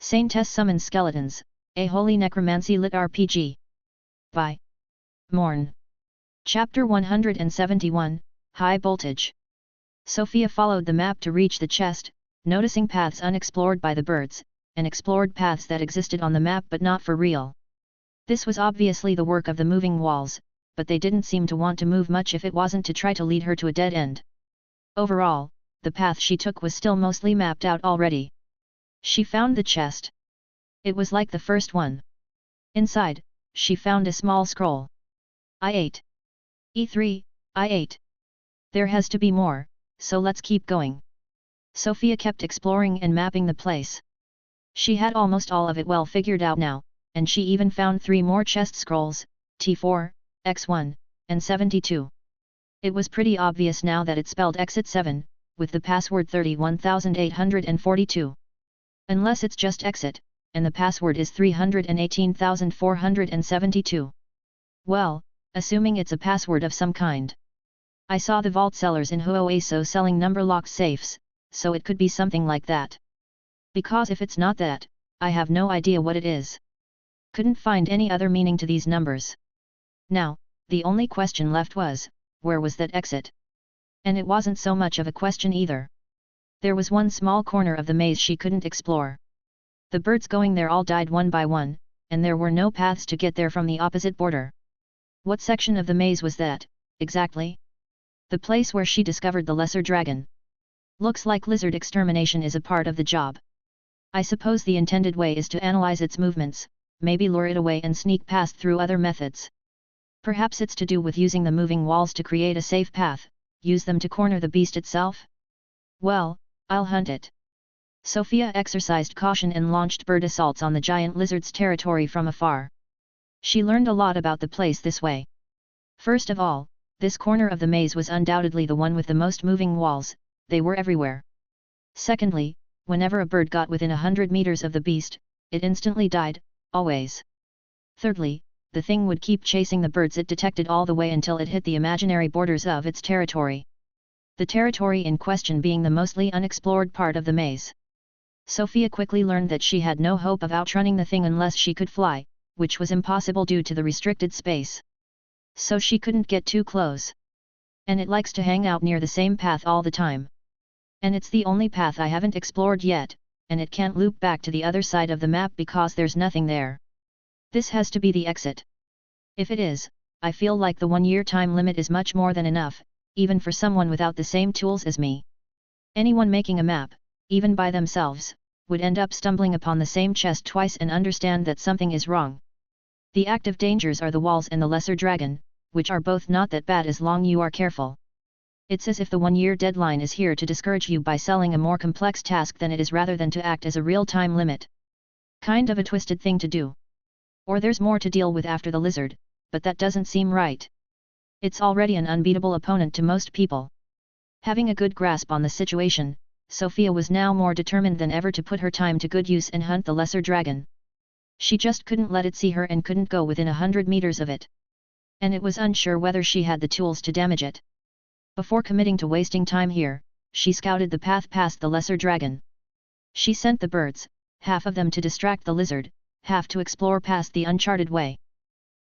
Saintess summons skeletons, a holy necromancy lit RPG. By Morn. Chapter 171, High Voltage. Sofia followed the map to reach the chest, noticing paths unexplored by the birds, and explored paths that existed on the map but not for real. This was obviously the work of the moving walls, but they didn't seem to want to move much if it wasn't to try to lead her to a dead end. Overall, the path she took was still mostly mapped out already. She found the chest. It was like the first one. Inside, she found a small scroll. I8. E3, I8. There has to be more, so let's keep going. Sofia kept exploring and mapping the place. She had almost all of it well figured out now, and she even found 3 more chest scrolls, T4, X1, and 72. It was pretty obvious now that it spelled exit 7, with the password 31842. Unless it's just exit, and the password is 318472. Well, assuming it's a password of some kind. I saw the vault sellers in Huoaso selling number locked safes, so it could be something like that. Because if it's not that, I have no idea what it is. Couldn't find any other meaning to these numbers. Now, the only question left was, where was that exit? And it wasn't so much of a question either. There was one small corner of the maze she couldn't explore. The birds going there all died one by one, and there were no paths to get there from the opposite border. What section of the maze was that, exactly? The place where she discovered the lesser dragon. Looks like lizard extermination is a part of the job. I suppose the intended way is to analyze its movements, maybe lure it away and sneak past through other methods. Perhaps it's to do with using the moving walls to create a safe path, use them to corner the beast itself? Well, I'll hunt it. Sofia exercised caution and launched bird assaults on the giant lizard's territory from afar. She learned a lot about the place this way. First of all, this corner of the maze was undoubtedly the one with the most moving walls, they were everywhere. Secondly, whenever a bird got within 100 meters of the beast, it instantly died, always. Thirdly, the thing would keep chasing the birds it detected all the way until it hit the imaginary borders of its territory. The territory in question being the mostly unexplored part of the maze. Sofia quickly learned that she had no hope of outrunning the thing unless she could fly, which was impossible due to the restricted space. So she couldn't get too close. And it likes to hang out near the same path all the time. And it's the only path I haven't explored yet, and it can't loop back to the other side of the map because there's nothing there. This has to be the exit. If it is, I feel like the 1-year time limit is much more than enough, even for someone without the same tools as me. Anyone making a map, even by themselves, would end up stumbling upon the same chest twice and understand that something is wrong. The active dangers are the walls and the lesser dragon, which are both not that bad as long you are careful. It's as if the 1-year deadline is here to discourage you by selling a more complex task than it is rather than to act as a real time limit. Kind of a twisted thing to do. Or there's more to deal with after the lizard, but that doesn't seem right. It's already an unbeatable opponent to most people. Having a good grasp on the situation, Sofia was now more determined than ever to put her time to good use and hunt the lesser dragon. She just couldn't let it see her and couldn't go within 100 meters of it. And it was unsure whether she had the tools to damage it. Before committing to wasting time here, she scouted the path past the lesser dragon. She sent the birds, half of them to distract the lizard, half to explore past the uncharted way.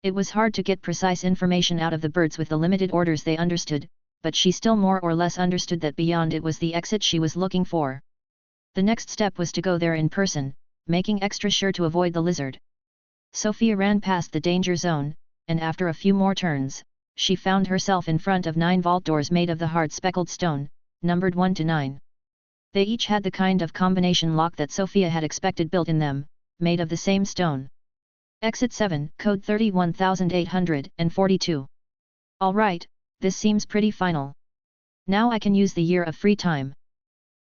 It was hard to get precise information out of the birds with the limited orders they understood, but she still more or less understood that beyond it was the exit she was looking for. The next step was to go there in person, making extra sure to avoid the lizard. Sofia ran past the danger zone, and after a few more turns, she found herself in front of 9 vault doors made of the hard speckled stone, numbered 1 to 9. They each had the kind of combination lock that Sofia had expected built in them, made of the same stone. Exit 7, code 31842. Alright, this seems pretty final. Now I can use the year of free time.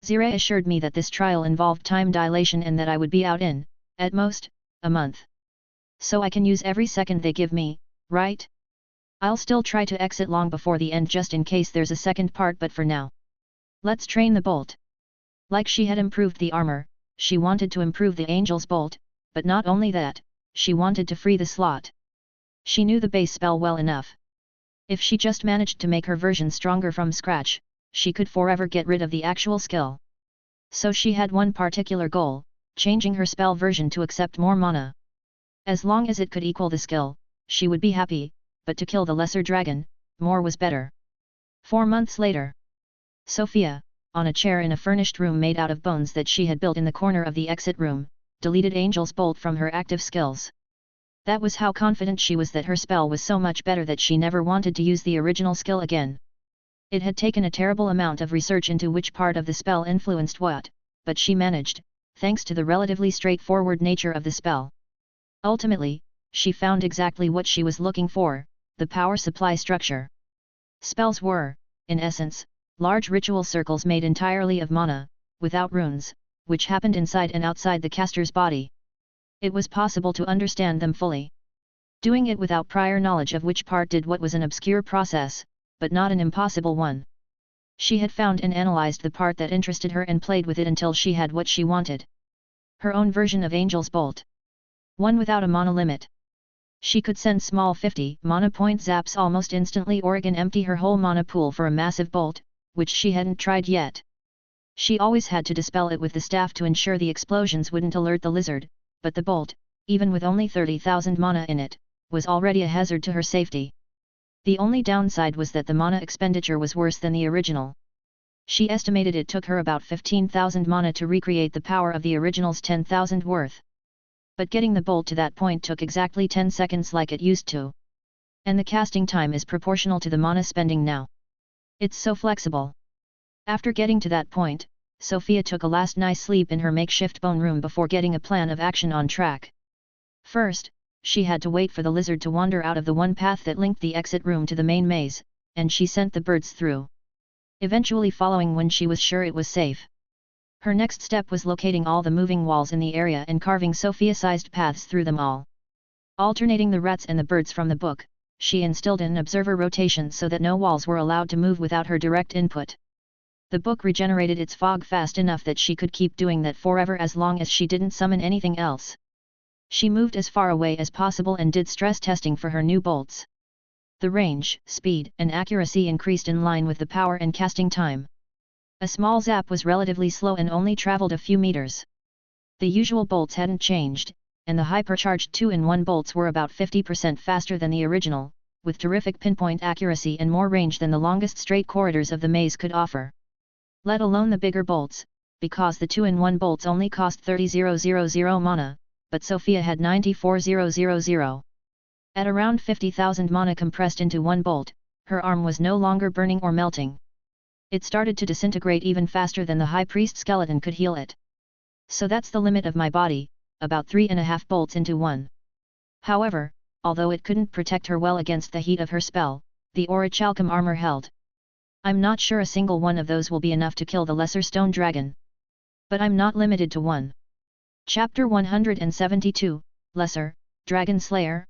Zira assured me that this trial involved time dilation and that I would be out in, at most, a month. So I can use every second they give me, right? I'll still try to exit long before the end just in case there's a second part, but for now. Let's train the bolt. Like she had improved the armor, she wanted to improve the angel's bolt, but not only that, she wanted to free the slot. She knew the base spell well enough. If she just managed to make her version stronger from scratch, she could forever get rid of the actual skill. So she had one particular goal, changing her spell version to accept more mana. As long as it could equal the skill, she would be happy, but to kill the lesser dragon, more was better. 4 months later. Sofia, on a chair in a furnished room made out of bones that she had built in the corner of the exit room, deleted Angel's Bolt from her active skills. That was how confident she was that her spell was so much better that she never wanted to use the original skill again. It had taken a terrible amount of research into which part of the spell influenced what, but she managed, thanks to the relatively straightforward nature of the spell. Ultimately, she found exactly what she was looking for, the power supply structure. Spells were, in essence, large ritual circles made entirely of mana, without runes, which happened inside and outside the caster's body. It was possible to understand them fully. Doing it without prior knowledge of which part did what was an obscure process, but not an impossible one. She had found and analyzed the part that interested her and played with it until she had what she wanted. Her own version of Angel's Bolt. One without a mana limit. She could send small 50 mana point zaps almost instantly or again empty her whole mana pool for a massive bolt, which she hadn't tried yet. She always had to dispel it with the staff to ensure the explosions wouldn't alert the lizard, but the bolt, even with only 30,000 mana in it, was already a hazard to her safety. The only downside was that the mana expenditure was worse than the original. She estimated it took her about 15,000 mana to recreate the power of the original's 10,000 worth. But getting the bolt to that point took exactly 10 seconds like it used to. And the casting time is proportional to the mana spending now. It's so flexible. After getting to that point, Sofia took a last nice sleep in her makeshift bone room before getting a plan of action on track. First, she had to wait for the lizard to wander out of the one path that linked the exit room to the main maze, and she sent the birds through. Eventually following when she was sure it was safe. Her next step was locating all the moving walls in the area and carving Sophia-sized paths through them all. Alternating the rats and the birds from the book, she instilled in an observer rotation so that no walls were allowed to move without her direct input. The book regenerated its fog fast enough that she could keep doing that forever as long as she didn't summon anything else. She moved as far away as possible and did stress testing for her new bolts. The range, speed, and accuracy increased in line with the power and casting time. A small zap was relatively slow and only traveled a few meters. The usual bolts hadn't changed, and the hypercharged 2-in-1 bolts were about 50% faster than the original, with terrific pinpoint accuracy and more range than the longest straight corridors of the maze could offer. Let alone the bigger bolts, because the 2-in-1 bolts only cost 30,000 mana, but Sofia had 94,000. At around 50,000 mana compressed into one bolt, her arm was no longer burning or melting. It started to disintegrate even faster than the high priest skeleton could heal it. So that's the limit of my body, about 3.5 bolts into one. However, although it couldn't protect her well against the heat of her spell, the orichalcum armor held. I'm not sure a single one of those will be enough to kill the lesser stone dragon. But I'm not limited to one. Chapter 172, Lesser, Dragon Slayer.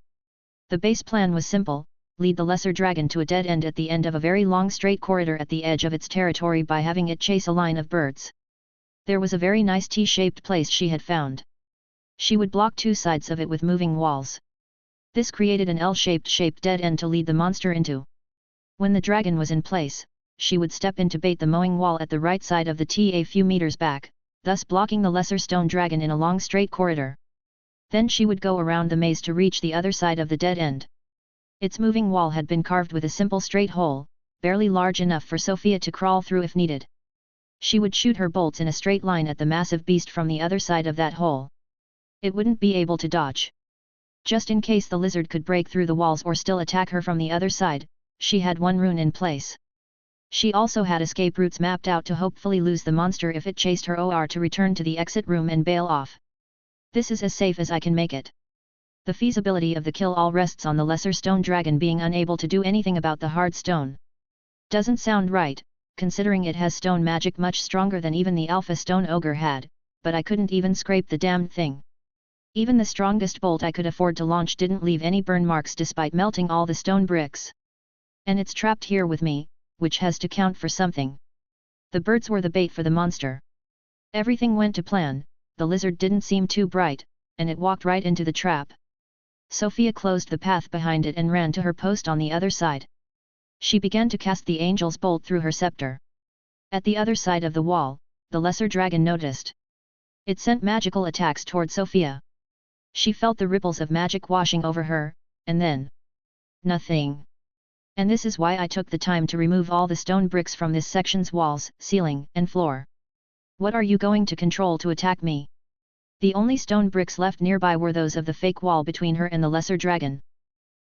The base plan was simple: lead the lesser dragon to a dead end at the end of a very long straight corridor at the edge of its territory by having it chase a line of birds. There was a very nice T-shaped place she had found. She would block two sides of it with moving walls. This created an L-shaped dead end to lead the monster into. When the dragon was in place, she would step in to bait the mowing wall at the right side of the T a few meters back, thus blocking the lesser stone dragon in a long straight corridor. Then she would go around the maze to reach the other side of the dead end. Its moving wall had been carved with a simple straight hole, barely large enough for Sofia to crawl through if needed. She would shoot her bolts in a straight line at the massive beast from the other side of that hole. It wouldn't be able to dodge. Just in case the lizard could break through the walls or still attack her from the other side, she had one rune in place. She also had escape routes mapped out to hopefully lose the monster if it chased her or to return to the exit room and bail off. This is as safe as I can make it. The feasibility of the kill all rests on the lesser stone dragon being unable to do anything about the hard stone. Doesn't sound right, considering it has stone magic much stronger than even the alpha stone ogre had, but I couldn't even scrape the damned thing. Even the strongest bolt I could afford to launch didn't leave any burn marks despite melting all the stone bricks. And it's trapped here with me, which has to count for something. The birds were the bait for the monster. Everything went to plan, the lizard didn't seem too bright, and it walked right into the trap. Sofia closed the path behind it and ran to her post on the other side. She began to cast the angel's bolt through her scepter. At the other side of the wall, the lesser dragon noticed. It sent magical attacks toward Sofia. She felt the ripples of magic washing over her, and then... nothing. And this is why I took the time to remove all the stone bricks from this section's walls, ceiling, and floor. What are you going to control to attack me? The only stone bricks left nearby were those of the fake wall between her and the lesser dragon.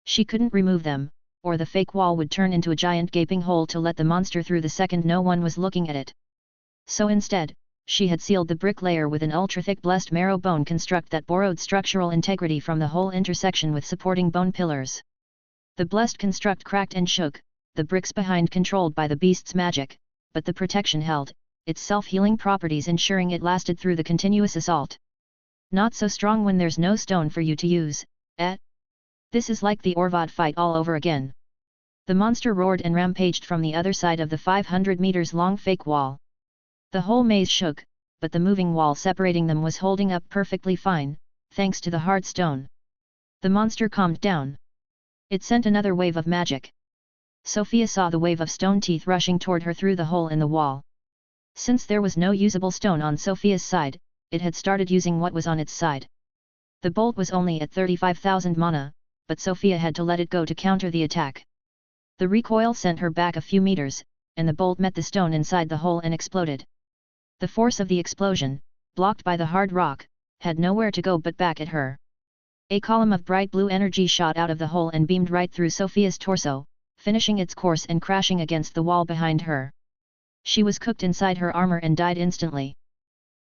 She couldn't remove them, or the fake wall would turn into a giant gaping hole to let the monster through the second no one was looking at it. So instead, she had sealed the brick layer with an ultra-thick blessed marrow bone construct that borrowed structural integrity from the whole intersection with supporting bone pillars. The blessed construct cracked and shook, the bricks behind controlled by the beast's magic, but the protection held, its self-healing properties ensuring it lasted through the continuous assault. Not so strong when there's no stone for you to use, eh? This is like the Orvad fight all over again. The monster roared and rampaged from the other side of the 500 meters long fake wall. The whole maze shook, but the moving wall separating them was holding up perfectly fine, thanks to the hard stone. The monster calmed down. It sent another wave of magic. Sofia saw the wave of stone teeth rushing toward her through the hole in the wall. Since there was no usable stone on Sofia's side, it had started using what was on its side. The bolt was only at 35,000 mana, but Sofia had to let it go to counter the attack. The recoil sent her back a few meters, and the bolt met the stone inside the hole and exploded. The force of the explosion, blocked by the hard rock, had nowhere to go but back at her. A column of bright blue energy shot out of the hole and beamed right through Sofia's torso, finishing its course and crashing against the wall behind her. She was cooked inside her armor and died instantly.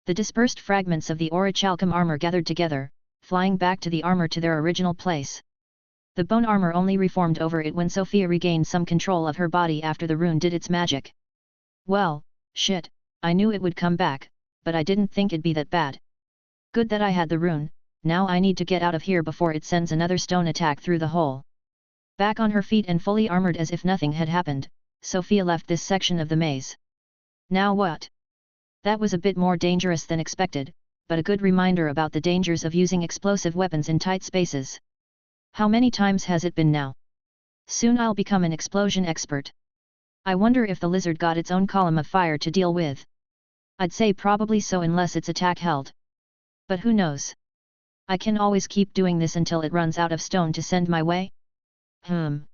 The dispersed fragments of the orichalcum armor gathered together, flying back to the armor to their original place. The bone armor only reformed over it when Sofia regained some control of her body after the rune did its magic. Well, shit, I knew it would come back, but I didn't think it'd be that bad. Good that I had the rune, now I need to get out of here before it sends another stone attack through the hole. Back on her feet and fully armored as if nothing had happened, Sofia left this section of the maze. Now what? That was a bit more dangerous than expected, but a good reminder about the dangers of using explosive weapons in tight spaces. How many times has it been now? Soon I'll become an explosion expert. I wonder if the lizard got its own column of fire to deal with. I'd say probably so unless its attack held. But who knows? I can always keep doing this until it runs out of stone to send my way. The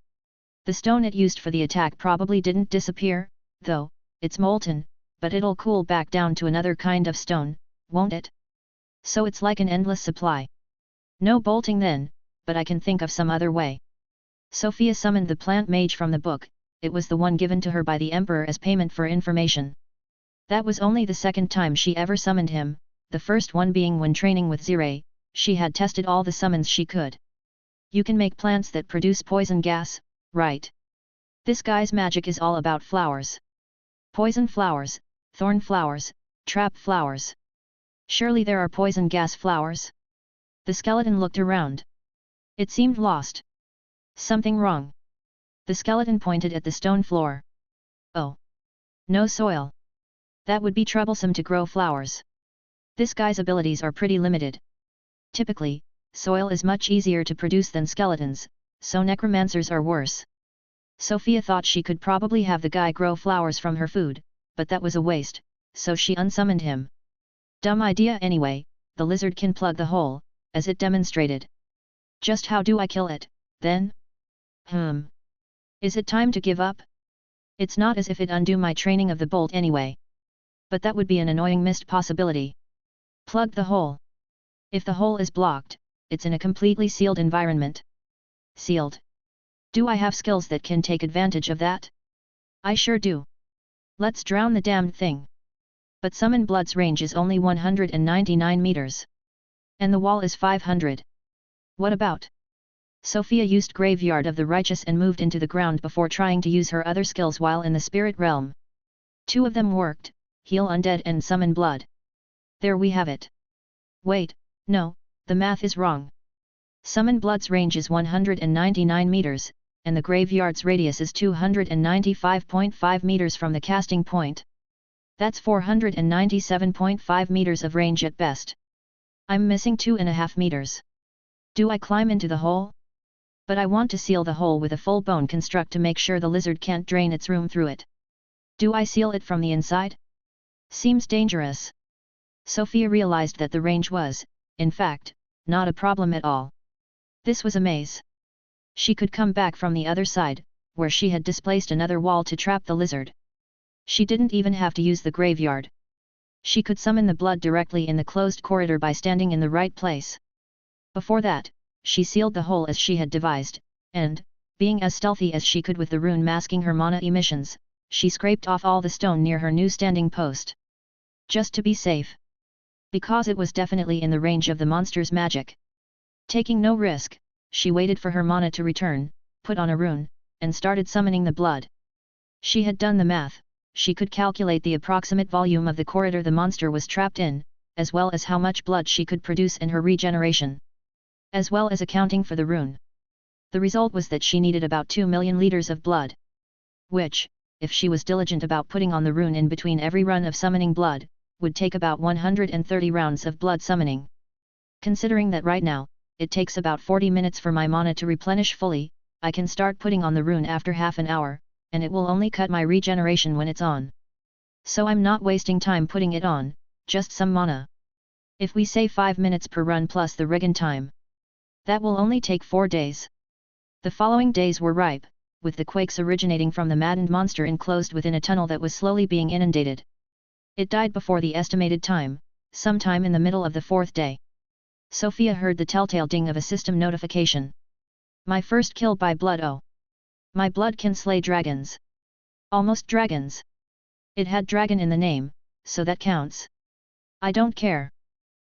stone it used for the attack probably didn't disappear, though, it's molten, but it'll cool back down to another kind of stone, won't it? So it's like an endless supply. No bolting then, but I can think of some other way. Sofia summoned the plant mage from the book, it was the one given to her by the Emperor as payment for information. That was only the second time she ever summoned him, the first one being when training with Zire. She had tested all the summons she could. You can make plants that produce poison gas, right? This guy's magic is all about flowers. Poison flowers, thorn flowers, trap flowers. Surely there are poison gas flowers? The skeleton looked around. It seemed lost. Something wrong. The skeleton pointed at the stone floor. Oh. No soil. That would be troublesome to grow flowers. This guy's abilities are pretty limited. Typically, soil is much easier to produce than skeletons, so necromancers are worse. Sofia thought she could probably have the guy grow flowers from her food, but that was a waste, so she unsummoned him. Dumb idea anyway, the lizard can plug the hole, as it demonstrated. Just how do I kill it, then? Is it time to give up? It's not as if it undo my training of the bolt anyway. But that would be an annoying missed possibility. Plug the hole. If the hole is blocked, it's in a completely sealed environment. Sealed. Do I have skills that can take advantage of that? I sure do. Let's drown the damned thing. But Summon Blood's range is only 199 meters. And the wall is 500. What about? Sofia used Graveyard of the Righteous and moved into the ground before trying to use her other skills while in the spirit realm. 2 of them worked, Heal Undead and Summon Blood. There we have it. Wait, no, the math is wrong. Summon Blood's range is 199 meters, and the Graveyard's radius is 295.5 meters from the casting point. That's 497.5 meters of range at best. I'm missing 2.5 meters. Do I climb into the hole? But I want to seal the hole with a full bone construct to make sure the lizard can't drain its room through it. Do I seal it from the inside? Seems dangerous. Sofia realized that the range was, in fact, not a problem at all. This was a maze. She could come back from the other side, where she had displaced another wall to trap the lizard. She didn't even have to use the graveyard. She could summon the blood directly in the closed corridor by standing in the right place. Before that, she sealed the hole as she had devised, and, being as stealthy as she could with the rune masking her mana emissions, she scraped off all the stone near her new standing post. Just to be safe. Because it was definitely in the range of the monster's magic. Taking no risk, she waited for her mana to return, put on a rune, and started summoning the blood. She had done the math. She could calculate the approximate volume of the corridor the monster was trapped in, as well as how much blood she could produce in her regeneration. As well as accounting for the rune. The result was that she needed about 2 million liters of blood. Which, if she was diligent about putting on the rune in between every run of summoning blood, would take about 130 rounds of blood summoning. Considering that right now, it takes about 40 minutes for my mana to replenish fully, I can start putting on the rune after half an hour, and it will only cut my regeneration when it's on. So I'm not wasting time putting it on, just some mana. If we say 5 minutes per run plus the regen time, that will only take 4 days. The following days were ripe, with the quakes originating from the maddened monster enclosed within a tunnel that was slowly being inundated. It died before the estimated time, sometime in the middle of the 4th day. Sofia heard the telltale ding of a system notification. My first kill by blood. Oh! My blood can slay dragons. Almost dragons. It had dragon in the name, so that counts. I don't care.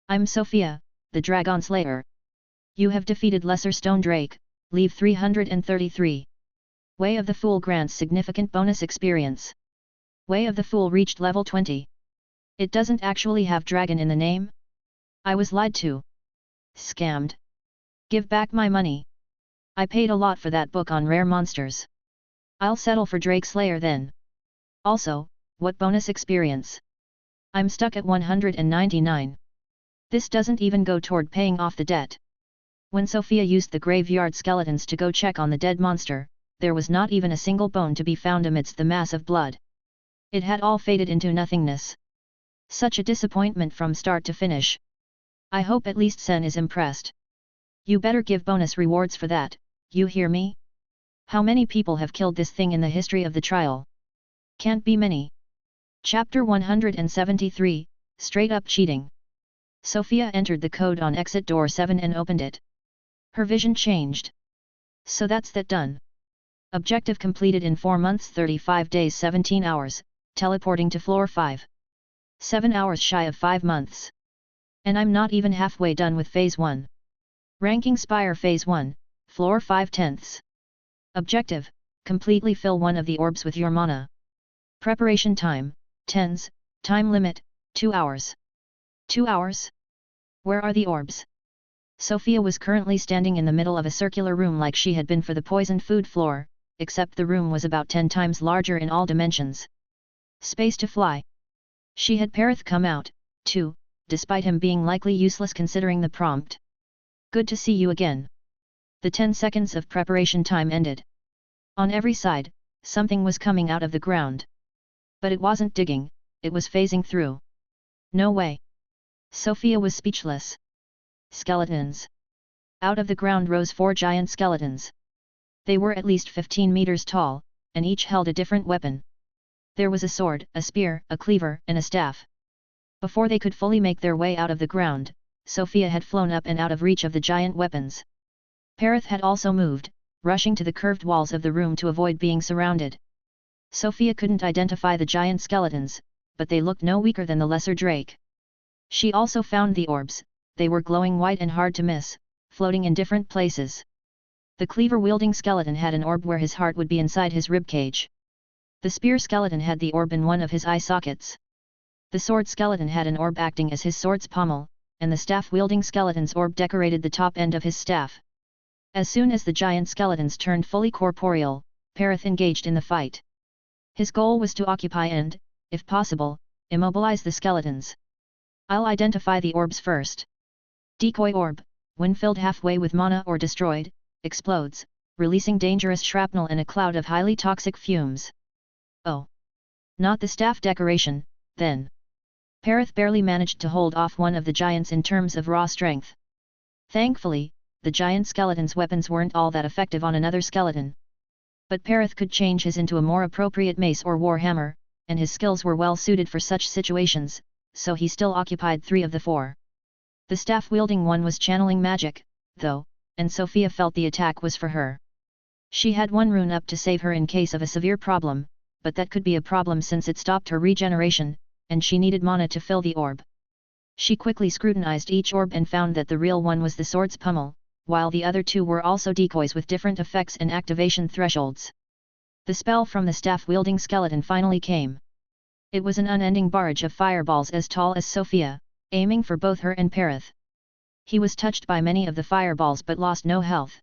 I'm Sofia, the Dragon Slayer. You have defeated Lesser Stone Drake, leave 333. Way of the Fool grants significant bonus experience. Way of the Fool reached level 20. It doesn't actually have dragon in the name? I was lied to. Scammed. Give back my money. I paid a lot for that book on rare monsters. I'll settle for Drake Slayer then. Also, what bonus experience? I'm stuck at 199. This doesn't even go toward paying off the debt. When Sofia used the graveyard skeletons to go check on the dead monster, there was not even a single bone to be found amidst the mass of blood. It had all faded into nothingness. Such a disappointment from start to finish. I hope at least Sen is impressed. You better give bonus rewards for that, you hear me? How many people have killed this thing in the history of the trial? Can't be many. Chapter 173, Straight Up Cheating. Sofia entered the code on exit door 7 and opened it. Her vision changed. So that's that done. Objective completed in 4 months 35 days 17 hours, teleporting to floor 5. 7 hours shy of 5 months. And I'm not even halfway done with phase 1. Ranking Spire phase 1, floor 5/10. Objective, completely fill one of the orbs with your mana. Preparation time, 10s, time limit, 2 hours. 2 hours? Where are the orbs? Sofia was currently standing in the middle of a circular room like she had been for the poisoned food floor, except the room was about 10 times larger in all dimensions. Space to fly. She had Perith come out, too, despite him being likely useless considering the prompt. Good to see you again. The 10 seconds of preparation time ended. On every side, something was coming out of the ground. But it wasn't digging, it was phasing through. No way. Sofia was speechless. Skeletons. Out of the ground rose 4 giant skeletons. They were at least 15 meters tall, and each held a different weapon. There was a sword, a spear, a cleaver, and a staff. Before they could fully make their way out of the ground, Sofia had flown up and out of reach of the giant weapons. Perith had also moved, rushing to the curved walls of the room to avoid being surrounded. Sofia couldn't identify the giant skeletons, but they looked no weaker than the lesser drake. She also found the orbs. They were glowing white and hard to miss, floating in different places. The cleaver-wielding skeleton had an orb where his heart would be inside his ribcage. The spear skeleton had the orb in one of his eye sockets. The sword skeleton had an orb acting as his sword's pommel, and the staff-wielding skeleton's orb decorated the top end of his staff. As soon as the giant skeletons turned fully corporeal, Perith engaged in the fight. His goal was to occupy and, if possible, immobilize the skeletons. I'll identify the orbs first. Decoy orb, when filled halfway with mana or destroyed, explodes, releasing dangerous shrapnel and a cloud of highly toxic fumes. Oh! Not the staff decoration, then. Perith barely managed to hold off one of the giants in terms of raw strength. Thankfully, the giant skeleton's weapons weren't all that effective on another skeleton. But Perith could change his into a more appropriate mace or warhammer, and his skills were well suited for such situations, so he still occupied 3 of the 4. The staff-wielding one was channeling magic, though, and Sofia felt the attack was for her. She had 1 rune up to save her in case of a severe problem, but that could be a problem since it stopped her regeneration, and she needed mana to fill the orb. She quickly scrutinized each orb and found that the real one was the sword's pummel, while the other 2 were also decoys with different effects and activation thresholds. The spell from the staff-wielding skeleton finally came. It was an unending barrage of fireballs as tall as Sofia, aiming for both her and Perith. He was touched by many of the fireballs but lost no health.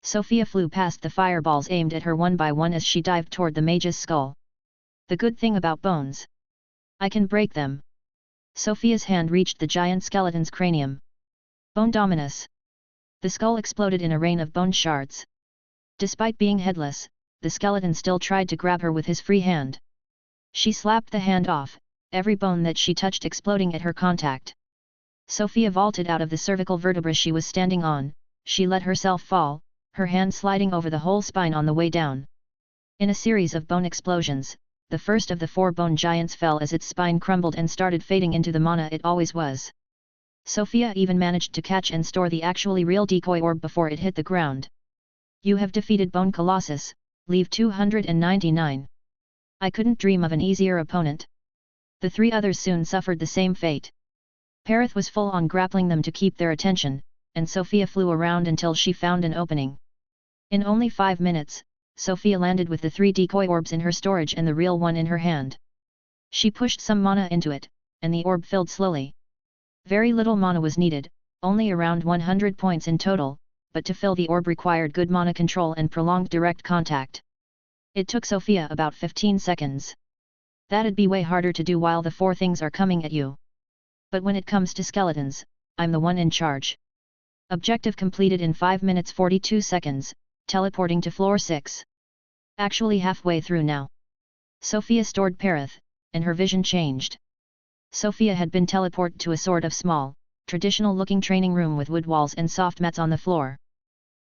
Sofia flew past the fireballs aimed at her one by one as she dived toward the mage's skull. The good thing about bones. I can break them. Sofia's hand reached the giant skeleton's cranium. Bone Dominus. The skull exploded in a rain of bone shards. Despite being headless, the skeleton still tried to grab her with his free hand. She slapped the hand off, every bone that she touched exploding at her contact. Sofia vaulted out of the cervical vertebra she was standing on, she let herself fall, her hand sliding over the whole spine on the way down. In a series of bone explosions, the first of the 4 bone giants fell as its spine crumbled and started fading into the mana it always was. Sofia even managed to catch and store the actually real decoy orb before it hit the ground. You have defeated Bone Colossus, leave 299. I couldn't dream of an easier opponent. The 3 others soon suffered the same fate. Perith was full on grappling them to keep their attention, and Sofia flew around until she found an opening. In only 5 minutes, Sofia landed with the 3 decoy orbs in her storage and the real one in her hand. She pushed some mana into it, and the orb filled slowly. Very little mana was needed, only around 100 points in total, but to fill the orb required good mana control and prolonged direct contact. It took Sofia about 15 seconds. That'd be way harder to do while the 4 things are coming at you. But when it comes to skeletons, I'm the one in charge. Objective completed in 5 minutes 42 seconds, teleporting to floor 6. Actually halfway through now. Sofia stored Perith, and her vision changed. Sofia had been teleported to a sort of small, traditional-looking training room with wood walls and soft mats on the floor.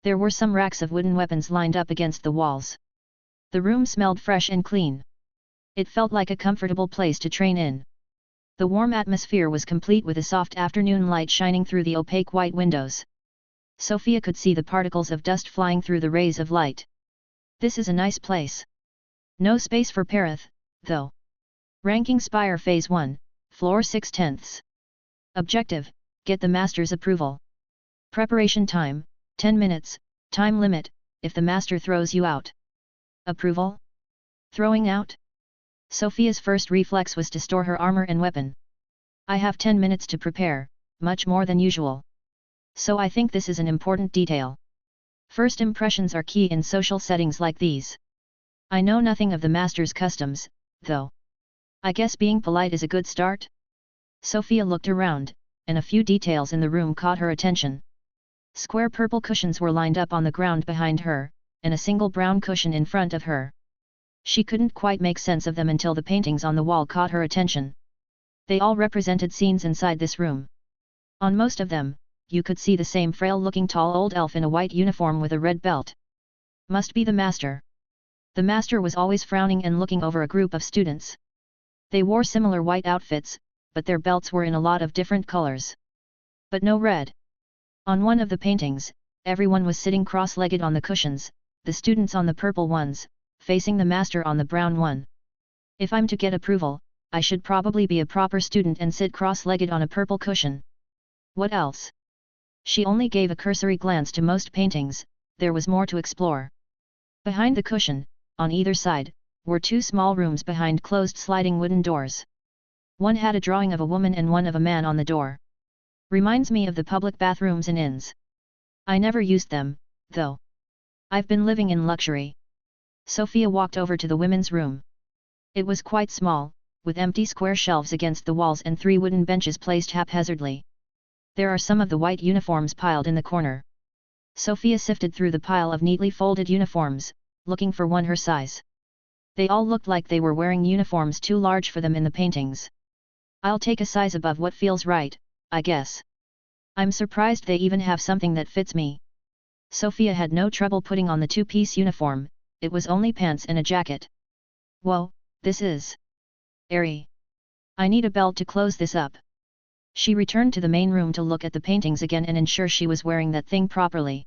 There were some racks of wooden weapons lined up against the walls. The room smelled fresh and clean. It felt like a comfortable place to train in. The warm atmosphere was complete with a soft afternoon light shining through the opaque white windows. Sofia could see the particles of dust flying through the rays of light. This is a nice place. No space for Perith, though. Ranking Spire Phase 1, Floor 6/10. Objective, get the Master's approval. Preparation time, 10 minutes, time limit, if the Master throws you out. Approval? Throwing out? Sofia's first reflex was to store her armor and weapon. I have 10 minutes to prepare, much more than usual. So I think this is an important detail. First impressions are key in social settings like these. I know nothing of the Master's customs, though. I guess being polite is a good start? Sofia looked around, and a few details in the room caught her attention. Square purple cushions were lined up on the ground behind her, and a single brown cushion in front of her. She couldn't quite make sense of them until the paintings on the wall caught her attention. They all represented scenes inside this room. On most of them, you could see the same frail-looking tall old elf in a white uniform with a red belt. Must be the Master. The Master was always frowning and looking over a group of students. They wore similar white outfits, but their belts were in a lot of different colors. But no red. On one of the paintings, everyone was sitting cross-legged on the cushions, the students on the purple ones, facing the Master on the brown one. If I'm to get approval, I should probably be a proper student and sit cross-legged on a purple cushion. What else? She only gave a cursory glance to most paintings, there was more to explore. Behind the cushion, on either side, were 2 small rooms behind closed sliding wooden doors. One had a drawing of a woman and one of a man on the door. Reminds me of the public bathrooms in inns. I never used them, though. I've been living in luxury. Sofia walked over to the women's room. It was quite small, with empty square shelves against the walls and 3 wooden benches placed haphazardly. There are some of the white uniforms piled in the corner. Sofia sifted through the pile of neatly folded uniforms, looking for one her size. They all looked like they were wearing uniforms too large for them in the paintings. I'll take a size above what feels right, I guess. I'm surprised they even have something that fits me. Sofia had no trouble putting on the two-piece uniform, it was only pants and a jacket. Whoa, this is airy. I need a belt to close this up. She returned to the main room to look at the paintings again and ensure she was wearing that thing properly.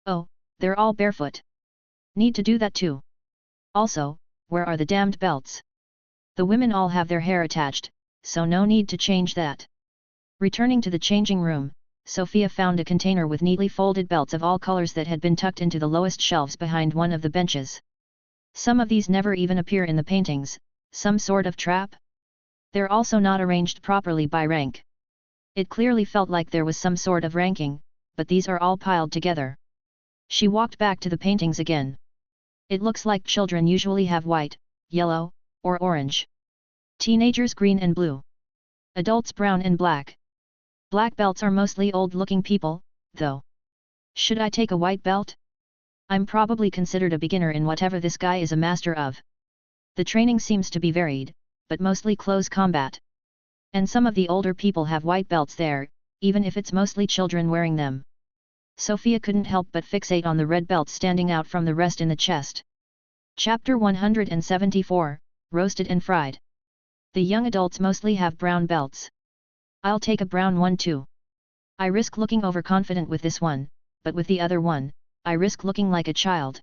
Oh, they're all barefoot. Need to do that too. Also, where are the damned belts? The women all have their hair attached, so no need to change that. Returning to the changing room, Sofia found a container with neatly folded belts of all colors that had been tucked into the lowest shelves behind one of the benches. Some of these never even appear in the paintings, some sort of trap? They're also not arranged properly by rank. It clearly felt like there was some sort of ranking, but these are all piled together. She walked back to the paintings again. It looks like children usually have white, yellow, or orange. Teenagers green and blue. Adults brown and black. Black belts are mostly old-looking people, though. Should I take a white belt? I'm probably considered a beginner in whatever this guy is a master of. The training seems to be varied, but mostly close combat. And some of the older people have white belts there, even if it's mostly children wearing them. Sofia couldn't help but fixate on the red belt standing out from the rest in the chest. Chapter 174, Roasted and Fried. The young adults mostly have brown belts. I'll take a brown one too. I risk looking overconfident with this one, but with the other one, I risk looking like a child.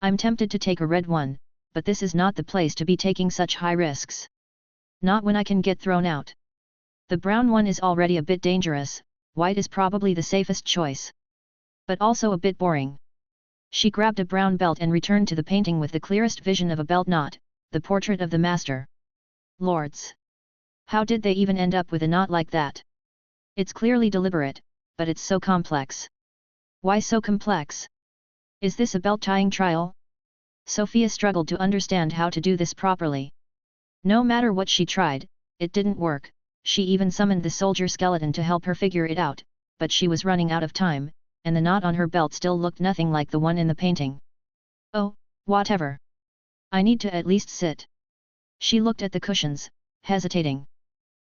I'm tempted to take a red one, but this is not the place to be taking such high risks. Not when I can get thrown out. The brown one is already a bit dangerous, white is probably the safest choice. But also a bit boring. She grabbed a brown belt and returned to the painting with the clearest vision of a belt knot, the portrait of the master. Lords! How did they even end up with a knot like that? It's clearly deliberate, but it's so complex. Why so complex? Is this a belt tying trial? Sofia struggled to understand how to do this properly. No matter what she tried, it didn't work. She even summoned the soldier skeleton to help her figure it out, but she was running out of time, and the knot on her belt still looked nothing like the one in the painting. Oh, whatever. I need to at least sit. She looked at the cushions, hesitating.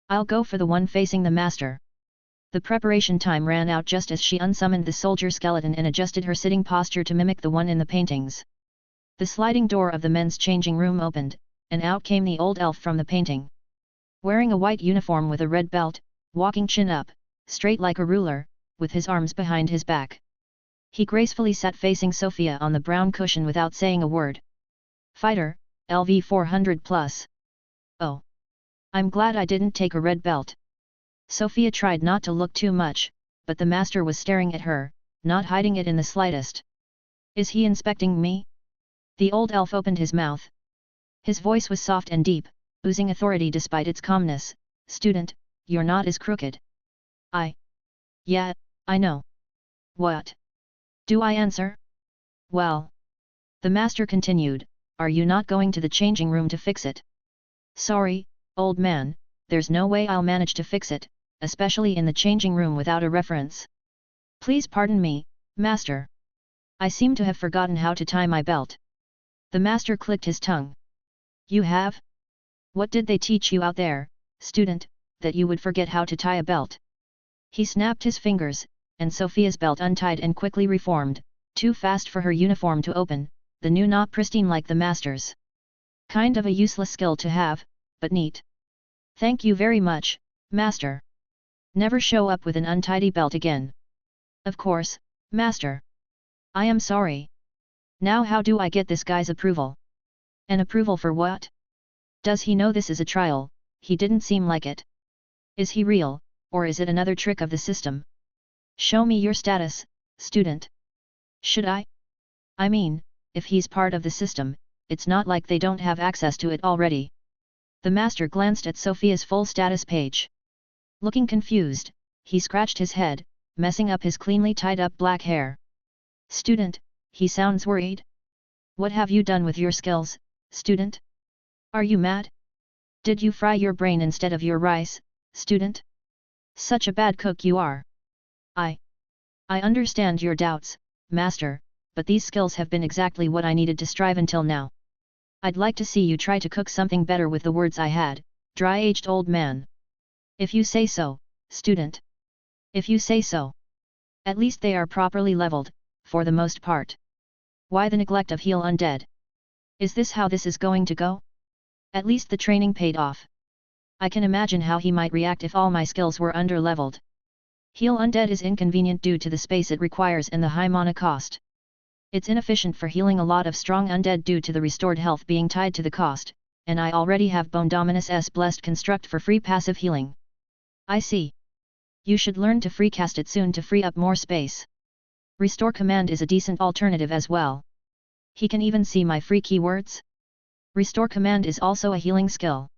I'll go for the one facing the master. The preparation time ran out just as she unsummoned the soldier skeleton and adjusted her sitting posture to mimic the one in the paintings. The sliding door of the men's changing room opened, and out came the old elf from the painting. Wearing a white uniform with a red belt, walking chin up, straight like a ruler, with his arms behind his back. He gracefully sat facing Sofia on the brown cushion without saying a word. Fighter, LV 400+. Oh. I'm glad I didn't take a red belt. Sofia tried not to look too much, but the master was staring at her, not hiding it in the slightest. Is he inspecting me? The old elf opened his mouth. His voice was soft and deep, oozing authority despite its calmness. Student, your knot is crooked. Yeah, I know. What? Do I answer? Well. The master continued, are you not going to the changing room to fix it? Sorry, old man, there's no way I'll manage to fix it, especially in the changing room without a reference. Please pardon me, master. I seem to have forgotten how to tie my belt. The master clicked his tongue. You have? What did they teach you out there, student, that you would forget how to tie a belt? He snapped his fingers, and Sofia's belt untied and quickly reformed, too fast for her uniform to open, the new knot pristine like the master's. Kind of a useless skill to have, but neat. Thank you very much, master. Never show up with an untidy belt again. Of course, master. I am sorry. Now how do I get this guy's approval? An approval for what? Does he know this is a trial? He didn't seem like it. Is he real, or is it another trick of the system? Show me your status, student. Should I? I mean, if he's part of the system, it's not like they don't have access to it already. The master glanced at Sofia's full status page. Looking confused, he scratched his head, messing up his cleanly tied up black hair. Student, he sounds worried. What have you done with your skills, student? Are you mad? Did you fry your brain instead of your rice, student? Such a bad cook you are. I understand your doubts, master, but these skills have been exactly what I needed to strive until now. I'd like to see you try to cook something better with the words I had, dry-aged old man. If you say so, student. If you say so. At least they are properly leveled, for the most part. Why the neglect of heal undead? Is this how this is going to go? At least the training paid off. I can imagine how he might react if all my skills were under-leveled. Heal undead is inconvenient due to the space it requires and the high mana cost. It's inefficient for healing a lot of strong undead due to the restored health being tied to the cost, and I already have Bone Dominus' Blessed Construct for free passive healing. I see. You should learn to free cast it soon to free up more space. Restore command is a decent alternative as well. He can even see my free keywords. Restore command is also a healing skill.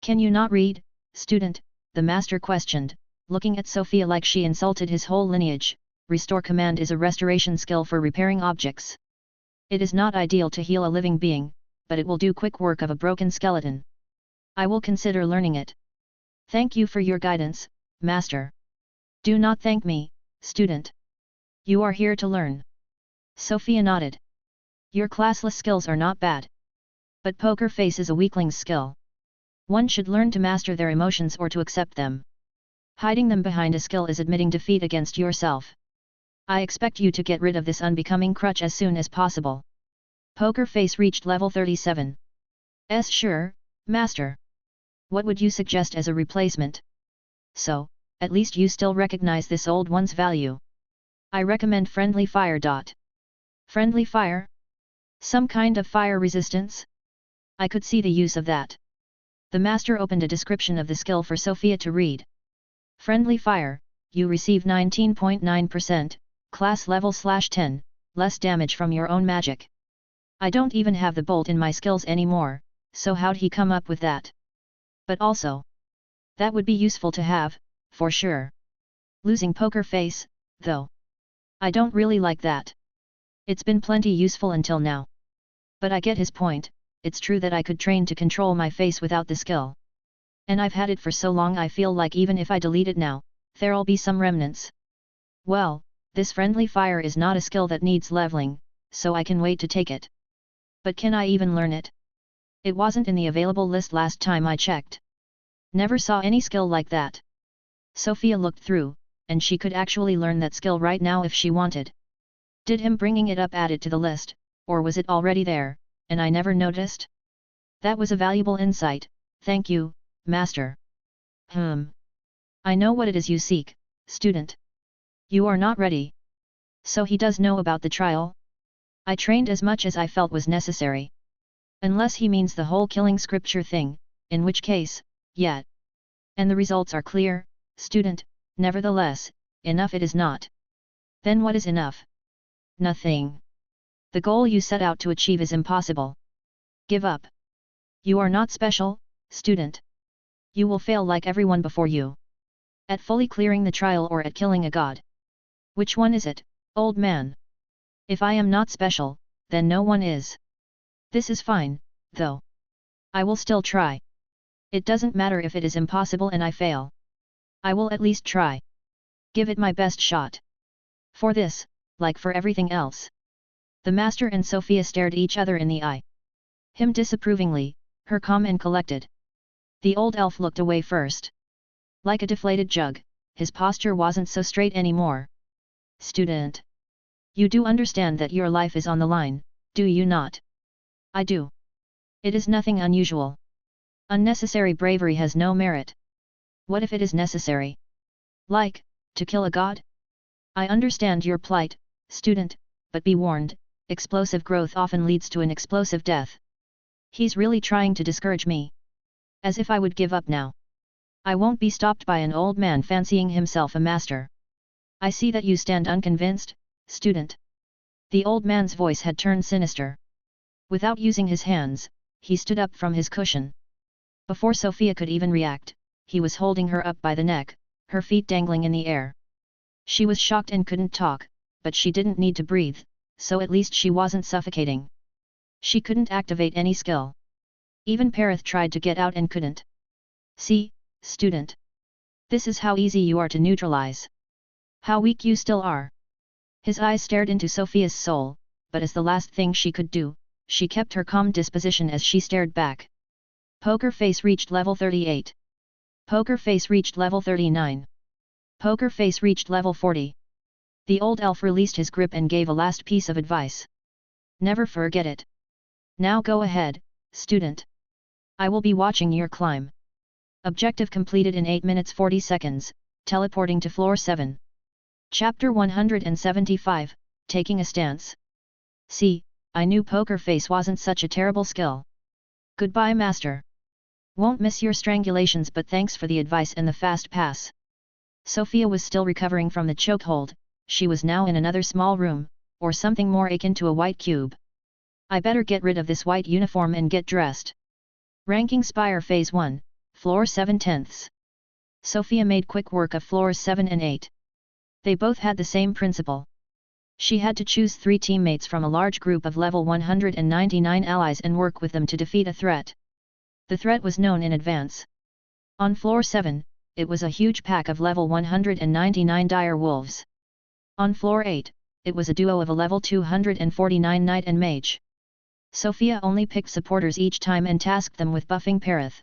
Can you not read, student? The master questioned, looking at Sofia like she insulted his whole lineage. Restore command is a restoration skill for repairing objects. It is not ideal to heal a living being, but it will do quick work of a broken skeleton. I will consider learning it. Thank you for your guidance, master. Do not thank me, student. You are here to learn. Sofia nodded. Your classless skills are not bad. But poker face is a weakling's skill. One should learn to master their emotions or to accept them. Hiding them behind a skill is admitting defeat against yourself. I expect you to get rid of this unbecoming crutch as soon as possible. Poker face reached level 37. Sure, master. What would you suggest as a replacement? So, at least you still recognize this old one's value. I recommend friendly fire. Friendly fire? Some kind of fire resistance? I could see the use of that. The master opened a description of the skill for Sofia to read. Friendly fire, you receive 19.9%, class level /10, less damage from your own magic. I don't even have the bolt in my skills anymore, so how'd he come up with that? But also, that would be useful to have, for sure. Losing poker face, though. I don't really like that. It's been plenty useful until now. But I get his point. It's true that I could train to control my face without the skill. And I've had it for so long I feel like even if I delete it now, there'll be some remnants. Well, this friendly fire is not a skill that needs leveling, so I can wait to take it. But can I even learn it? It wasn't in the available list last time I checked. Never saw any skill like that. Sofia looked through, and she could actually learn that skill right now if she wanted. Did him bringing it up add it to the list, or was it already there, and I never noticed? That was a valuable insight, thank you, master. I know what it is you seek, student. You are not ready. So he does know about the trial? I trained as much as I felt was necessary. Unless he means the whole killing scripture thing, in which case, yet. And the results are clear, student, nevertheless, enough it is not. Then what is enough? Nothing. The goal you set out to achieve is impossible. Give up. You are not special, student. You will fail like everyone before you. At fully clearing the trial or at killing a god. Which one is it, old man? If I am not special, then no one is. This is fine, though. I will still try. It doesn't matter if it is impossible and I fail. I will at least try. Give it my best shot. For this, like for everything else. The master and Sofia stared each other in the eye. Him disapprovingly, her calm and collected. The old elf looked away first. Like a deflated jug, his posture wasn't so straight anymore. Student. You do understand that your life is on the line, do you not? I do. It is nothing unusual. Unnecessary bravery has no merit. What if it is necessary? Like, to kill a god? I understand your plight, student, but be warned, explosive growth often leads to an explosive death. He's really trying to discourage me. As if I would give up now. I won't be stopped by an old man fancying himself a master. I see that you stand unconvinced, student. The old man's voice had turned sinister. Without using his hands, he stood up from his cushion. Before Sofia could even react, he was holding her up by the neck, her feet dangling in the air. She was shocked and couldn't talk, but she didn't need to breathe, so at least she wasn't suffocating. She couldn't activate any skill. Even Perith tried to get out and couldn't. See, student. This is how easy you are to neutralize. How weak you still are. His eyes stared into Sofia's soul, but as the last thing she could do, she kept her calm disposition as she stared back. Poker face reached level 38. Poker Face reached level 39. Poker Face reached level 40. The old elf released his grip and gave a last piece of advice. Never forget it. Now go ahead, student. I will be watching your climb. Objective completed in 8 minutes 40 seconds, teleporting to floor 7. Chapter 175, Taking a Stance. See, I knew Poker Face wasn't such a terrible skill. Goodbye, master. Won't miss your strangulations, but thanks for the advice and the fast pass. Sofia was still recovering from the chokehold. She was now in another small room, or something more akin to a white cube. I better get rid of this white uniform and get dressed. Ranking Spire Phase 1, Floor 7/10. Sofia made quick work of floors 7 and 8. They both had the same principle. She had to choose 3 teammates from a large group of level 199 allies and work with them to defeat a threat. The threat was known in advance. On floor 7, it was a huge pack of level 199 dire wolves. On floor 8, it was a duo of a level 249 knight and mage. Sofia only picked supporters each time and tasked them with buffing Perith.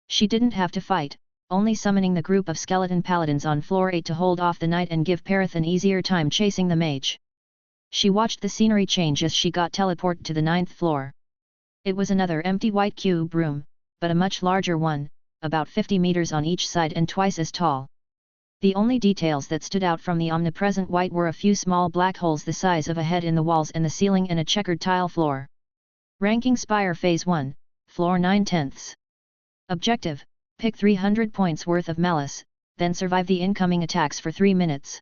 She didn't have to fight, only summoning the group of skeleton paladins on floor 8 to hold off the knight and give Perith an easier time chasing the mage. She watched the scenery change as she got teleported to the 9th floor. It was another empty white cube room, but a much larger one, about 50 meters on each side and twice as tall. The only details that stood out from the omnipresent white were a few small black holes the size of a head in the walls and the ceiling and a checkered tile floor. Ranking Spire Phase 1, Floor 9/10. Objective, pick 300 points worth of malice, then survive the incoming attacks for 3 minutes.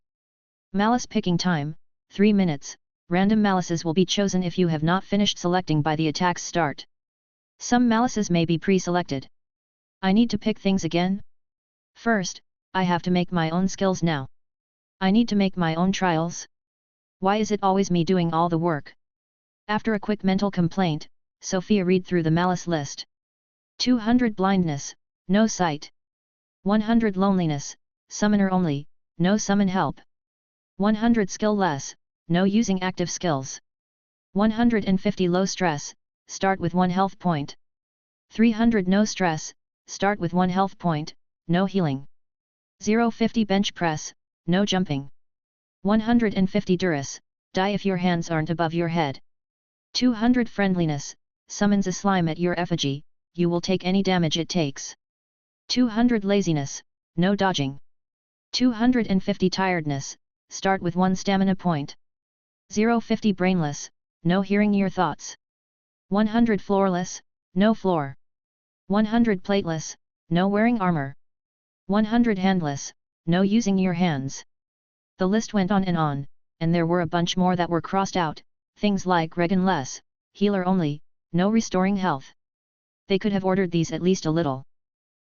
Malice picking time, 3 minutes. Random malices will be chosen if you have not finished selecting by the attack's start. Some malices may be pre-selected. I need to pick things again? First, I have to make my own skills now. I need to make my own trials. Why is it always me doing all the work? After a quick mental complaint, Sofia read through the malice list. 200 blindness, no sight. 100 loneliness, summoner only, no summon help. 100 skill less, no using active skills. 150 low stress, start with 1 health point. 300 no stress, start with 1 health point, no healing. 050 bench press, no jumping. 150 duress, die if your hands aren't above your head. 200 friendliness, summons a slime at your effigy, you will take any damage it takes. 200 laziness, no dodging. 250 tiredness, start with 1 stamina point. 050 brainless, no hearing your thoughts. 100 floorless, no floor. 100 plateless, no wearing armor. 100 handless, no using your hands. The list went on, and there were a bunch more that were crossed out, things like regen less, healer only, no restoring health. They could have ordered these at least a little.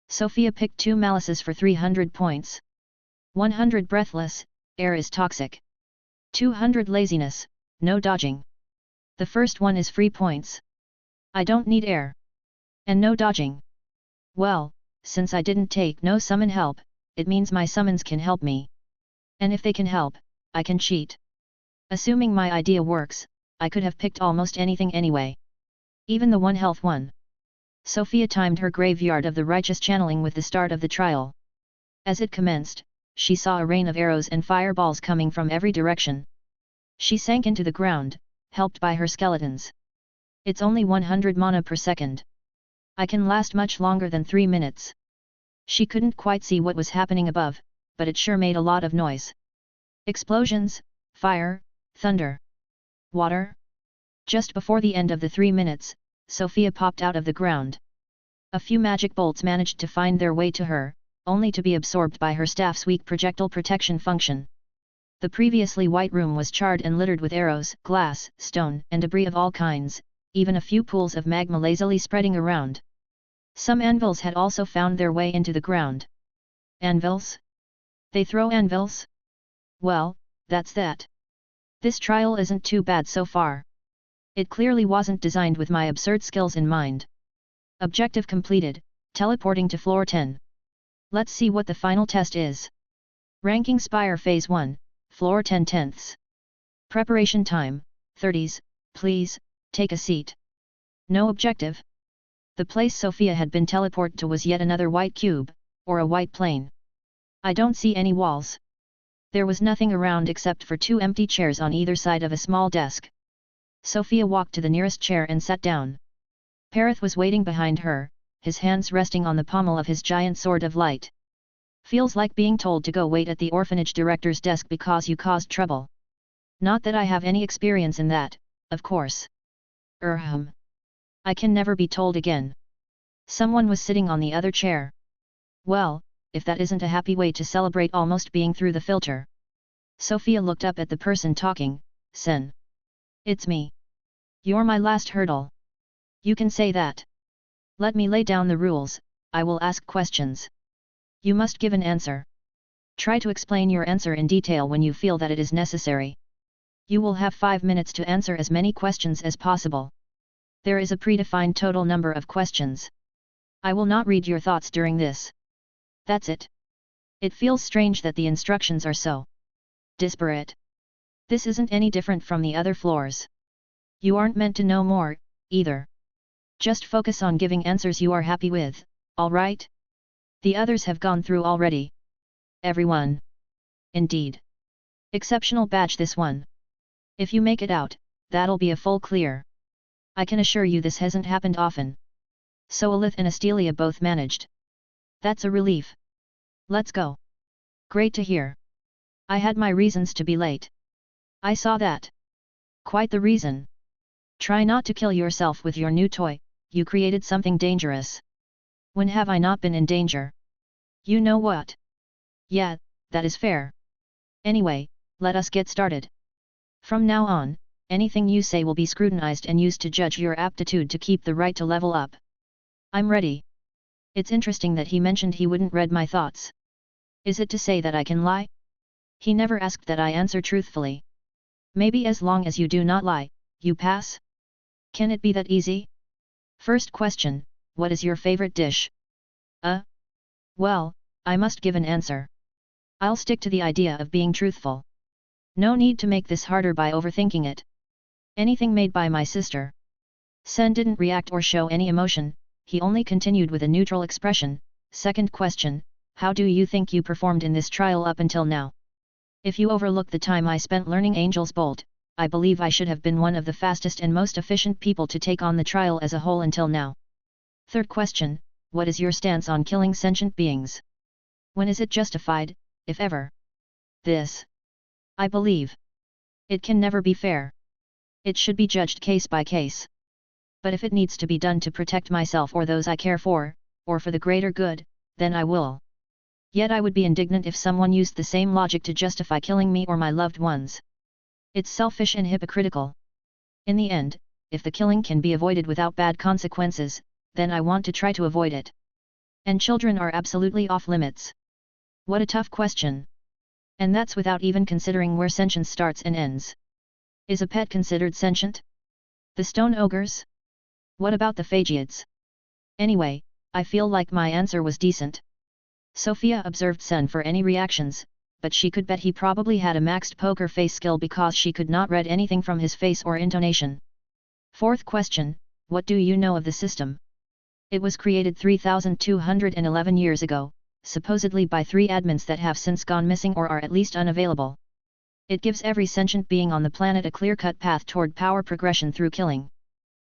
Sofia picked 2 malices for 300 points. 100 breathless, air is toxic. 200 laziness, no dodging. The first one is free points. I don't need air. And no dodging. Well, since I didn't take no summon help, it means my summons can help me. And if they can help, I can cheat. Assuming my idea works, I could have picked almost anything anyway. Even the 1 health one. Sofia timed her graveyard of the righteous channeling with the start of the trial. As it commenced, she saw a rain of arrows and fireballs coming from every direction. She sank into the ground, helped by her skeletons. It's only 100 mana per second. I can last much longer than 3 minutes. She couldn't quite see what was happening above, but it sure made a lot of noise. Explosions, fire, thunder, water. Just before the end of the 3 minutes, Sofia popped out of the ground. A few magic bolts managed to find their way to her, only to be absorbed by her staff's weak projectile protection function. The previously white room was charred and littered with arrows, glass, stone, and debris of all kinds, even a few pools of magma lazily spreading around. Some anvils had also found their way into the ground. Anvils? They throw anvils? Well, that's that. This trial isn't too bad so far. It clearly wasn't designed with my absurd skills in mind. Objective completed, teleporting to floor 10. Let's see what the final test is. Ranking Spire Phase 1, Floor 10/10. Preparation time, 30s, please, take a seat. No objective. The place Sofia had been teleported to was yet another white cube, Or a white plain? I don't see any walls. There was nothing around except for 2 empty chairs on either side of a small desk. Sofia walked to the nearest chair and sat down. Perith was waiting behind her, his hands resting on the pommel of his giant sword of light. Feels like being told to go wait at the orphanage director's desk because you caused trouble. Not that I have any experience in that, of course. I can never be told again. Someone was sitting on the other chair. Well, if that isn't a happy way to celebrate almost being through the filter. Sofia looked up at the person talking, Sen. It's me. You're my last hurdle. You can say that. Let me lay down the rules, I will ask questions. You must give an answer. Try to explain your answer in detail when you feel that it is necessary. You will have 5 minutes to answer as many questions as possible. There is a predefined total number of questions. I will not read your thoughts during this. That's it. It feels strange that the instructions are so disparate. This isn't any different from the other floors. You aren't meant to know more, either. Just focus on giving answers you are happy with, alright? The others have gone through already. Everyone. Indeed. Exceptional batch this one. If you make it out, that'll be a full clear. I can assure you this hasn't happened often. So Alith and Astelia both managed. That's a relief. Let's go. Great to hear. I had my reasons to be late. I saw that. Quite the reason. Try not to kill yourself with your new toy, you created something dangerous. When have I not been in danger? You know what? Yeah, that is fair. Anyway, let us get started. From now on, anything you say will be scrutinized and used to judge your aptitude to keep the right to level up. I'm ready. It's interesting that he mentioned he wouldn't read my thoughts. Is it to say that I can lie? He never asked that I answer truthfully. Maybe as long as you do not lie, you pass? Can it be that easy? First question, what is your favorite dish? Well, I must give an answer. I'll stick to the idea of being truthful. No need to make this harder by overthinking it. Anything made by my sister. Sen didn't react or show any emotion, he only continued with a neutral expression. Second question, how do you think you performed in this trial up until now? If you overlook the time I spent learning Angel's Bolt, I believe I should have been one of the fastest and most efficient people to take on the trial as a whole until now. Third question, what is your stance on killing sentient beings? When is it justified, if ever? This. I believe. It can never be fair. It should be judged case by case. But if it needs to be done to protect myself or those I care for, or for the greater good, then I will. Yet I would be indignant if someone used the same logic to justify killing me or my loved ones. It's selfish and hypocritical. In the end, if the killing can be avoided without bad consequences, then I want to try to avoid it. And children are absolutely off limits. What a tough question. And that's without even considering where sentience starts and ends. Is a pet considered sentient? The stone ogres? What about the Phagiids? Anyway, I feel like my answer was decent. Sofia observed Sen for any reactions, but she could bet he probably had a maxed poker face skill because she could not read anything from his face or intonation. Fourth question, what do you know of the system? It was created 3,211 years ago, supposedly by 3 admins that have since gone missing or are at least unavailable. It gives every sentient being on the planet a clear-cut path toward power progression through killing.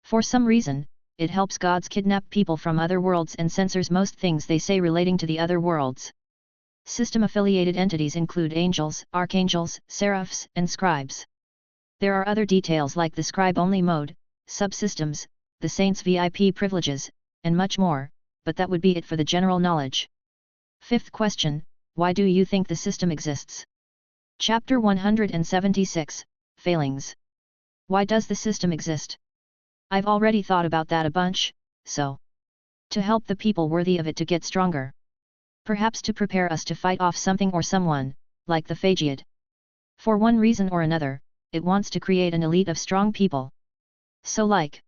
For some reason, it helps gods kidnap people from other worlds and censors most things they say relating to the other worlds. System-affiliated entities include angels, archangels, seraphs, and scribes. There are other details like the scribe-only mode, subsystems, the saints' VIP privileges, and much more, but that would be it for the general knowledge. Fifth question, why do you think the system exists? Chapter 176, Failings. Why does the system exist? I've already thought about that a bunch, so. To help the people worthy of it to get stronger. Perhaps to prepare us to fight off something or someone, like the Phagiid. For one reason or another, it wants to create an elite of strong people. So like.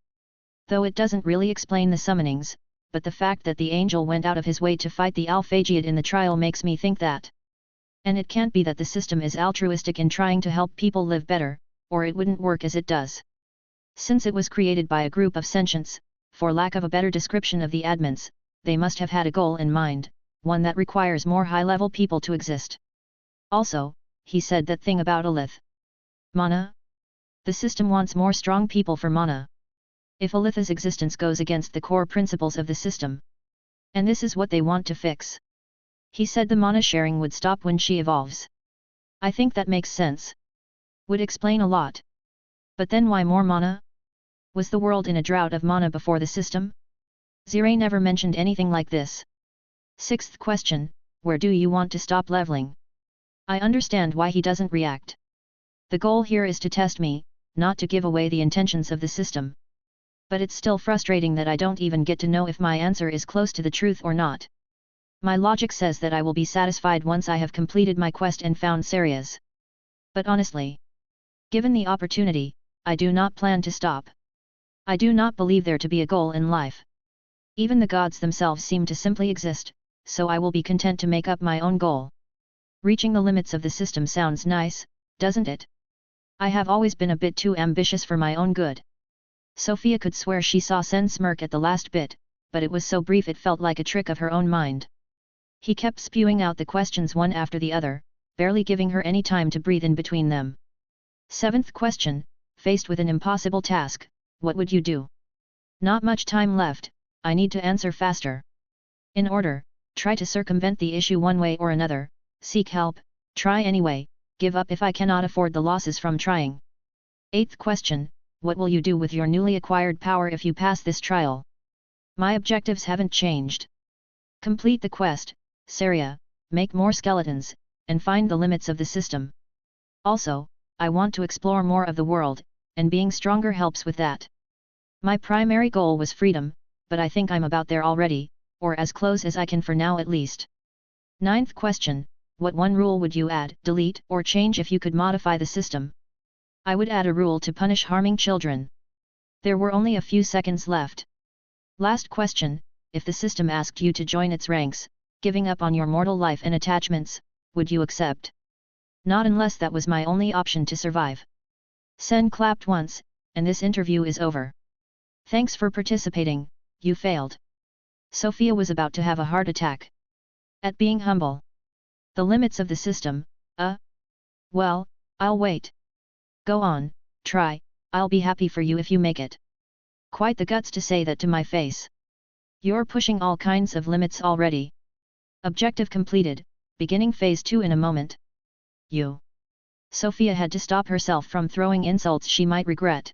Though it doesn't really explain the summonings, but the fact that the angel went out of his way to fight the Al-Phagiid in the trial makes me think that. And it can't be that the system is altruistic in trying to help people live better, or it wouldn't work as it does. Since it was created by a group of sentients, for lack of a better description of the admins, they must have had a goal in mind, one that requires more high-level people to exist. Also, he said that thing about Alith. Mana? The system wants more strong people for mana. If Alith's existence goes against the core principles of the system. And this is what they want to fix. He said the mana sharing would stop when she evolves. I think that makes sense. Would explain a lot. But then why more mana? Was the world in a drought of mana before the system? Zire never mentioned anything like this. Sixth question, where do you want to stop leveling? I understand why he doesn't react. The goal here is to test me, not to give away the intentions of the system. But it's still frustrating that I don't even get to know if my answer is close to the truth or not. My logic says that I will be satisfied once I have completed my quest and found Sarias. But honestly, given the opportunity, I do not plan to stop. I do not believe there to be a goal in life. Even the gods themselves seem to simply exist, so I will be content to make up my own goal. Reaching the limits of the system sounds nice, doesn't it? I have always been a bit too ambitious for my own good. Sofia could swear she saw Sen smirk at the last bit, but it was so brief it felt like a trick of her own mind. He kept spewing out the questions one after the other, barely giving her any time to breathe in between them. Seventh question, faced with an impossible task, what would you do? Not much time left, I need to answer faster. In order, try to circumvent the issue one way or another, seek help, try anyway, give up if I cannot afford the losses from trying. Eighth question, what will you do with your newly acquired power if you pass this trial? My objectives haven't changed. Complete the quest, Saria, make more skeletons, and find the limits of the system. Also, I want to explore more of the world, and being stronger helps with that. My primary goal was freedom, but I think I'm about there already, or as close as I can for now at least. Ninth question, what one rule would you add, delete, or change if you could modify the system? I would add a rule to punish harming children. There were only a few seconds left. Last question, if the system asked you to join its ranks, giving up on your mortal life and attachments, would you accept? Not unless that was my only option to survive. Sen clapped once, and this interview is over. Thanks for participating, you failed. Sofia was about to have a heart attack. At being humble. The limits of the system, well, I'll wait. Go on, try, I'll be happy for you if you make it. Quite the guts to say that to my face. You're pushing all kinds of limits already. Objective completed, beginning phase 2 in a moment. You. Sofia had to stop herself from throwing insults she might regret.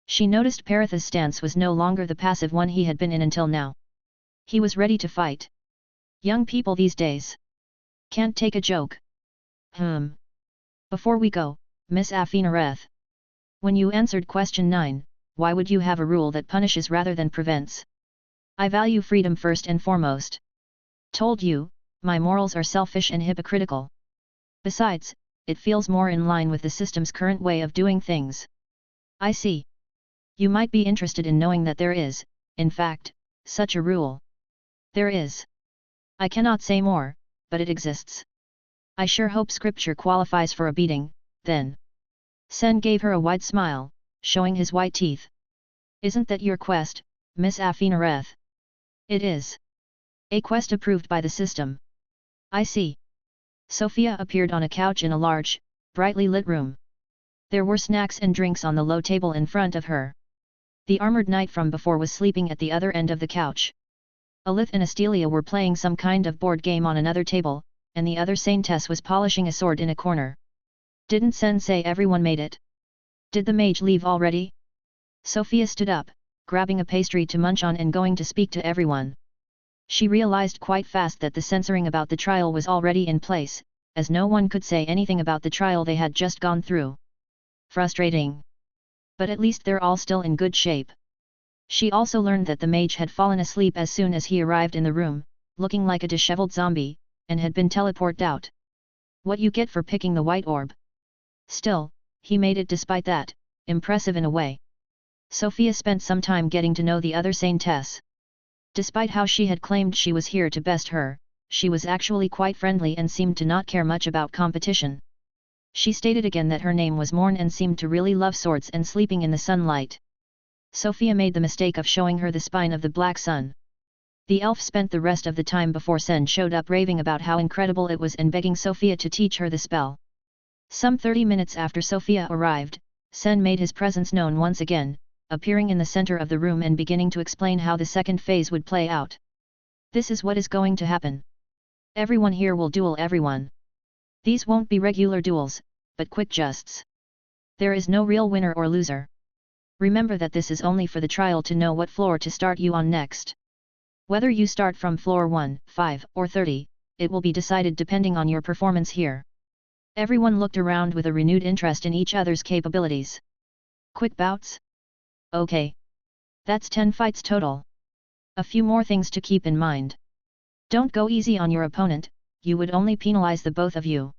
She noticed Paritha's stance was no longer the passive one he had been in until now. He was ready to fight. Young people these days can't take a joke. Before we go, Miss Afinareth. When you answered question 9, why would you have a rule that punishes rather than prevents? I value freedom first and foremost. Told you, my morals are selfish and hypocritical. Besides, it feels more in line with the system's current way of doing things. I see. You might be interested in knowing that there is, in fact, such a rule. There is. I cannot say more, but it exists. I sure hope scripture qualifies for a beating, then. Sen gave her a wide smile, showing his white teeth. Isn't that your quest, Miss Afinareth? It is. A quest approved by the system. I see. Sofia appeared on a couch in a large, brightly lit room. There were snacks and drinks on the low table in front of her. The armored knight from before was sleeping at the other end of the couch. Alith and Astelia were playing some kind of board game on another table, and the other Saintess was polishing a sword in a corner. Didn't Sen say everyone made it? Did the mage leave already? Sofia stood up, grabbing a pastry to munch on and going to speak to everyone. She realized quite fast that the censoring about the trial was already in place, as no one could say anything about the trial they had just gone through. Frustrating. But at least they're all still in good shape. She also learned that the mage had fallen asleep as soon as he arrived in the room, looking like a disheveled zombie, and had been teleported out. What you get for picking the white orb. Still, he made it despite that, impressive in a way. Sofia spent some time getting to know the other Saintess. Despite how she had claimed she was here to best her, she was actually quite friendly and seemed to not care much about competition. She stated again that her name was Morn and seemed to really love swords and sleeping in the sunlight. Sofia made the mistake of showing her the spine of the black sun. The elf spent the rest of the time before Sen showed up raving about how incredible it was and begging Sofia to teach her the spell. Some 30 minutes after Sofia arrived, Sen made his presence known once again, appearing in the center of the room and beginning to explain how the second phase would play out. This is what is going to happen. Everyone here will duel everyone. These won't be regular duels, but quick justs. There is no real winner or loser. Remember that this is only for the trial to know what floor to start you on next. Whether you start from floor 1, 5, or 30, it will be decided depending on your performance here. Everyone looked around with a renewed interest in each other's capabilities. Quick bouts? Okay. That's 10 fights total. A few more things to keep in mind. Don't go easy on your opponent, you would only penalize the both of you.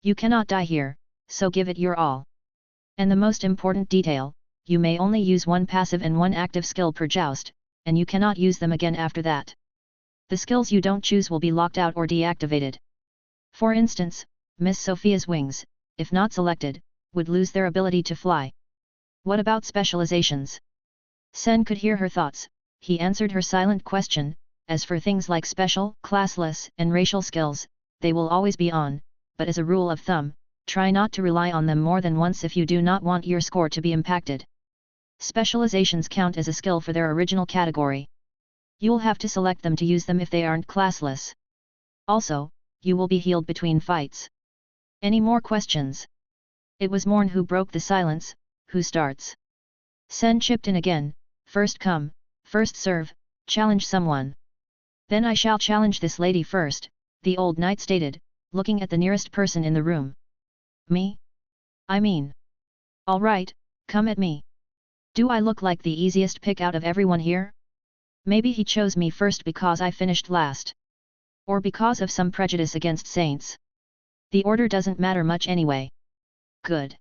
You cannot die here, so give it your all. And the most important detail, you may only use one passive and one active skill per joust, and you cannot use them again after that. The skills you don't choose will be locked out or deactivated. For instance, Miss Sofia's wings, if not selected, would lose their ability to fly. What about specializations? Sen could hear her thoughts. He answered her silent question. As for things like special, classless, and racial skills, they will always be on, but as a rule of thumb, try not to rely on them more than once if you do not want your score to be impacted. Specializations count as a skill for their original category. You'll have to select them to use them if they aren't classless. Also, you will be healed between fights. Any more questions? It was Morn who broke the silence. Who starts? Sen chipped in again. First come, first serve, challenge someone. Then I shall challenge this lady first, the old knight stated, looking at the nearest person in the room. Me? I mean. All right, come at me. Do I look like the easiest pick out of everyone here? Maybe he chose me first because I finished last. Or because of some prejudice against saints. The order doesn't matter much anyway. Good.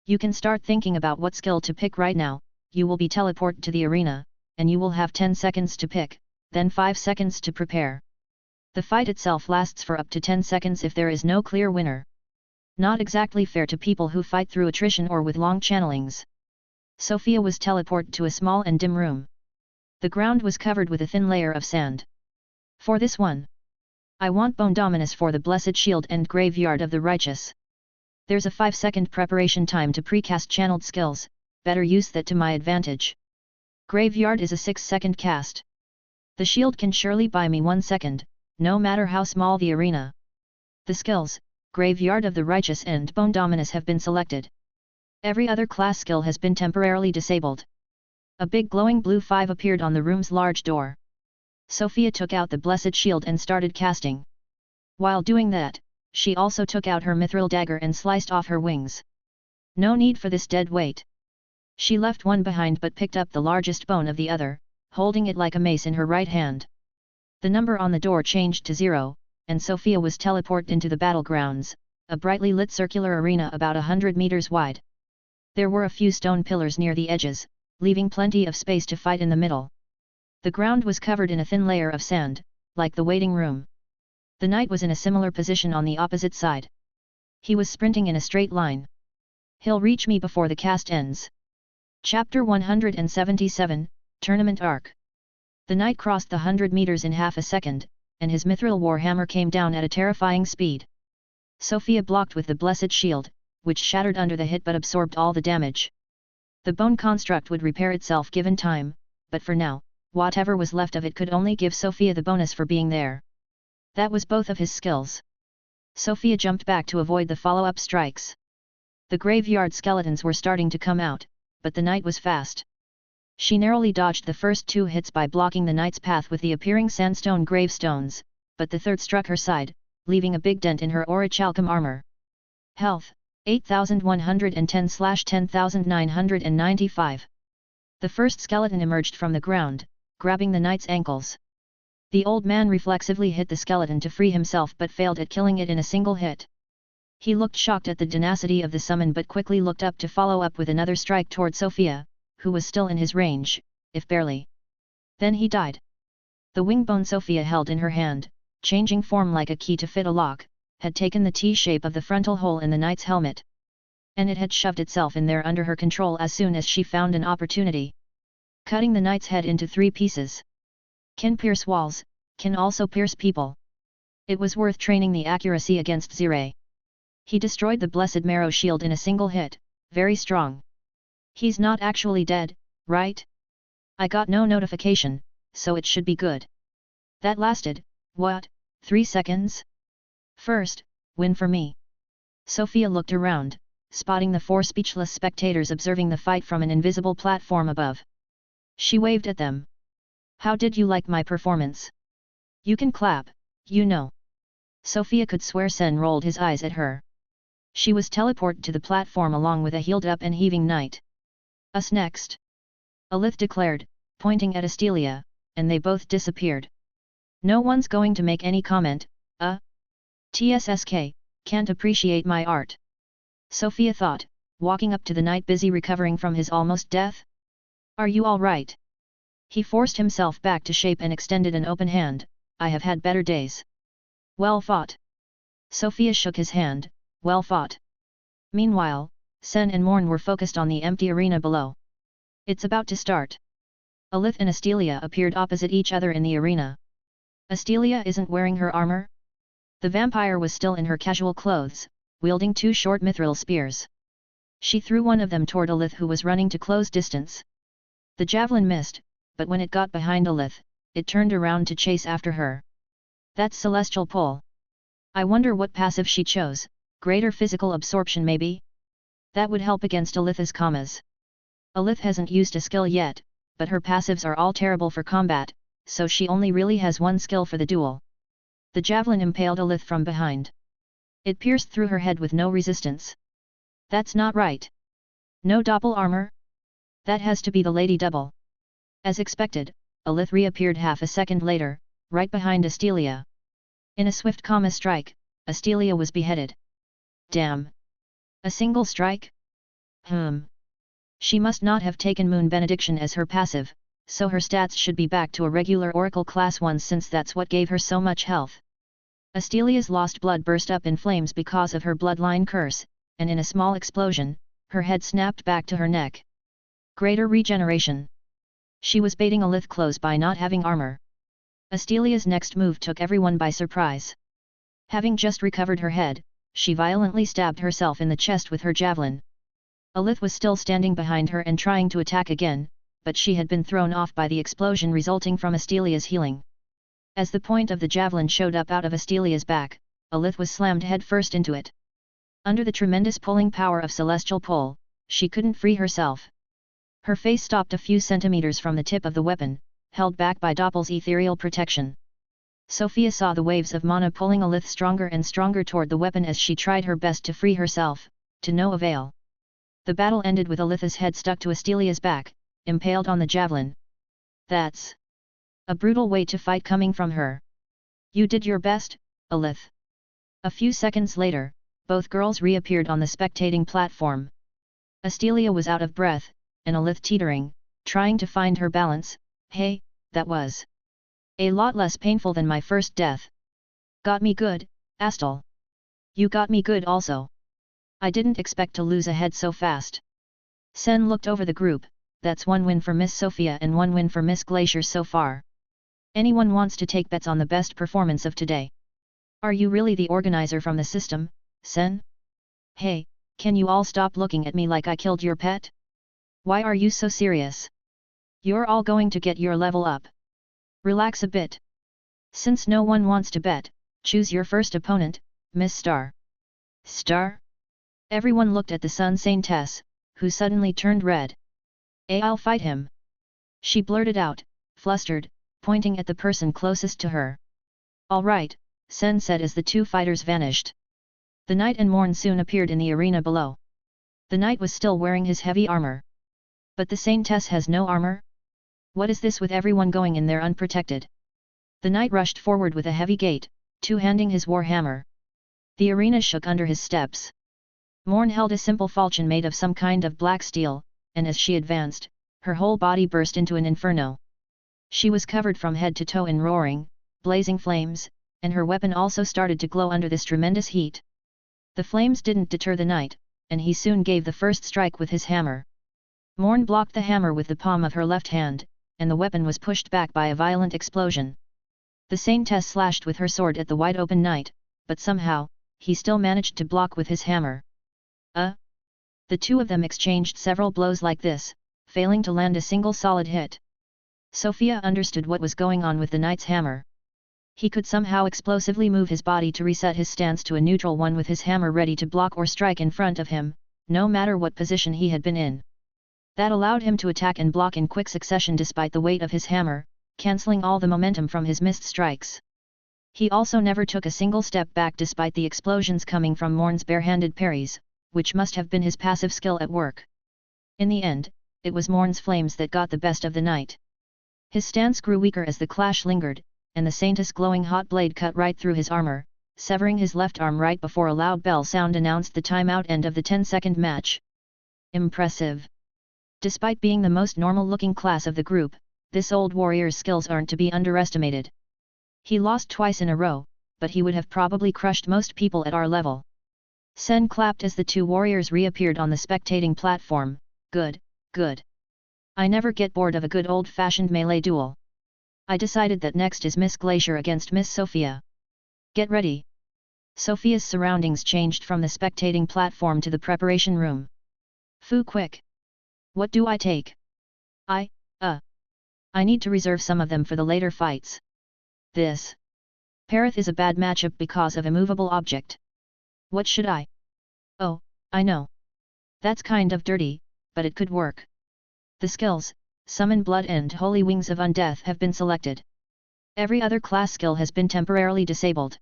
You can start thinking about what skill to pick right now. You will be teleported to the arena, and you will have 10 seconds to pick, then 5 seconds to prepare. The fight itself lasts for up to 10 seconds if there is no clear winner. Not exactly fair to people who fight through attrition or with long channelings. Sofia was teleported to a small and dim room. The ground was covered with a thin layer of sand. For this one, I want Bone Dominus for the Blessed Shield and Graveyard of the Righteous. There's a 5-second preparation time to precast channeled skills, better use that to my advantage. Graveyard is a 6-second cast. The shield can surely buy me 1 second, no matter how small the arena. The skills, Graveyard of the Righteous and Bone Dominus have been selected. Every other class skill has been temporarily disabled. A big glowing blue 5 appeared on the room's large door. Sofia took out the Blessed Shield and started casting. While doing that, she also took out her mithril dagger and sliced off her wings. No need for this dead weight. She left one behind but picked up the largest bone of the other, holding it like a mace in her right hand. The number on the door changed to 0, and Sofia was teleported into the battlegrounds, a brightly lit circular arena about 100 meters wide. There were a few stone pillars near the edges, leaving plenty of space to fight in the middle. The ground was covered in a thin layer of sand, like the waiting room. The knight was in a similar position on the opposite side. He was sprinting in a straight line. He'll reach me before the cast ends. Chapter 177, Tournament Arc. The knight crossed the 100 meters in half a second, and his mithril warhammer came down at a terrifying speed. Sofia blocked with the Blessed Shield, which shattered under the hit but absorbed all the damage. The bone construct would repair itself given time, but for now, whatever was left of it could only give Sofia the bonus for being there. That was both of his skills. Sofia jumped back to avoid the follow-up strikes. The graveyard skeletons were starting to come out, but the knight was fast. She narrowly dodged the first 2 hits by blocking the knight's path with the appearing sandstone gravestones, but the third struck her side, leaving a big dent in her orichalcum armor. Health, 8110/10,995. The first skeleton emerged from the ground, grabbing the knight's ankles. The old man reflexively hit the skeleton to free himself but failed at killing it in a single hit. He looked shocked at the tenacity of the summon but quickly looked up to follow up with another strike toward Sofia, who was still in his range, if barely. Then he died. The wingbone Sofia held in her hand, changing form like a key to fit a lock, had taken the T-shape of the frontal hole in the knight's helmet. And it had shoved itself in there under her control as soon as she found an opportunity. Cutting the knight's head into 3 pieces. Can pierce walls, can also pierce people. It was worth training the accuracy against Zire. He destroyed the Blessed Marrow shield in a single hit, very strong. He's not actually dead, right? I got no notification, so it should be good. That lasted, what, 3 seconds? First, win for me. Sofia looked around, spotting the 4 speechless spectators observing the fight from an invisible platform above. She waved at them. How did you like my performance? You can clap, you know. Sofia could swear Sen rolled his eyes at her. She was teleported to the platform along with a healed up and heaving knight. Us next. Alith declared, pointing at Astelia, and they both disappeared. No one's going to make any comment, TSSK, can't appreciate my art. Sofia thought, walking up to the knight busy recovering from his almost death. Are you all right? He forced himself back to shape and extended an open hand. I have had better days. Well fought. Sofia shook his hand, well fought. Meanwhile, Sen and Morn were focused on the empty arena below. It's about to start. Alith and Astelia appeared opposite each other in the arena. Astelia isn't wearing her armor? The vampire was still in her casual clothes, wielding 2 short mithril spears. She threw one of them toward Alith who was running to close distance. The javelin missed, but when it got behind Alith, it turned around to chase after her. That's Celestial Pull. I wonder what passive she chose, greater physical absorption maybe? That would help against Alith's commas. Alith hasn't used a skill yet, but her passives are all terrible for combat, so she only really has one skill for the duel. The javelin impaled Alith from behind. It pierced through her head with no resistance. That's not right. No doppel armor? That has to be the Lady Double. As expected, Alith reappeared half a second later, right behind Astelia. In a swift comma strike, Astelia was beheaded. Damn! A single strike? She must not have taken Moon Benediction as her passive, so her stats should be back to a regular Oracle Class 1 since that's what gave her so much health. Astelia's lost blood burst up in flames because of her bloodline curse, and in a small explosion, her head snapped back to her neck. Greater regeneration. She was baiting Alith close by not having armor. Astelia's next move took everyone by surprise. Having just recovered her head, she violently stabbed herself in the chest with her javelin. Alith was still standing behind her and trying to attack again, but she had been thrown off by the explosion resulting from Astelia's healing. As the point of the javelin showed up out of Astelia's back, Alith was slammed headfirst into it. Under the tremendous pulling power of Celestial Pull, she couldn't free herself. Her face stopped a few centimeters from the tip of the weapon, held back by Doppel's ethereal protection. Sofia saw the waves of mana pulling Alith stronger and stronger toward the weapon as she tried her best to free herself, to no avail. The battle ended with Alith's head stuck to Astelia's back, impaled on the javelin. That's a brutal way to fight coming from her. You did your best, Alith. A few seconds later, both girls reappeared on the spectating platform. Astelia was out of breath, and Alith teetering, trying to find her balance. Hey, that was a lot less painful than my first death. Got me good, Astel. You got me good also. I didn't expect to lose a head so fast. Sen looked over the group. That's 1 win for Miss Sofia and 1 win for Miss Glacier so far. Anyone wants to take bets on the best performance of today? Are you really the organizer from the system, Sen? Hey, can you all stop looking at me like I killed your pet? Why are you so serious? You're all going to get your level up. Relax a bit. Since no one wants to bet, choose your first opponent, Miss Star. Star? Everyone looked at the Sun Saintess, who suddenly turned red. I'll fight him. She blurted out, flustered, pointing at the person closest to her. All right, Sen said as the 2 fighters vanished. The knight and Morn soon appeared in the arena below. The knight was still wearing his heavy armor. But the Saintess has no armor? What is this with everyone going in there unprotected? The knight rushed forward with a heavy gait, two-handing his war hammer. The arena shook under his steps. Morn held a simple falchion made of some kind of black steel, and as she advanced, her whole body burst into an inferno. She was covered from head to toe in roaring, blazing flames, and her weapon also started to glow under this tremendous heat. The flames didn't deter the knight, and he soon gave the first strike with his hammer. Morn blocked the hammer with the palm of her left hand, and the weapon was pushed back by a violent explosion. The Saintess slashed with her sword at the wide-open knight, but somehow, he still managed to block with his hammer. The two of them exchanged several blows like this, failing to land a single solid hit. Sofia understood what was going on with the knight's hammer. He could somehow explosively move his body to reset his stance to a neutral one with his hammer ready to block or strike in front of him, no matter what position he had been in. That allowed him to attack and block in quick succession despite the weight of his hammer, cancelling all the momentum from his missed strikes. He also never took a single step back despite the explosions coming from Morn's barehanded parries, which must have been his passive skill at work. In the end, it was Morn's flames that got the best of the knight. His stance grew weaker as the clash lingered, and the Saintess' glowing hot blade cut right through his armor, severing his left arm right before a loud bell sound announced the timeout end of the 10-second match. Impressive. Despite being the most normal-looking class of the group, this old warrior's skills aren't to be underestimated. He lost twice in a row, but he would have probably crushed most people at our level. Sen clapped as the two warriors reappeared on the spectating platform. Good, good. I never get bored of a good old-fashioned melee duel. I decided that next is Miss Glacier against Miss Sofia. Get ready. Sofia's surroundings changed from the spectating platform to the preparation room. Fu quick. What do I take? I need to reserve some of them for the later fights. This Parith is a bad matchup because of a movable object. What should I? Oh, I know. That's kind of dirty, but it could work. The skills, Summon Blood and Holy Wings of Undeath have been selected. Every other class skill has been temporarily disabled.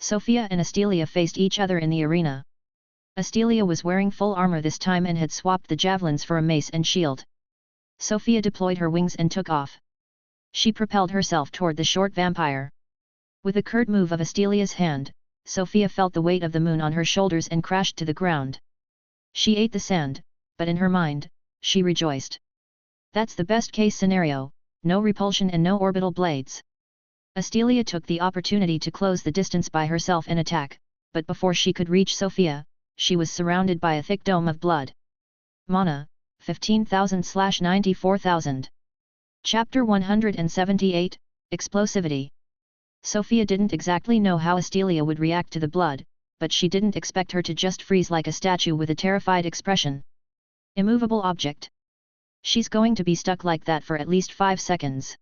Sofia and Astelia faced each other in the arena. Astelia was wearing full armor this time and had swapped the javelins for a mace and shield. Sofia deployed her wings and took off. She propelled herself toward the short vampire. With a curt move of Astelia's hand, Sofia felt the weight of the moon on her shoulders and crashed to the ground. She ate the sand, but in her mind, she rejoiced. That's the best case scenario, no repulsion and no orbital blades. Astelia took the opportunity to close the distance by herself and attack, but before she could reach Sofia, she was surrounded by a thick dome of blood. Mana, 15,000/94,000. Chapter 178, Explosivity. Sofia didn't exactly know how Astelia would react to the blood, but she didn't expect her to just freeze like a statue with a terrified expression. Immovable object. She's going to be stuck like that for at least 5 seconds.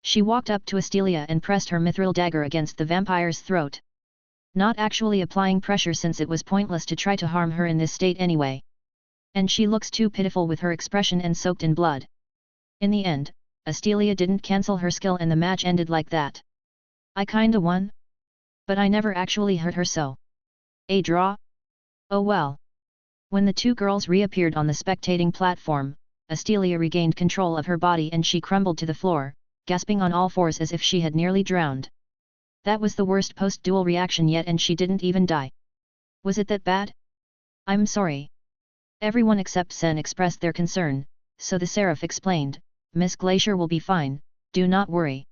She walked up to Astelia and pressed her mithril dagger against the vampire's throat. Not actually applying pressure since it was pointless to try to harm her in this state anyway. And she looks too pitiful with her expression and soaked in blood. In the end, Astelia didn't cancel her skill and the match ended like that. I kinda won? But I never actually hurt her so. A draw? Oh well. When the two girls reappeared on the spectating platform, Astelia regained control of her body and she crumbled to the floor, gasping on all fours as if she had nearly drowned. That was the worst post-duel reaction yet and she didn't even die. Was it that bad? I'm sorry. Everyone except Sen expressed their concern, so the Seraph explained, Miss Glacier will be fine, do not worry.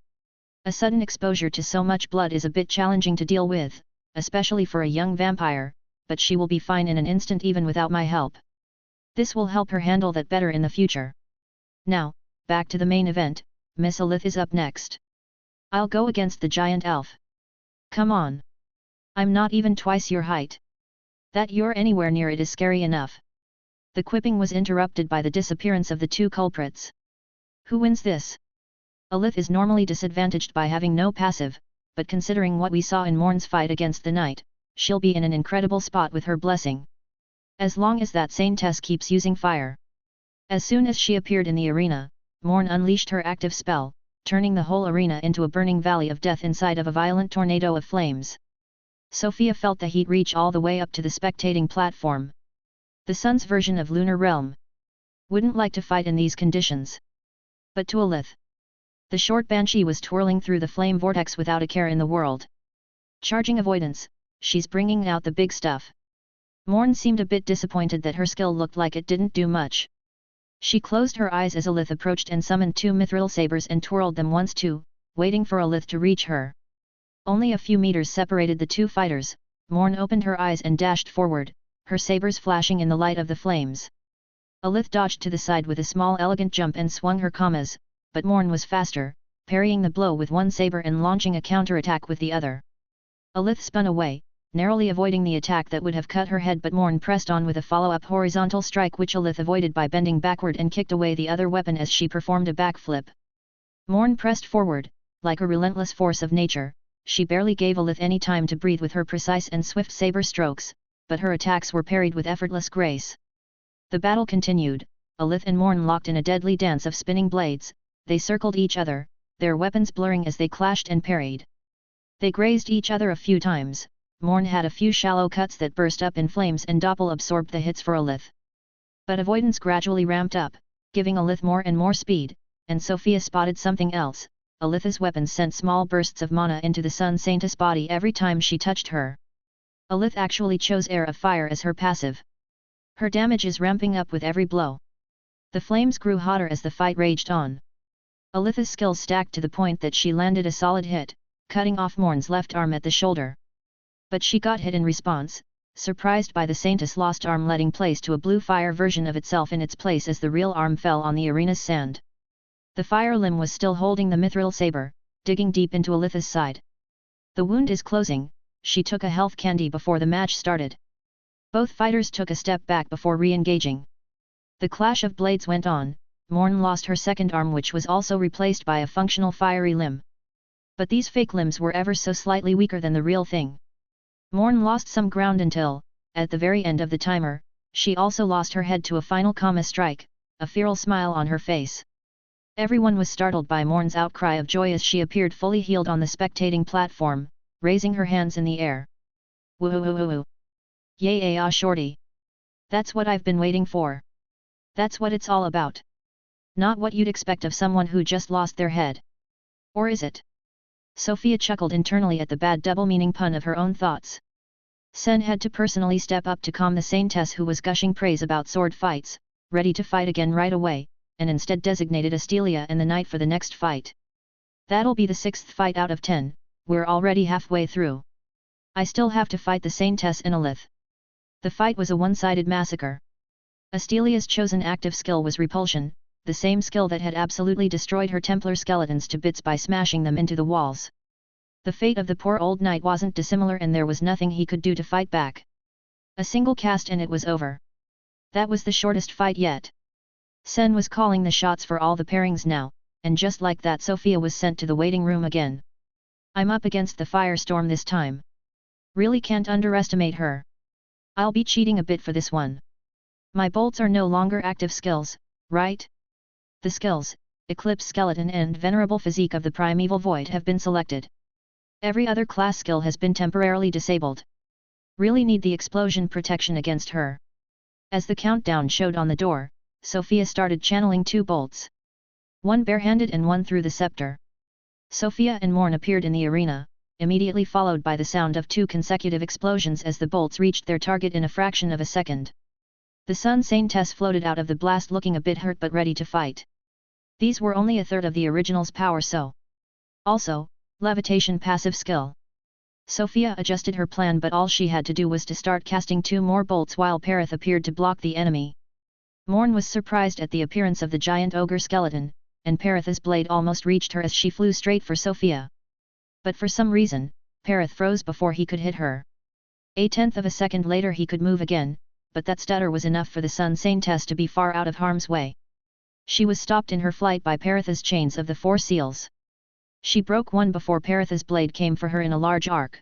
A sudden exposure to so much blood is a bit challenging to deal with, especially for a young vampire, but she will be fine in an instant even without my help. This will help her handle that better in the future. Now, back to the main event, Miss Alith is up next. I'll go against the giant elf. Come on. I'm not even twice your height. That you're anywhere near it is scary enough. The quipping was interrupted by the disappearance of the two culprits. Who wins this? Alith is normally disadvantaged by having no passive, but considering what we saw in Morn's fight against the knight, she'll be in an incredible spot with her blessing. As long as that Saintess keeps using fire. As soon as she appeared in the arena, Morn unleashed her active spell, turning the whole arena into a burning valley of death inside of a violent tornado of flames. Sofia felt the heat reach all the way up to the spectating platform. The sun's version of lunar realm. Wouldn't like to fight in these conditions. But to Alith. The short banshee was twirling through the flame vortex without a care in the world. Charging avoidance, she's bringing out the big stuff. Morn seemed a bit disappointed that her skill looked like it didn't do much. She closed her eyes as Alith approached and summoned two mithril sabers and twirled them once too, waiting for Alith to reach her. Only a few meters separated the two fighters. Morn opened her eyes and dashed forward, her sabers flashing in the light of the flames. Alith dodged to the side with a small elegant jump and swung her kamas, but Morn was faster, parrying the blow with one saber and launching a counterattack with the other. Alith spun away, narrowly avoiding the attack that would have cut her head, but Morn pressed on with a follow-up horizontal strike which Alith avoided by bending backward and kicked away the other weapon as she performed a backflip. Morn pressed forward, like a relentless force of nature. She barely gave Alith any time to breathe with her precise and swift saber strokes, but her attacks were parried with effortless grace. The battle continued, Alith and Morn locked in a deadly dance of spinning blades. They circled each other, their weapons blurring as they clashed and parried. They grazed each other a few times. Morn had a few shallow cuts that burst up in flames and Doppel absorbed the hits for Alith. But avoidance gradually ramped up, giving Alith more and more speed, and Sofia spotted something else. Alith's weapons sent small bursts of mana into the Saintess body every time she touched her. Alith actually chose Air of Fire as her passive. Her damage is ramping up with every blow. The flames grew hotter as the fight raged on. Alith's skills stacked to the point that she landed a solid hit, cutting off Morn's left arm at the shoulder. But she got hit in response, surprised by the Saintess' lost arm letting place to a blue fire version of itself in its place as the real arm fell on the arena's sand. The fire limb was still holding the mithril saber, digging deep into Alith's side. The wound is closing, she took a health candy before the match started. Both fighters took a step back before re-engaging. The clash of blades went on. Morn lost her second arm which was also replaced by a functional fiery limb. But these fake limbs were ever so slightly weaker than the real thing. Morn lost some ground until, at the very end of the timer, she also lost her head to a final comma strike, a feral smile on her face. Everyone was startled by Morn's outcry of joy as she appeared fully healed on the spectating platform, raising her hands in the air. Woo-hoo-hoo-hoo. Yay ah shorty. That's what I've been waiting for. That's what it's all about. Not what you'd expect of someone who just lost their head. Or is it? Sofia chuckled internally at the bad double-meaning pun of her own thoughts. Sen had to personally step up to calm the Saintess who was gushing praise about sword fights, ready to fight again right away, and instead designated Astelia and the knight for the next fight. That'll be the 6th fight out of 10, we're already halfway through. I still have to fight the Saintess and Alith. The fight was a one-sided massacre. Astelia's chosen active skill was repulsion, the same skill that had absolutely destroyed her Templar skeletons to bits by smashing them into the walls. The fate of the poor old knight wasn't dissimilar and there was nothing he could do to fight back. A single cast and it was over. That was the shortest fight yet. Sen was calling the shots for all the pairings now, and just like that Sofia was sent to the waiting room again. I'm up against the firestorm this time. Really can't underestimate her. I'll be cheating a bit for this one. My bolts are no longer active skills, right? The skills, Eclipse Skeleton and Venerable Physique of the Primeval Void have been selected. Every other class skill has been temporarily disabled. Really need the explosion protection against her. As the countdown showed on the door, Sofia started channeling 2 bolts. One barehanded and one through the scepter. Sofia and Morn appeared in the arena, immediately followed by the sound of 2 consecutive explosions as the bolts reached their target in a fraction of a second. The Saintess floated out of the blast looking a bit hurt but ready to fight. These were only a third of the original's power so. Also, levitation passive skill. Sofia adjusted her plan but all she had to do was to start casting 2 more bolts while Perith appeared to block the enemy. Morn was surprised at the appearance of the giant ogre skeleton, and Perith's blade almost reached her as she flew straight for Sofia. But for some reason, Perith froze before he could hit her. A tenth of a second later he could move again, but that stutter was enough for the Saintess to be far out of harm's way. She was stopped in her flight by Perith's chains of the 4 seals. She broke one before Perith's blade came for her in a large arc.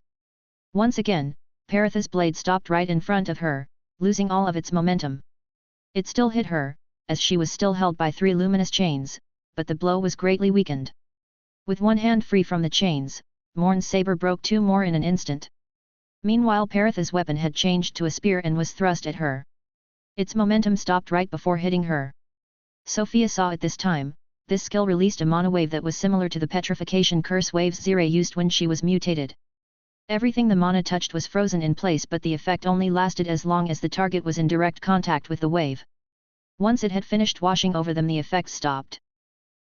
Once again, Perith's blade stopped right in front of her, losing all of its momentum. It still hit her, as she was still held by 3 luminous chains, but the blow was greatly weakened. With one hand free from the chains, Morn's saber broke 2 more in an instant. Meanwhile Perith's weapon had changed to a spear and was thrust at her. Its momentum stopped right before hitting her. Sofia saw it this time. This skill released a mana wave that was similar to the petrification curse waves Zire used when she was mutated. Everything the mana touched was frozen in place but the effect only lasted as long as the target was in direct contact with the wave. Once it had finished washing over them the effect stopped.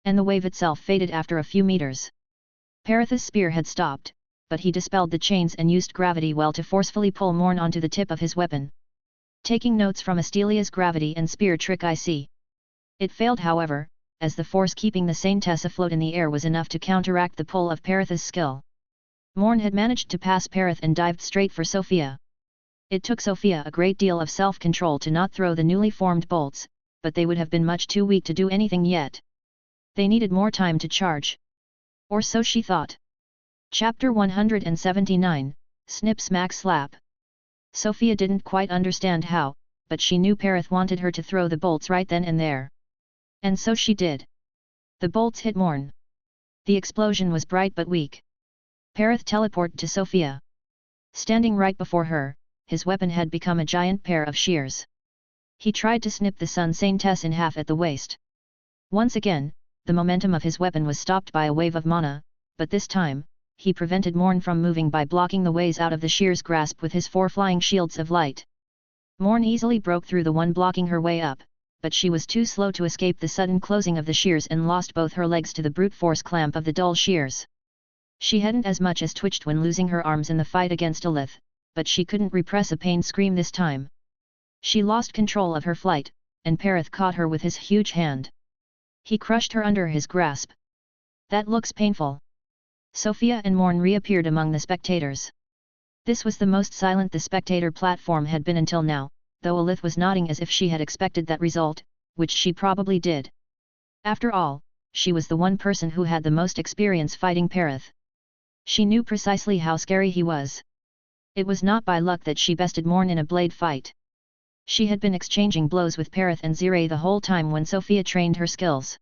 And the wave itself faded after a few meters. Perith's spear had stopped, but he dispelled the chains and used gravity well to forcefully pull Morn onto the tip of his weapon. Taking notes from Astelia's gravity and spear trick I see. It failed however, as the force keeping the Saintess afloat in the air was enough to counteract the pull of Perith's skill. Morn had managed to pass Perith and dived straight for Sofia. It took Sofia a great deal of self-control to not throw the newly formed bolts, but they would have been much too weak to do anything yet. They needed more time to charge. Or so she thought. Chapter 179, Snip Smack Slap. Sofia didn't quite understand how, but she knew Perith wanted her to throw the bolts right then and there. And so she did. The bolts hit Morn. The explosion was bright but weak. Perith teleported to Sofia. Standing right before her, his weapon had become a giant pair of shears. He tried to snip the Sun Saintess in half at the waist. Once again, the momentum of his weapon was stopped by a wave of mana, but this time, he prevented Morn from moving by blocking the ways out of the shears' grasp with his 4 flying shields of light. Morn easily broke through the one blocking her way up, but she was too slow to escape the sudden closing of the shears and lost both her legs to the brute force clamp of the dull shears. She hadn't as much as twitched when losing her arms in the fight against Alith, but she couldn't repress a pain scream this time. She lost control of her flight, and Perith caught her with his huge hand. He crushed her under his grasp. That looks painful. Sofia and Morn reappeared among the spectators. This was the most silent the spectator platform had been until now, though Alith was nodding as if she had expected that result, which she probably did. After all, she was the one person who had the most experience fighting Perith. She knew precisely how scary he was. It was not by luck that she bested Morn in a blade fight. She had been exchanging blows with Perith and Zire the whole time when Sofia trained her skills.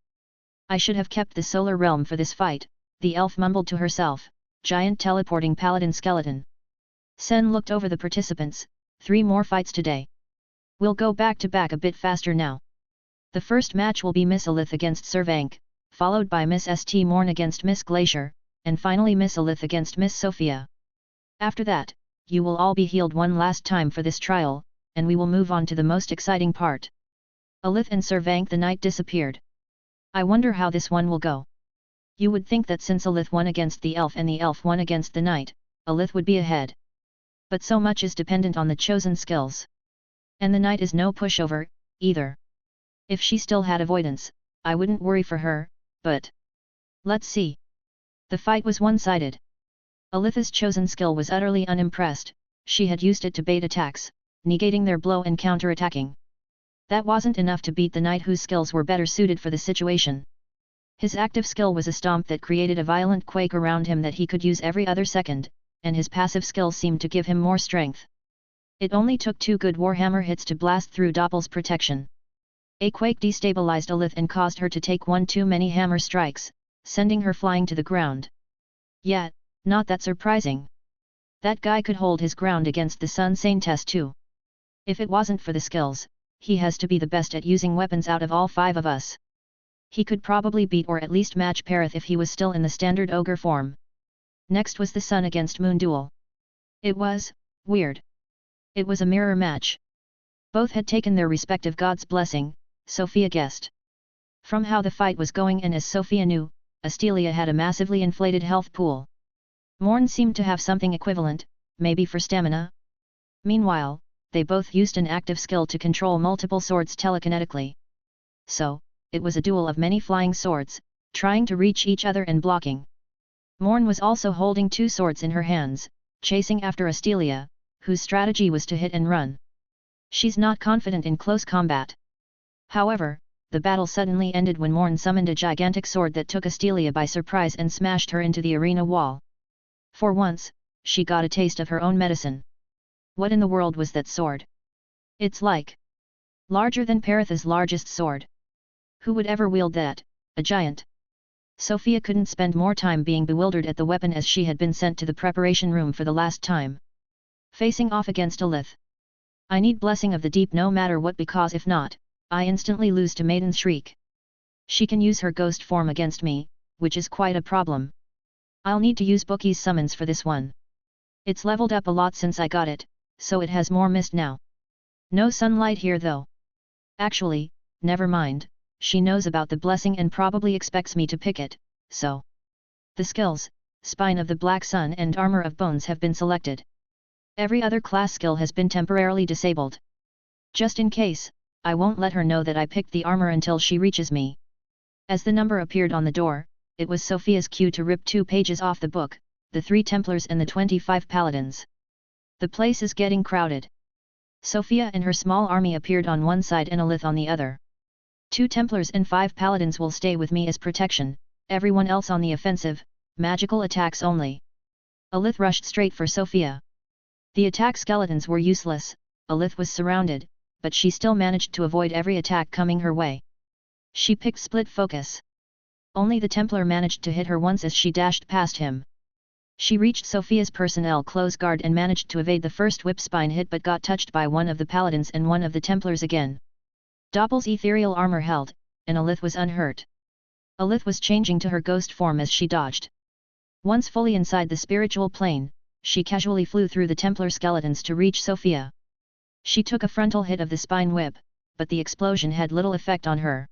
I should have kept the solar realm for this fight, the elf mumbled to herself, giant teleporting paladin skeleton. Sen looked over the participants, 3 more fights today. We'll go back to back a bit faster now. The first match will be Miss Alith against Servank, followed by Miss St. Morn against Miss Glacier, and finally Miss Alith against Miss Sofia. After that, you will all be healed one last time for this trial, and we will move on to the most exciting part. Alith and Servank the knight disappeared. I wonder how this one will go. You would think that since Alith won against the elf and the elf won against the knight, Alith would be ahead. But so much is dependent on the chosen skills. And the knight is no pushover, either. If she still had avoidance, I wouldn't worry for her, but... let's see. The fight was one-sided. Alith's chosen skill was utterly unimpressed, she had used it to bait attacks, negating their blow and counter-attacking. That wasn't enough to beat the knight whose skills were better suited for the situation. His active skill was a stomp that created a violent quake around him that he could use every other second, and his passive skill seemed to give him more strength. It only took 2 good Warhammer hits to blast through Doppel's protection. A quake destabilized Alith and caused her to take 1 too many hammer strikes, sending her flying to the ground. Yet, not that surprising. That guy could hold his ground against the Sun Saintess too. If it wasn't for the skills, he has to be the best at using weapons out of all 5 of us. He could probably beat or at least match Perith if he was still in the standard ogre form. Next was the Sun against Moon duel. It was weird. It was a mirror match. Both had taken their respective god's blessing, Sofia guessed. From how the fight was going and as Sofia knew, Astelia had a massively inflated health pool. Morn seemed to have something equivalent, maybe for stamina. Meanwhile, they both used an active skill to control multiple swords telekinetically. So, it was a duel of many flying swords, trying to reach each other and blocking. Morn was also holding 2 swords in her hands, chasing after Astelia, whose strategy was to hit and run. She's not confident in close combat. However, the battle suddenly ended when Morn summoned a gigantic sword that took Astelia by surprise and smashed her into the arena wall. For once, she got a taste of her own medicine. What in the world was that sword? It's like larger than Perith's largest sword. Who would ever wield that, a giant? Sofia couldn't spend more time being bewildered at the weapon as she had been sent to the preparation room for the last time. Facing off against Alith. I need blessing of the deep no matter what, because if not, I instantly lose to Maiden's Shriek. She can use her ghost form against me, which is quite a problem. I'll need to use Bookie's summons for this one. It's leveled up a lot since I got it, so it has more mist now. No sunlight here though. Actually, never mind, she knows about the blessing and probably expects me to pick it, so. The skills, Spine of the Black Sun and Armor of Bones have been selected. Every other class skill has been temporarily disabled. Just in case, I won't let her know that I picked the armor until she reaches me. As the number appeared on the door, it was Sofia's cue to rip 2 pages off the book, the 3 Templars and the 25 Paladins. The place is getting crowded. Sofia and her small army appeared on one side and Alith on the other. 2 Templars and 5 Paladins will stay with me as protection, everyone else on the offensive, magical attacks only. Alith rushed straight for Sofia. The attack skeletons were useless, Alith was surrounded, but she still managed to avoid every attack coming her way. She picked split focus. Only the Templar managed to hit her once as she dashed past him. She reached Sofia's personnel close guard and managed to evade the first whip spine hit but got touched by one of the Paladins and one of the Templars again. Doppel's ethereal armor held, and Alith was unhurt. Alith was changing to her ghost form as she dodged. Once fully inside the spiritual plane, she casually flew through the Templar skeletons to reach Sofia. She took a frontal hit of the spine whip, but the explosion had little effect on her.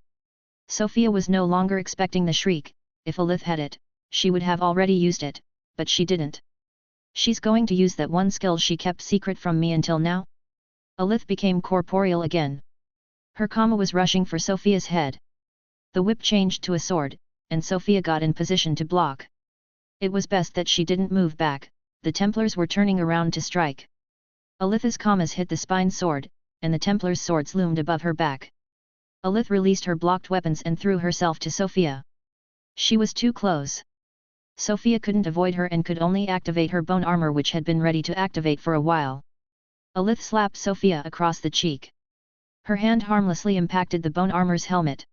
Sofia was no longer expecting the shriek. If Alith had it, she would have already used it, but she didn't. She's going to use that one skill she kept secret from me until now? Alith became corporeal again. Her comma was rushing for Sofia's head. The whip changed to a sword, and Sofia got in position to block. It was best that she didn't move back, the Templars were turning around to strike. Alith's commas hit the spine sword, and the Templars' swords loomed above her back. Alith released her blocked weapons and threw herself to Sofia. She was too close. Sofia couldn't avoid her and could only activate her bone armor which had been ready to activate for a while. Alith slapped Sofia across the cheek. Her hand harmlessly impacted the bone armor's helmet.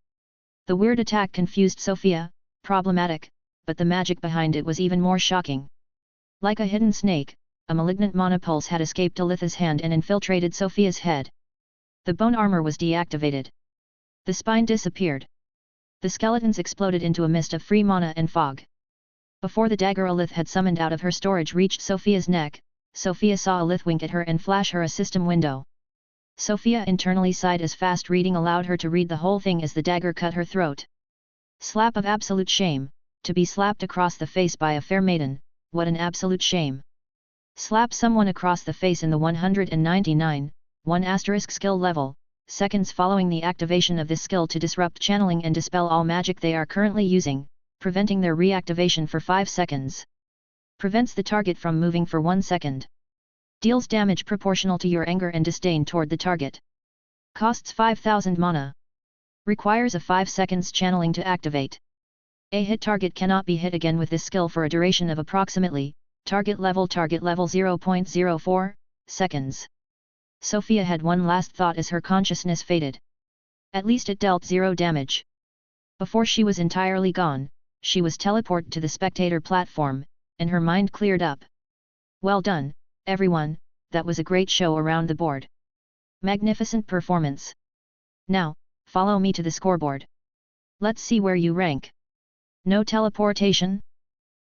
The weird attack confused Sofia, problematic, but the magic behind it was even more shocking. Like a hidden snake, a malignant monopulse had escaped Alith's hand and infiltrated Sofia's head. The bone armor was deactivated. The spine disappeared. The skeletons exploded into a mist of free mana and fog. Before the dagger Alith had summoned out of her storage reached Sofia's neck, Sofia saw Alith wink at her and flash her a system window. Sofia internally sighed as fast reading allowed her to read the whole thing as the dagger cut her throat. Slap of absolute shame, to be slapped across the face by a fair maiden, what an absolute shame. Slap someone across the face in the 199, 1 skill level, seconds following the activation of this skill to disrupt channeling and dispel all magic they are currently using, preventing their reactivation for 5 seconds. Prevents the target from moving for 1 second. Deals damage proportional to your anger and disdain toward the target. Costs 5000 mana. Requires a 5 seconds channeling to activate. A hit target cannot be hit again with this skill for a duration of approximately, target level 0.04 seconds. Sofia had one last thought as her consciousness faded. At least it dealt 0 damage. Before she was entirely gone, she was teleported to the spectator platform, and her mind cleared up. Well done, everyone, that was a great show around the board. Magnificent performance. Now, follow me to the scoreboard. Let's see where you rank. No teleportation?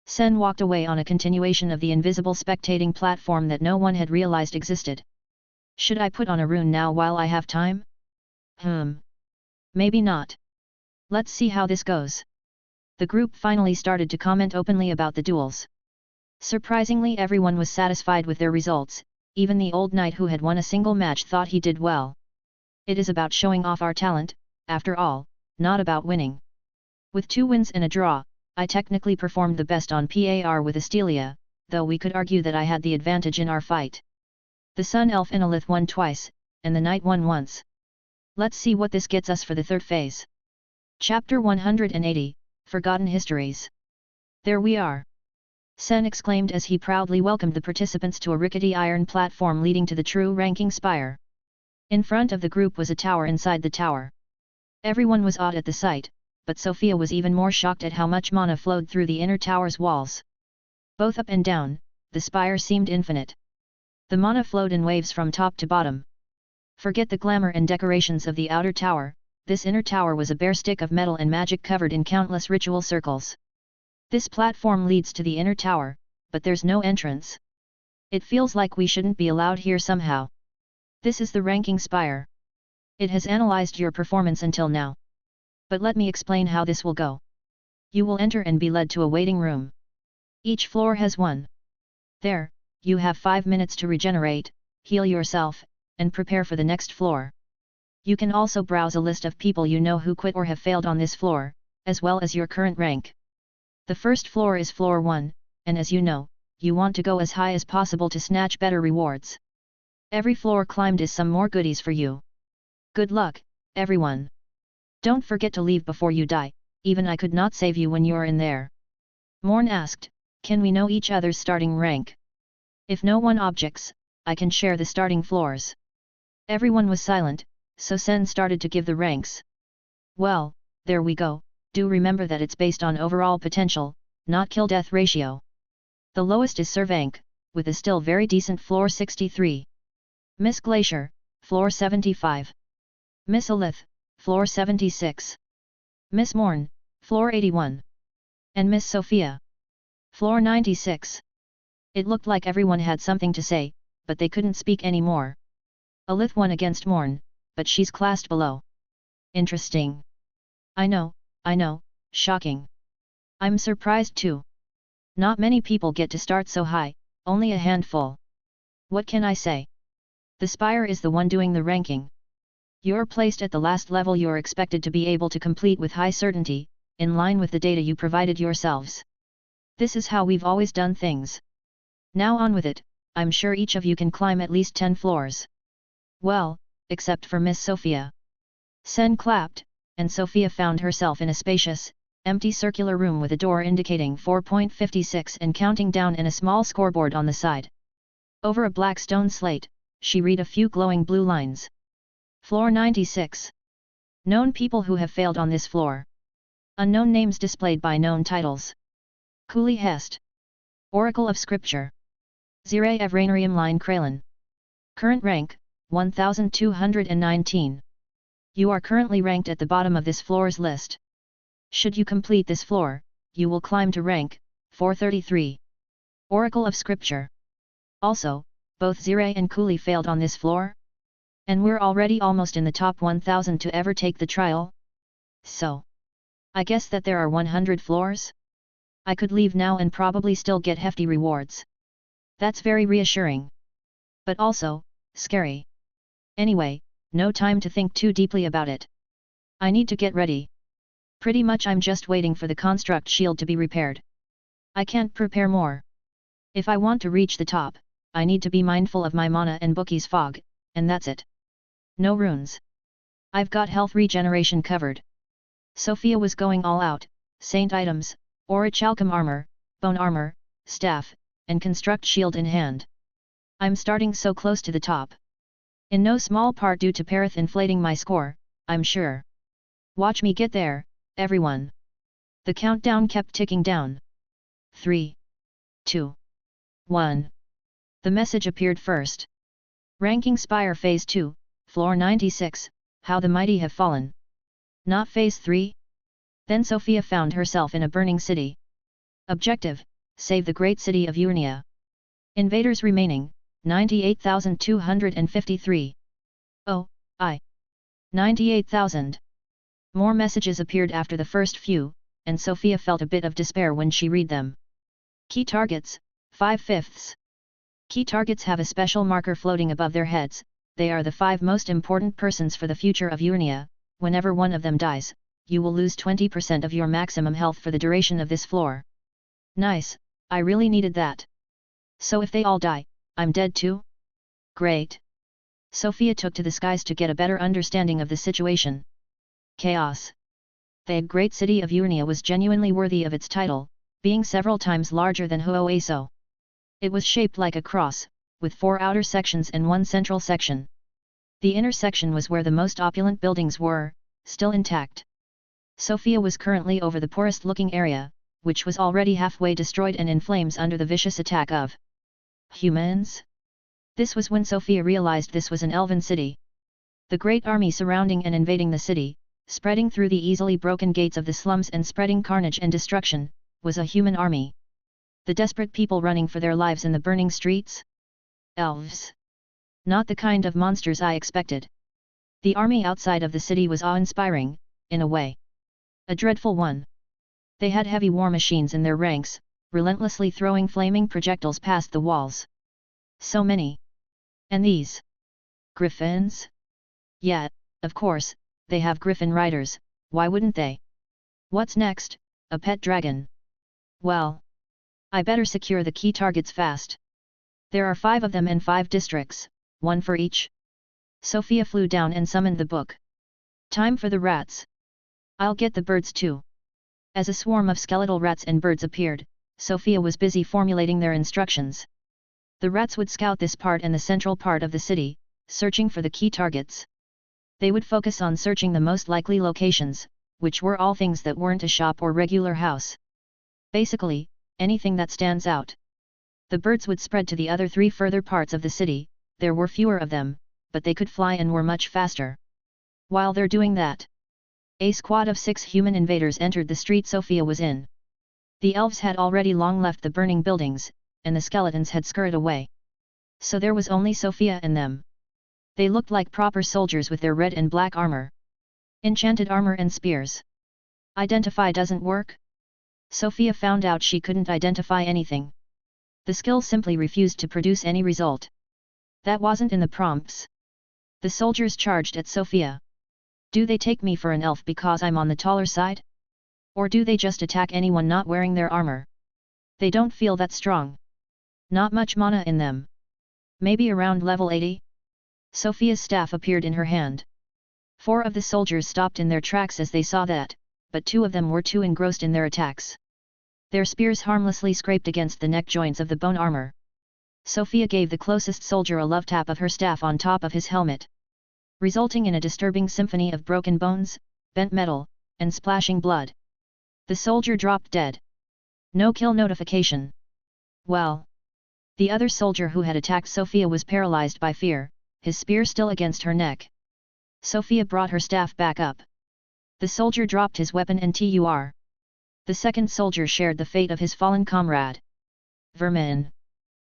Sen walked away on a continuation of the invisible spectating platform that no one had realized existed. Should I put on a rune now while I have time? Maybe not. Let's see how this goes. The group finally started to comment openly about the duels. Surprisingly, everyone was satisfied with their results, even the old knight who had won a single match thought he did well. It is about showing off our talent, after all, not about winning. With 2 wins and a draw, I technically performed the best on par with Astelia, though we could argue that I had the advantage in our fight. The Sun Elf and Alith won twice, and the Knight won once. Let's see what this gets us for the third phase. Chapter 180, Forgotten Histories. There we are! Sen exclaimed as he proudly welcomed the participants to a rickety iron platform leading to the true ranking spire. In front of the group was a tower inside the tower. Everyone was awed at the sight, but Sofia was even more shocked at how much mana flowed through the inner tower's walls. Both up and down, the spire seemed infinite. The mana flowed in waves from top to bottom. Forget the glamour and decorations of the outer tower, this inner tower was a bare stick of metal and magic covered in countless ritual circles. This platform leads to the inner tower, but there's no entrance. It feels like we shouldn't be allowed here somehow. This is the ranking spire. It has analyzed your performance until now. But let me explain how this will go. You will enter and be led to a waiting room. Each floor has one. There, you have 5 minutes to regenerate, heal yourself, and prepare for the next floor. You can also browse a list of people you know who quit or have failed on this floor, as well as your current rank. The first floor is floor 1, and as you know, you want to go as high as possible to snatch better rewards. Every floor climbed is some more goodies for you. Good luck, everyone. Don't forget to leave before you die, even I could not save you when you're in there. Morn asked, can we know each other's starting rank? If no one objects, I can share the starting floors. Everyone was silent, so Sen started to give the ranks. Well, there we go, do remember that it's based on overall potential, not kill-death ratio. The lowest is Servank, with a still very decent floor 63. Miss Glacier, floor 75. Miss Elith, floor 76. Miss Morn, floor 81. And Miss Sofia, floor 96. It looked like everyone had something to say, but they couldn't speak anymore. Elith won against Morn, but she's classed below. Interesting. I know, shocking. I'm surprised too. Not many people get to start so high, only a handful. What can I say? The Spire is the one doing the ranking. You're placed at the last level you're expected to be able to complete with high certainty, in line with the data you provided yourselves. This is how we've always done things. Now on with it, I'm sure each of you can climb at least 10 floors. Well, except for Miss Sofia. Sen clapped, and Sofia found herself in a spacious, empty circular room with a door indicating 4.56 and counting down and a small scoreboard on the side. Over a black stone slate, she read a few glowing blue lines. Floor 96. Known people who have failed on this floor. Unknown names displayed by known titles. Cooley Hest. Oracle of Scripture. Zire Evranarium Line Kralin. Current rank, 1219. You are currently ranked at the bottom of this floor's list. Should you complete this floor, you will climb to rank 433. Oracle of Scripture. Also, both Zire and Cooley failed on this floor. And we're already almost in the top 1000 to ever take the trial. So, I guess that there are 100 floors? I could leave now and probably still get hefty rewards. That's very reassuring. But also, scary. Anyway, no time to think too deeply about it. I need to get ready. Pretty much I'm just waiting for the construct shield to be repaired. I can't prepare more. If I want to reach the top, I need to be mindful of my mana and Bookie's fog, and that's it. No runes. I've got health regeneration covered. Sofia was going all out, saint items, orichalcum armor, bone armor, staff, and construct shield in hand. I'm starting so close to the top. In no small part due to Perith inflating my score, I'm sure. Watch me get there, everyone. The countdown kept ticking down. 3, 2, 1. The message appeared first. Ranking Spire Phase 2, Floor 96, How the Mighty Have Fallen. Not Phase 3? Then Sofia found herself in a burning city. Objective, save the great city of Urnia. Invaders remaining, 98,253. Oh, 98,000. More messages appeared after the first few, and Sofia felt a bit of despair when she read them. Key targets, 5/5. Key targets have a special marker floating above their heads. They are the 5 most important persons for the future of Urnia. Whenever one of them dies, you will lose 20% of your maximum health for the duration of this floor. Nice, I really needed that. So if they all die, I'm dead too? Great. Sofia took to the skies to get a better understanding of the situation. Chaos. The great city of Urnia was genuinely worthy of its title, being several times larger than Huoaso. It was shaped like a cross, with 4 outer sections and 1 central section. The inner section was where the most opulent buildings were, still intact. Sofia was currently over the poorest-looking area, which was already halfway destroyed and in flames under the vicious attack of humans. This was when Sofia realized this was an elven city. The great army surrounding and invading the city, spreading through the easily broken gates of the slums and spreading carnage and destruction, was a human army. The desperate people running for their lives in the burning streets? Elves. Not the kind of monsters I expected. The army outside of the city was awe-inspiring, in a way. A dreadful one. They had heavy war machines in their ranks, relentlessly throwing flaming projectiles past the walls. So many. And these? Griffins? Yeah, of course, they have griffin riders, why wouldn't they? What's next, a pet dragon? Well, I better secure the key targets fast. There are 5 of them in 5 districts, 1 for each. Sofia flew down and summoned the book. Time for the rats. I'll get the birds too. As a swarm of skeletal rats and birds appeared, Sofia was busy formulating their instructions. The rats would scout this part and the central part of the city, searching for the key targets. They would focus on searching the most likely locations, which were all things that weren't a shop or regular house. Basically, anything that stands out. The birds would spread to the other 3 further parts of the city. There were fewer of them, but they could fly and were much faster. While they're doing that, a squad of 6 human invaders entered the street Sofia was in. The elves had already long left the burning buildings, and the skeletons had scurried away. So there was only Sofia and them. They looked like proper soldiers with their red and black armor. Enchanted armor and spears. Identify doesn't work? Sofia found out she couldn't identify anything. The skill simply refused to produce any result. That wasn't in the prompts. The soldiers charged at Sofia. Do they take me for an elf because I'm on the taller side? Or do they just attack anyone not wearing their armor? They don't feel that strong. Not much mana in them. Maybe around level 80? Sofia's staff appeared in her hand. 4 of the soldiers stopped in their tracks as they saw that, but 2 of them were too engrossed in their attacks. Their spears harmlessly scraped against the neck joints of the bone armor. Sofia gave the closest soldier a love tap of her staff on top of his helmet, resulting in a disturbing symphony of broken bones, bent metal, and splashing blood. The soldier dropped dead. No kill notification. Well, the other soldier who had attacked Sofia was paralyzed by fear, his spear still against her neck. Sofia brought her staff back up. The soldier dropped his weapon and tur. The second soldier shared the fate of his fallen comrade. Vermin.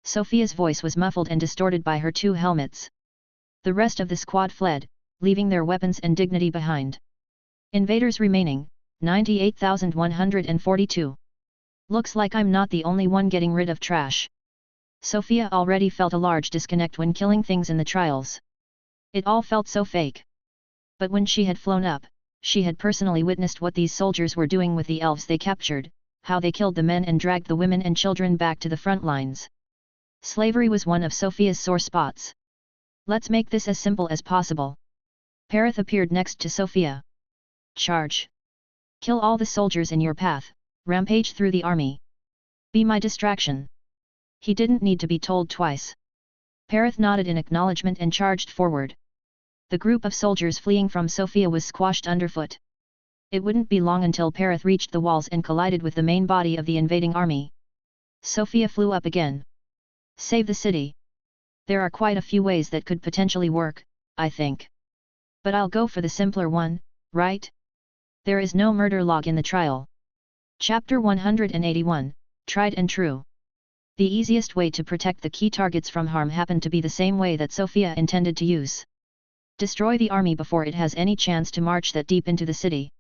Sofia's voice was muffled and distorted by her 2 helmets. The rest of the squad fled, leaving their weapons and dignity behind. Invaders remaining, 98,142. Looks like I'm not the only one getting rid of trash. Sofia already felt a large disconnect when killing things in the trials. It all felt so fake. But when she had flown up, she had personally witnessed what these soldiers were doing with the elves they captured, how they killed the men and dragged the women and children back to the front lines. Slavery was one of Sofia's sore spots. Let's make this as simple as possible. Perith appeared next to Sofia. Charge. Kill all the soldiers in your path, rampage through the army. Be my distraction. He didn't need to be told twice. Perith nodded in acknowledgement and charged forward. The group of soldiers fleeing from Sofia was squashed underfoot. It wouldn't be long until Perith reached the walls and collided with the main body of the invading army. Sofia flew up again. Save the city. There are quite a few ways that could potentially work, I think. But I'll go for the simpler one, right? There is no murder log in the trial. Chapter 181, Tried and True. The easiest way to protect the key targets from harm happened to be the same way that Sofia intended to use. Destroy the army before it has any chance to march that deep into the city.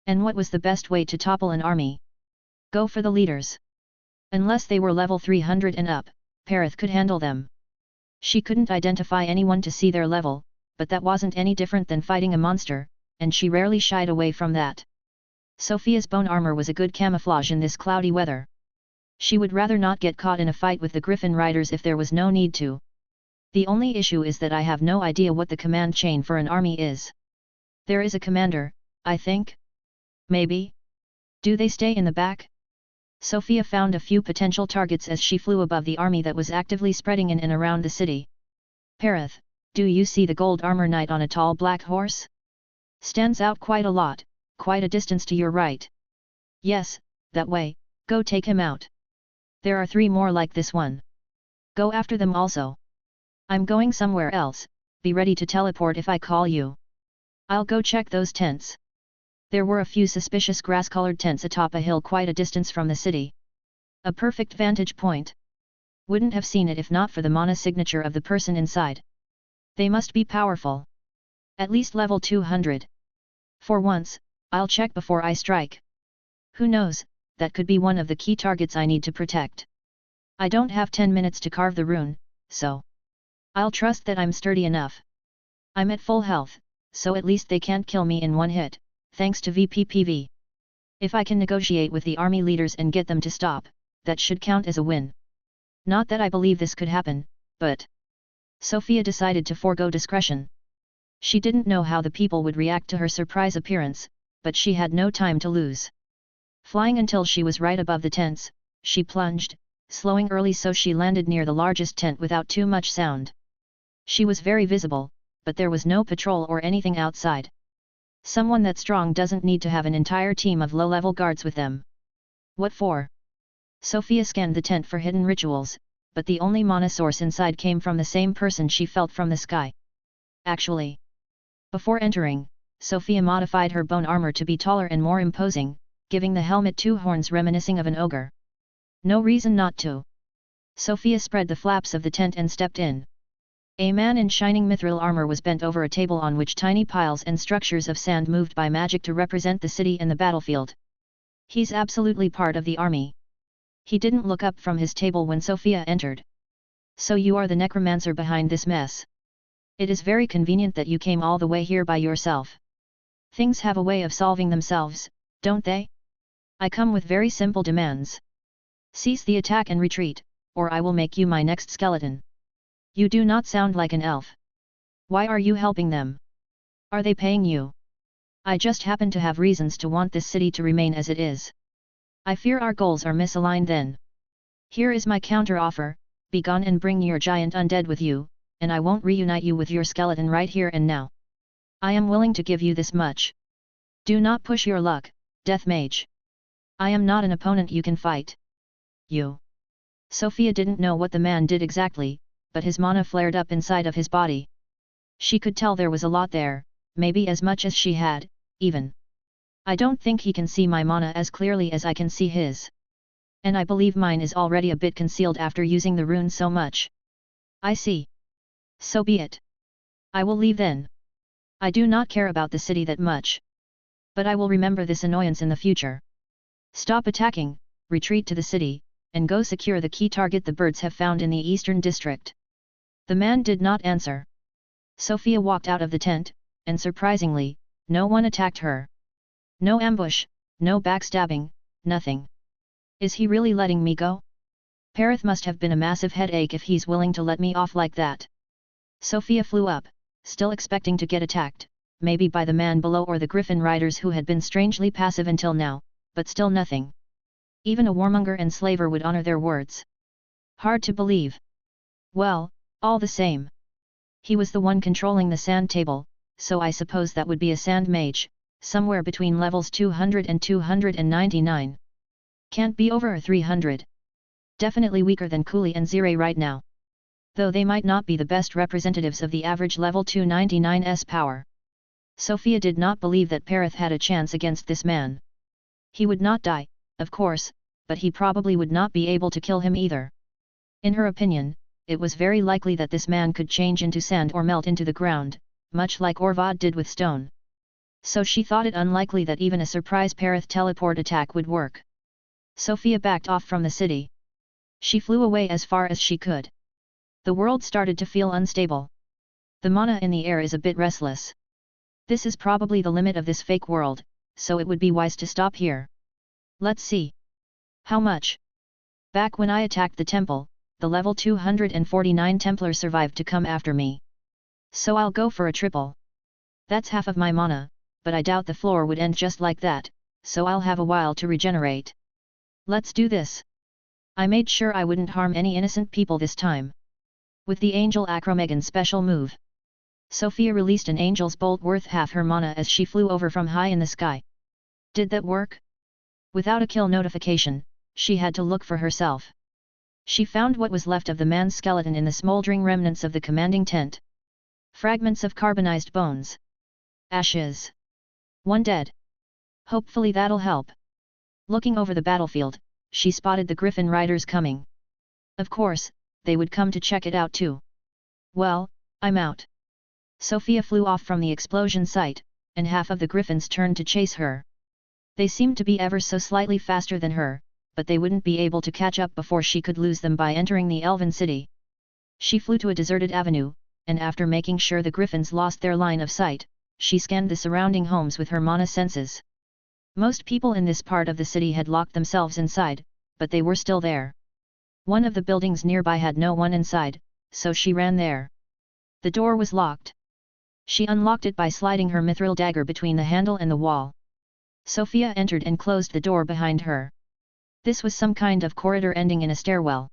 And what was the best way to topple an army? Go for the leaders. Unless they were level 300 and up, Perith could handle them. She couldn't identify anyone to see their level, but that wasn't any different than fighting a monster, and she rarely shied away from that. Sofia's bone armor was a good camouflage in this cloudy weather. She would rather not get caught in a fight with the Griffin Riders if there was no need to. The only issue is that I have no idea what the command chain for an army is. There is a commander, I think? Maybe? Do they stay in the back? Sofia found a few potential targets as she flew above the army that was actively spreading in and around the city. Perith, do you see the gold armor knight on a tall black horse? Stands out quite a lot, quite a distance to your right. Yes, that way, go take him out. There are 3 more like this one. Go after them also. I'm going somewhere else, be ready to teleport if I call you. I'll go check those tents. There were a few suspicious grass-colored tents atop a hill quite a distance from the city. A perfect vantage point. Wouldn't have seen it if not for the mana signature of the person inside. They must be powerful. At least level 200. For once, I'll check before I strike. Who knows, that could be one of the key targets I need to protect. I don't have 10 minutes to carve the rune, so I'll trust that I'm sturdy enough. I'm at full health, so at least they can't kill me in one hit, thanks to VPPV. If I can negotiate with the army leaders and get them to stop, that should count as a win. Not that I believe this could happen, but... Sofia decided to forego discretion. She didn't know how the people would react to her surprise appearance, but she had no time to lose. Flying until she was right above the tents, she plunged, slowing early so she landed near the largest tent without too much sound. She was very visible, but there was no patrol or anything outside. Someone that strong doesn't need to have an entire team of low-level guards with them. What for? Sofia scanned the tent for hidden rituals, but the only mana source inside came from the same person she felt from the sky. Actually, before entering, Sofia modified her bone armor to be taller and more imposing, giving the helmet two horns reminiscing of an ogre. No reason not to. Sofia spread the flaps of the tent and stepped in. A man in shining mithril armor was bent over a table on which tiny piles and structures of sand moved by magic to represent the city and the battlefield. He's absolutely part of the army. He didn't look up from his table when Sofia entered. So you are the necromancer behind this mess. It is very convenient that you came all the way here by yourself. Things have a way of solving themselves, don't they? I come with very simple demands. Cease the attack and retreat, or I will make you my next skeleton. You do not sound like an elf. Why are you helping them? Are they paying you? I just happen to have reasons to want this city to remain as it is. I fear our goals are misaligned then. Here is my counter-offer, be gone and bring your giant undead with you, and I won't reunite you with your skeleton right here and now. I am willing to give you this much. Do not push your luck, Death Mage. I am not an opponent you can fight. You. Sofia didn't know what the man did exactly, but his mana flared up inside of his body. She could tell there was a lot there, maybe as much as she had, even. I don't think he can see my mana as clearly as I can see his. And I believe mine is already a bit concealed after using the rune so much. I see. So be it. I will leave then. I do not care about the city that much. But I will remember this annoyance in the future. Stop attacking, retreat to the city, and go secure the key target the birds have found in the eastern district. The man did not answer. Sofia walked out of the tent, and surprisingly, no one attacked her. No ambush, no backstabbing, nothing. Is he really letting me go? Perith must have been a massive headache if he's willing to let me off like that. Sofia flew up, still expecting to get attacked, maybe by the man below or the griffin riders who had been strangely passive until now, but still nothing. Even a warmonger and slaver would honor their words. Hard to believe. Well, all the same. He was the one controlling the sand table, so I suppose that would be a sand mage, somewhere between levels 200 and 299. Can't be over 300. Definitely weaker than Cooley and Zire right now. Though they might not be the best representatives of the average level 299's power. Sofia did not believe that Perith had a chance against this man. He would not die, of course, but he probably would not be able to kill him either. In her opinion, it was very likely that this man could change into sand or melt into the ground, much like Orvad did with stone. So she thought it unlikely that even a surprise Perith teleport attack would work. Sofia backed off from the city. She flew away as far as she could. The world started to feel unstable. The mana in the air is a bit restless. This is probably the limit of this fake world, so it would be wise to stop here. Let's see. How much? Back when I attacked the temple, the level 249 Templar survived to come after me. So I'll go for a triple. That's half of my mana, but I doubt the floor would end just like that, so I'll have a while to regenerate. Let's do this. I made sure I wouldn't harm any innocent people this time. With the Angel Acromegan special move, Sofia released an angel's bolt worth half her mana as she flew over from high in the sky. Did that work? Without a kill notification, she had to look for herself. She found what was left of the man's skeleton in the smoldering remnants of the commanding tent. Fragments of carbonized bones. Ashes. One dead. Hopefully that'll help. Looking over the battlefield, she spotted the griffin riders coming. Of course, they would come to check it out too. Well, I'm out. Sofia flew off from the explosion site, and half of the griffins turned to chase her. They seemed to be ever so slightly faster than her, but they wouldn't be able to catch up before she could lose them by entering the elven city. She flew to a deserted avenue, and after making sure the griffins lost their line of sight, she scanned the surrounding homes with her mana senses. Most people in this part of the city had locked themselves inside, but they were still there. One of the buildings nearby had no one inside, so she ran there. The door was locked. She unlocked it by sliding her mithril dagger between the handle and the wall. Sofia entered and closed the door behind her. This was some kind of corridor ending in a stairwell.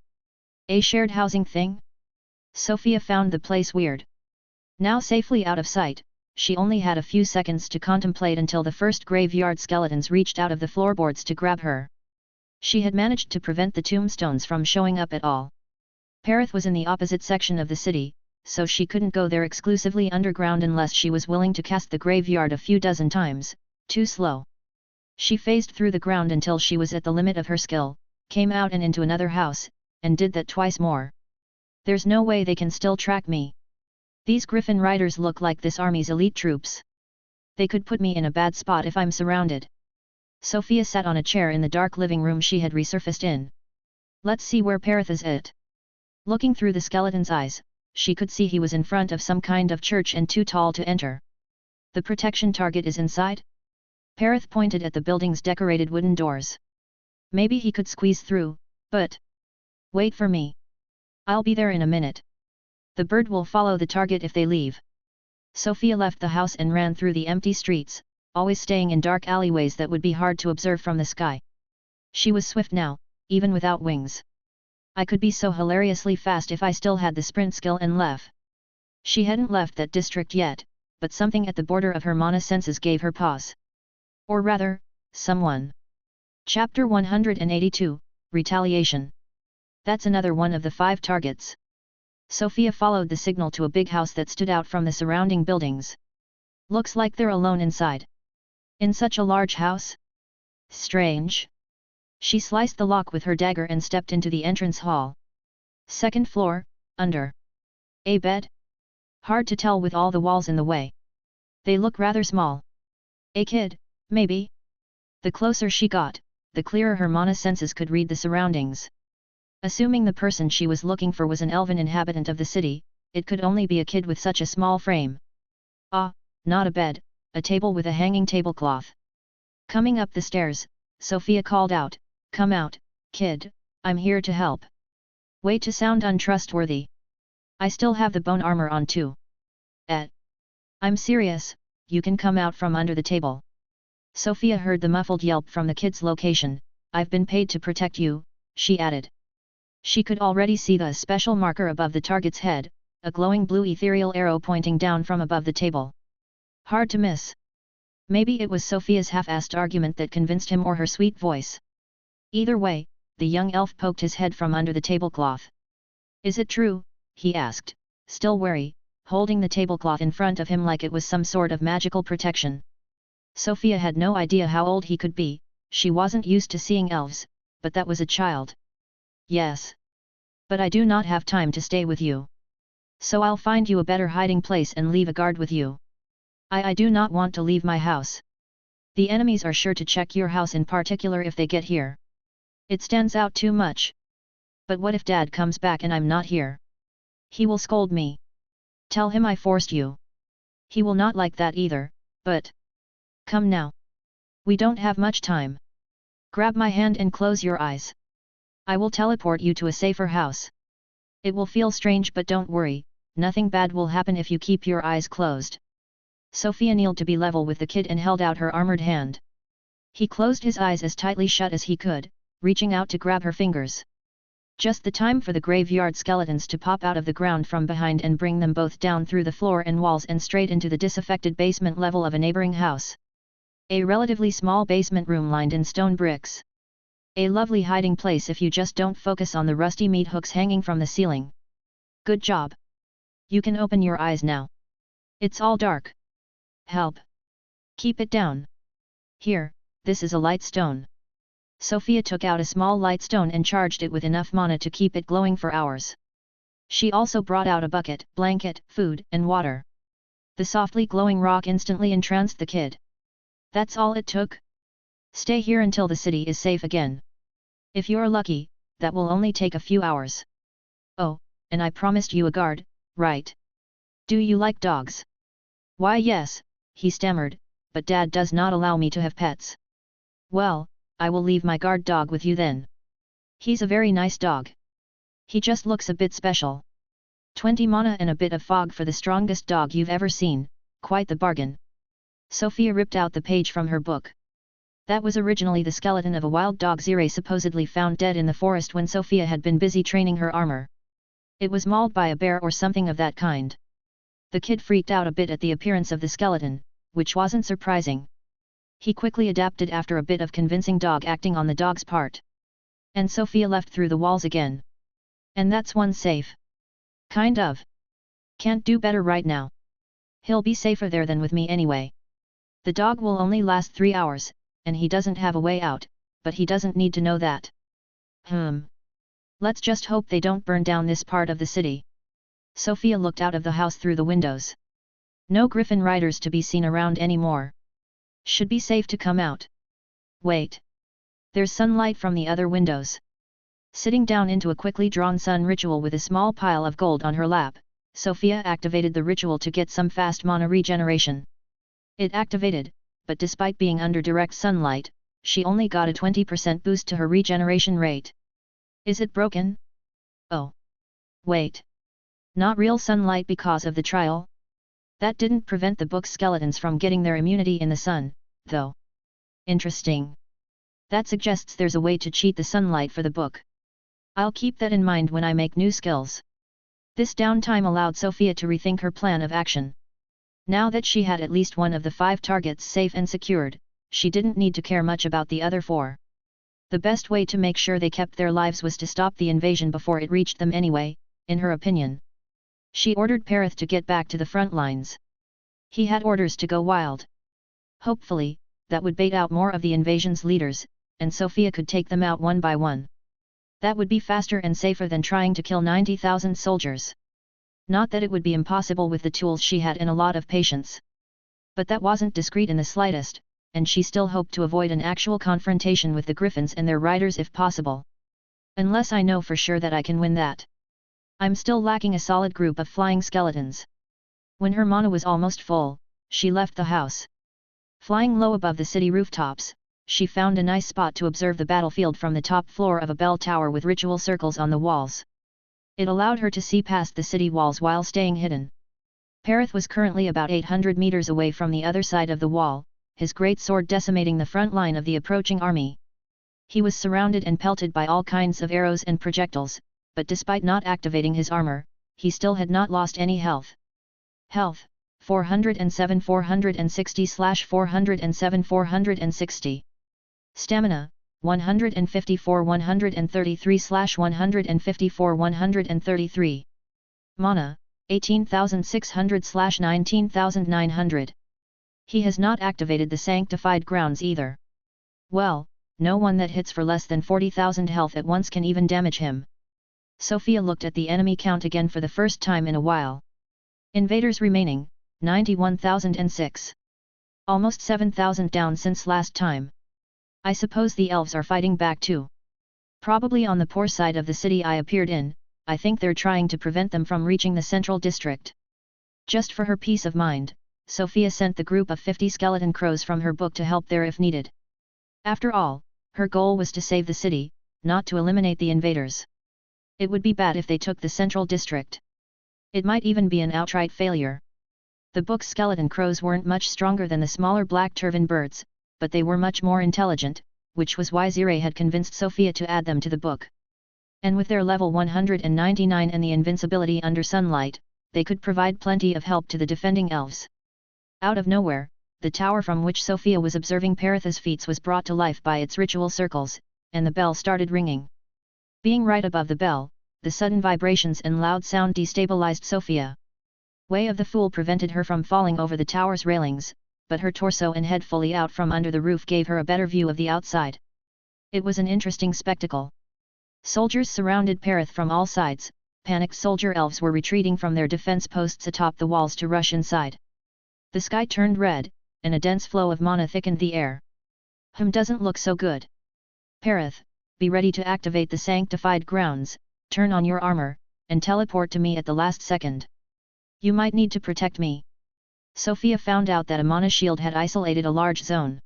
A shared housing thing? Sofia found the place weird. Now safely out of sight, she only had a few seconds to contemplate until the first graveyard skeletons reached out of the floorboards to grab her. She had managed to prevent the tombstones from showing up at all. Perth was in the opposite section of the city, so she couldn't go there exclusively underground unless she was willing to cast the graveyard a few dozen times, too slow. She phased through the ground until she was at the limit of her skill, came out and into another house, and did that twice more. There's no way they can still track me. These Griffin riders look like this army's elite troops. They could put me in a bad spot if I'm surrounded. Sofia sat on a chair in the dark living room she had resurfaced in. Let's see where Perth is at. Looking through the skeleton's eyes, she could see he was in front of some kind of church and too tall to enter. The protection target is inside? Perth pointed at the building's decorated wooden doors. Maybe he could squeeze through, but... Wait for me. I'll be there in a minute. The bird will follow the target if they leave. Sofia left the house and ran through the empty streets, always staying in dark alleyways that would be hard to observe from the sky. She was swift now, even without wings. I could be so hilariously fast if I still had the sprint skill and left. She hadn't left that district yet, but something at the border of her mana senses gave her pause. Or rather, someone. Chapter 182, Retaliation. That's another one of the 5 targets. Sofia followed the signal to a big house that stood out from the surrounding buildings. Looks like they're alone inside. In such a large house? Strange. She sliced the lock with her dagger and stepped into the entrance hall. Second floor, under. A bed? Hard to tell with all the walls in the way. They look rather small. A kid, maybe? The closer she got, the clearer her mana senses could read the surroundings. Assuming the person she was looking for was an elven inhabitant of the city, it could only be a kid with such a small frame. Ah, not a bed, a table with a hanging tablecloth. Coming up the stairs, Sofia called out, "Come out, kid, I'm here to help." Way to sound untrustworthy. I still have the bone armor on too. I'm serious, you can come out from under the table. Sofia heard the muffled yelp from the kid's location. I've been paid to protect you, she added. She could already see the special marker above the target's head, a glowing blue ethereal arrow pointing down from above the table. Hard to miss. Maybe it was Sofia's half-assed argument that convinced him or her sweet voice. Either way, the young elf poked his head from under the tablecloth. Is it true? He asked, still wary, holding the tablecloth in front of him like it was some sort of magical protection. Sofia had no idea how old he could be, she wasn't used to seeing elves, but that was a child. Yes. But I do not have time to stay with you. So I'll find you a better hiding place and leave a guard with you. I do not want to leave my house. The enemies are sure to check your house in particular if they get here. It stands out too much. But what if Dad comes back and I'm not here? He will scold me. Tell him I forced you. He will not like that either, but... Come now. We don't have much time. Grab my hand and close your eyes. I will teleport you to a safer house. It will feel strange but don't worry, nothing bad will happen if you keep your eyes closed. Sofia kneeled to be level with the kid and held out her armored hand. He closed his eyes as tightly shut as he could, reaching out to grab her fingers. Just the time for the graveyard skeletons to pop out of the ground from behind and bring them both down through the floor and walls and straight into the disaffected basement level of a neighboring house. A relatively small basement room lined in stone bricks. A lovely hiding place if you just don't focus on the rusty meat hooks hanging from the ceiling. Good job. You can open your eyes now. It's all dark. Help. Keep it down. Here, this is a light stone. Sofia took out a small light stone and charged it with enough mana to keep it glowing for hours. She also brought out a bucket, blanket, food, and water. The softly glowing rock instantly entranced the kid. That's all it took? Stay here until the city is safe again. If you're lucky, that will only take a few hours. Oh, and I promised you a guard, right? Do you like dogs? Why yes, he stammered, but Dad does not allow me to have pets. Well, I will leave my guard dog with you then. He's a very nice dog. He just looks a bit special. 20 mana and a bit of fog for the strongest dog you've ever seen, quite the bargain. Sofia ripped out the page from her book. That was originally the skeleton of a wild dog Zire supposedly found dead in the forest when Sofia had been busy training her armor. It was mauled by a bear or something of that kind. The kid freaked out a bit at the appearance of the skeleton, which wasn't surprising. He quickly adapted after a bit of convincing dog acting on the dog's part. And Sofia left through the walls again. And that's one safe. Kind of. Can't do better right now. He'll be safer there than with me anyway. The dog will only last 3 hours, and he doesn't have a way out, but he doesn't need to know that. Let's just hope they don't burn down this part of the city. Sofia looked out of the house through the windows. No griffin riders to be seen around anymore. Should be safe to come out. Wait. There's sunlight from the other windows. Sitting down into a quickly drawn sun ritual with a small pile of gold on her lap, Sofia activated the ritual to get some fast mana regeneration. It activated, but despite being under direct sunlight, she only got a 20% boost to her regeneration rate. Is it broken? Oh. Wait. Not real sunlight because of the trial? That didn't prevent the book's skeletons from getting their immunity in the sun, though. Interesting. That suggests there's a way to cheat the sunlight for the book. I'll keep that in mind when I make new skills. This downtime allowed Sofia to rethink her plan of action. Now that she had at least one of the 5 targets safe and secured, she didn't need to care much about the other 4. The best way to make sure they kept their lives was to stop the invasion before it reached them anyway, in her opinion. She ordered Perith to get back to the front lines. He had orders to go wild. Hopefully, that would bait out more of the invasion's leaders, and Sofia could take them out one by one. That would be faster and safer than trying to kill 90,000 soldiers. Not that it would be impossible with the tools she had and a lot of patience. But that wasn't discreet in the slightest, and she still hoped to avoid an actual confrontation with the griffins and their riders if possible. Unless I know for sure that I can win that. I'm still lacking a solid group of flying skeletons. When her mana was almost full, she left the house. Flying low above the city rooftops, she found a nice spot to observe the battlefield from the top floor of a bell tower with ritual circles on the walls. It allowed her to see past the city walls while staying hidden. Perith was currently about 800 meters away from the other side of the wall, his great sword decimating the front line of the approaching army. He was surrounded and pelted by all kinds of arrows and projectiles, but despite not activating his armor, he still had not lost any health. Health, 407 460/407 460. Stamina, 154 133/154 133. Mana, 18,600/19,900. He has not activated the Sanctified Grounds either. Well, no one that hits for less than 40,000 health at once can even damage him. Sofia looked at the enemy count again for the first time in a while. Invaders remaining, 91,006. Almost 7,000 down since last time. I suppose the elves are fighting back too. Probably on the poor side of the city I appeared in. I think they're trying to prevent them from reaching the central district. Just for her peace of mind, Sofia sent the group of 50 skeleton crows from her book to help there if needed. After all, her goal was to save the city, not to eliminate the invaders. It would be bad if they took the central district. It might even be an outright failure. The book's skeleton crows weren't much stronger than the smaller black turban birds, but they were much more intelligent, which was why Zire had convinced Sofia to add them to the book. And with their level 199 and the invincibility under sunlight, they could provide plenty of help to the defending elves. Out of nowhere, the tower from which Sofia was observing Perith's feats was brought to life by its ritual circles, and the bell started ringing. Being right above the bell, the sudden vibrations and loud sound destabilized Sofia. Way of the Fool prevented her from falling over the tower's railings, but her torso and head fully out from under the roof gave her a better view of the outside. It was an interesting spectacle. Soldiers surrounded Perith from all sides, panicked soldier elves were retreating from their defense posts atop the walls to rush inside. The sky turned red, and a dense flow of mana thickened the air. Doesn't look so good. Perith, be ready to activate the Sanctified Grounds, turn on your armor, and teleport to me at the last second. You might need to protect me. Sofia found out that a mana shield had isolated a large zone.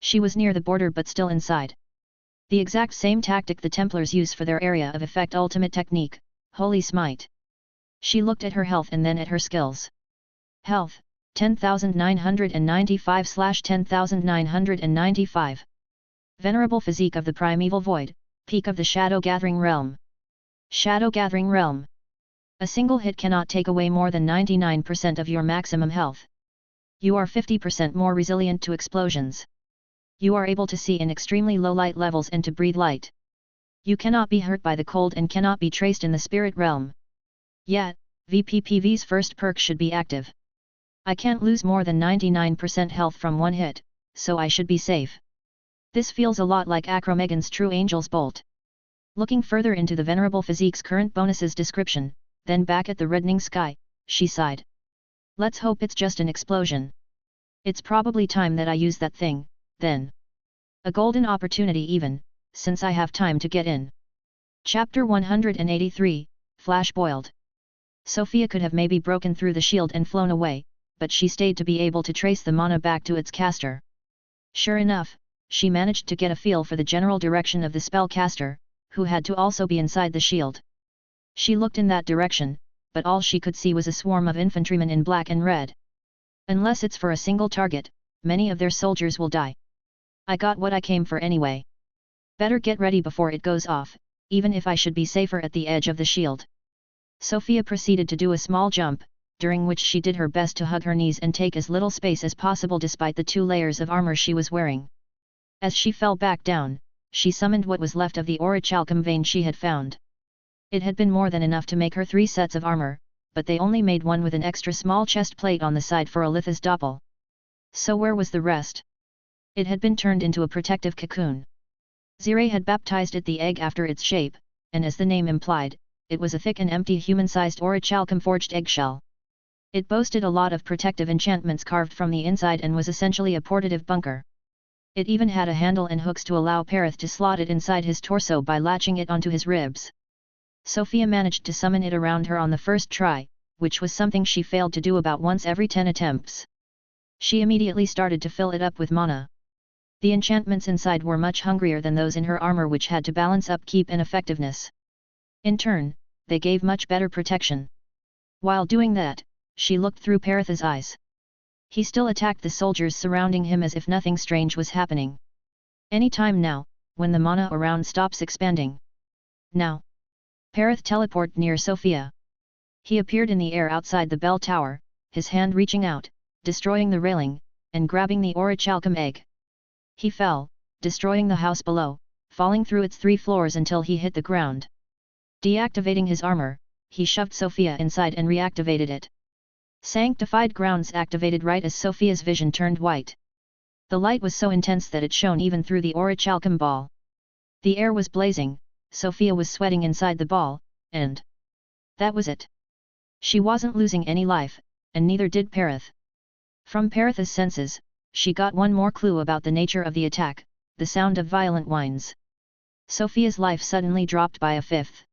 She was near the border but still inside. The exact same tactic the Templars use for their area of effect ultimate technique, Holy Smite. She looked at her health and then at her skills. Health, 10,995/10,995. Venerable Physique of the Primeval Void, Peak of the Shadow Gathering Realm. Shadow Gathering Realm. A single hit cannot take away more than 99% of your maximum health. You are 50% more resilient to explosions. You are able to see in extremely low light levels and to breathe light. You cannot be hurt by the cold and cannot be traced in the spirit realm. Yet, VPPV's first perk should be active. I can't lose more than 99% health from one hit, so I should be safe. This feels a lot like Acromegan's True Angel's Bolt. Looking further into the Venerable Physique's current bonuses description, then back at the reddening sky, she sighed. Let's hope it's just an explosion. It's probably time that I use that thing, then. A golden opportunity even, since I have time to get in. Chapter 183, Flash Boiled. Sofia could have maybe broken through the shield and flown away, but she stayed to be able to trace the mana back to its caster. Sure enough, she managed to get a feel for the general direction of the spellcaster, who had to also be inside the shield. She looked in that direction, but all she could see was a swarm of infantrymen in black and red. Unless it's for a single target, many of their soldiers will die. I got what I came for anyway. Better get ready before it goes off, even if I should be safer at the edge of the shield. Sofia proceeded to do a small jump, during which she did her best to hug her knees and take as little space as possible despite the 2 layers of armor she was wearing. As she fell back down, she summoned what was left of the orichalcum vein she had found. It had been more than enough to make her 3 sets of armor, but they only made one with an extra small chest plate on the side for Alitha's doppel. So where was the rest? It had been turned into a protective cocoon. Zire had baptized it the egg after its shape, and as the name implied, it was a thick and empty human-sized orichalcum forged eggshell. It boasted a lot of protective enchantments carved from the inside and was essentially a portative bunker. It even had a handle and hooks to allow Perith to slot it inside his torso by latching it onto his ribs. Sofia managed to summon it around her on the first try, which was something she failed to do about once every 10 attempts. She immediately started to fill it up with mana. The enchantments inside were much hungrier than those in her armor, which had to balance upkeep and effectiveness. In turn, they gave much better protection. While doing that, she looked through Perith's eyes. He still attacked the soldiers surrounding him as if nothing strange was happening. Any time now, when the mana around stops expanding. Now. Perith teleported near Sofia. He appeared in the air outside the bell tower, his hand reaching out, destroying the railing, and grabbing the orichalcum egg. He fell, destroying the house below, falling through its 3 floors until he hit the ground. Deactivating his armor, he shoved Sofia inside and reactivated it. Sanctified grounds activated right as Sofia's vision turned white. The light was so intense that it shone even through the orichalcum ball. The air was blazing, Sofia was sweating inside the ball, and that was it. She wasn't losing any life, and neither did Perith. From Perith's senses, she got one more clue about the nature of the attack, the sound of violent whines. Sofia's life suddenly dropped by a 5th.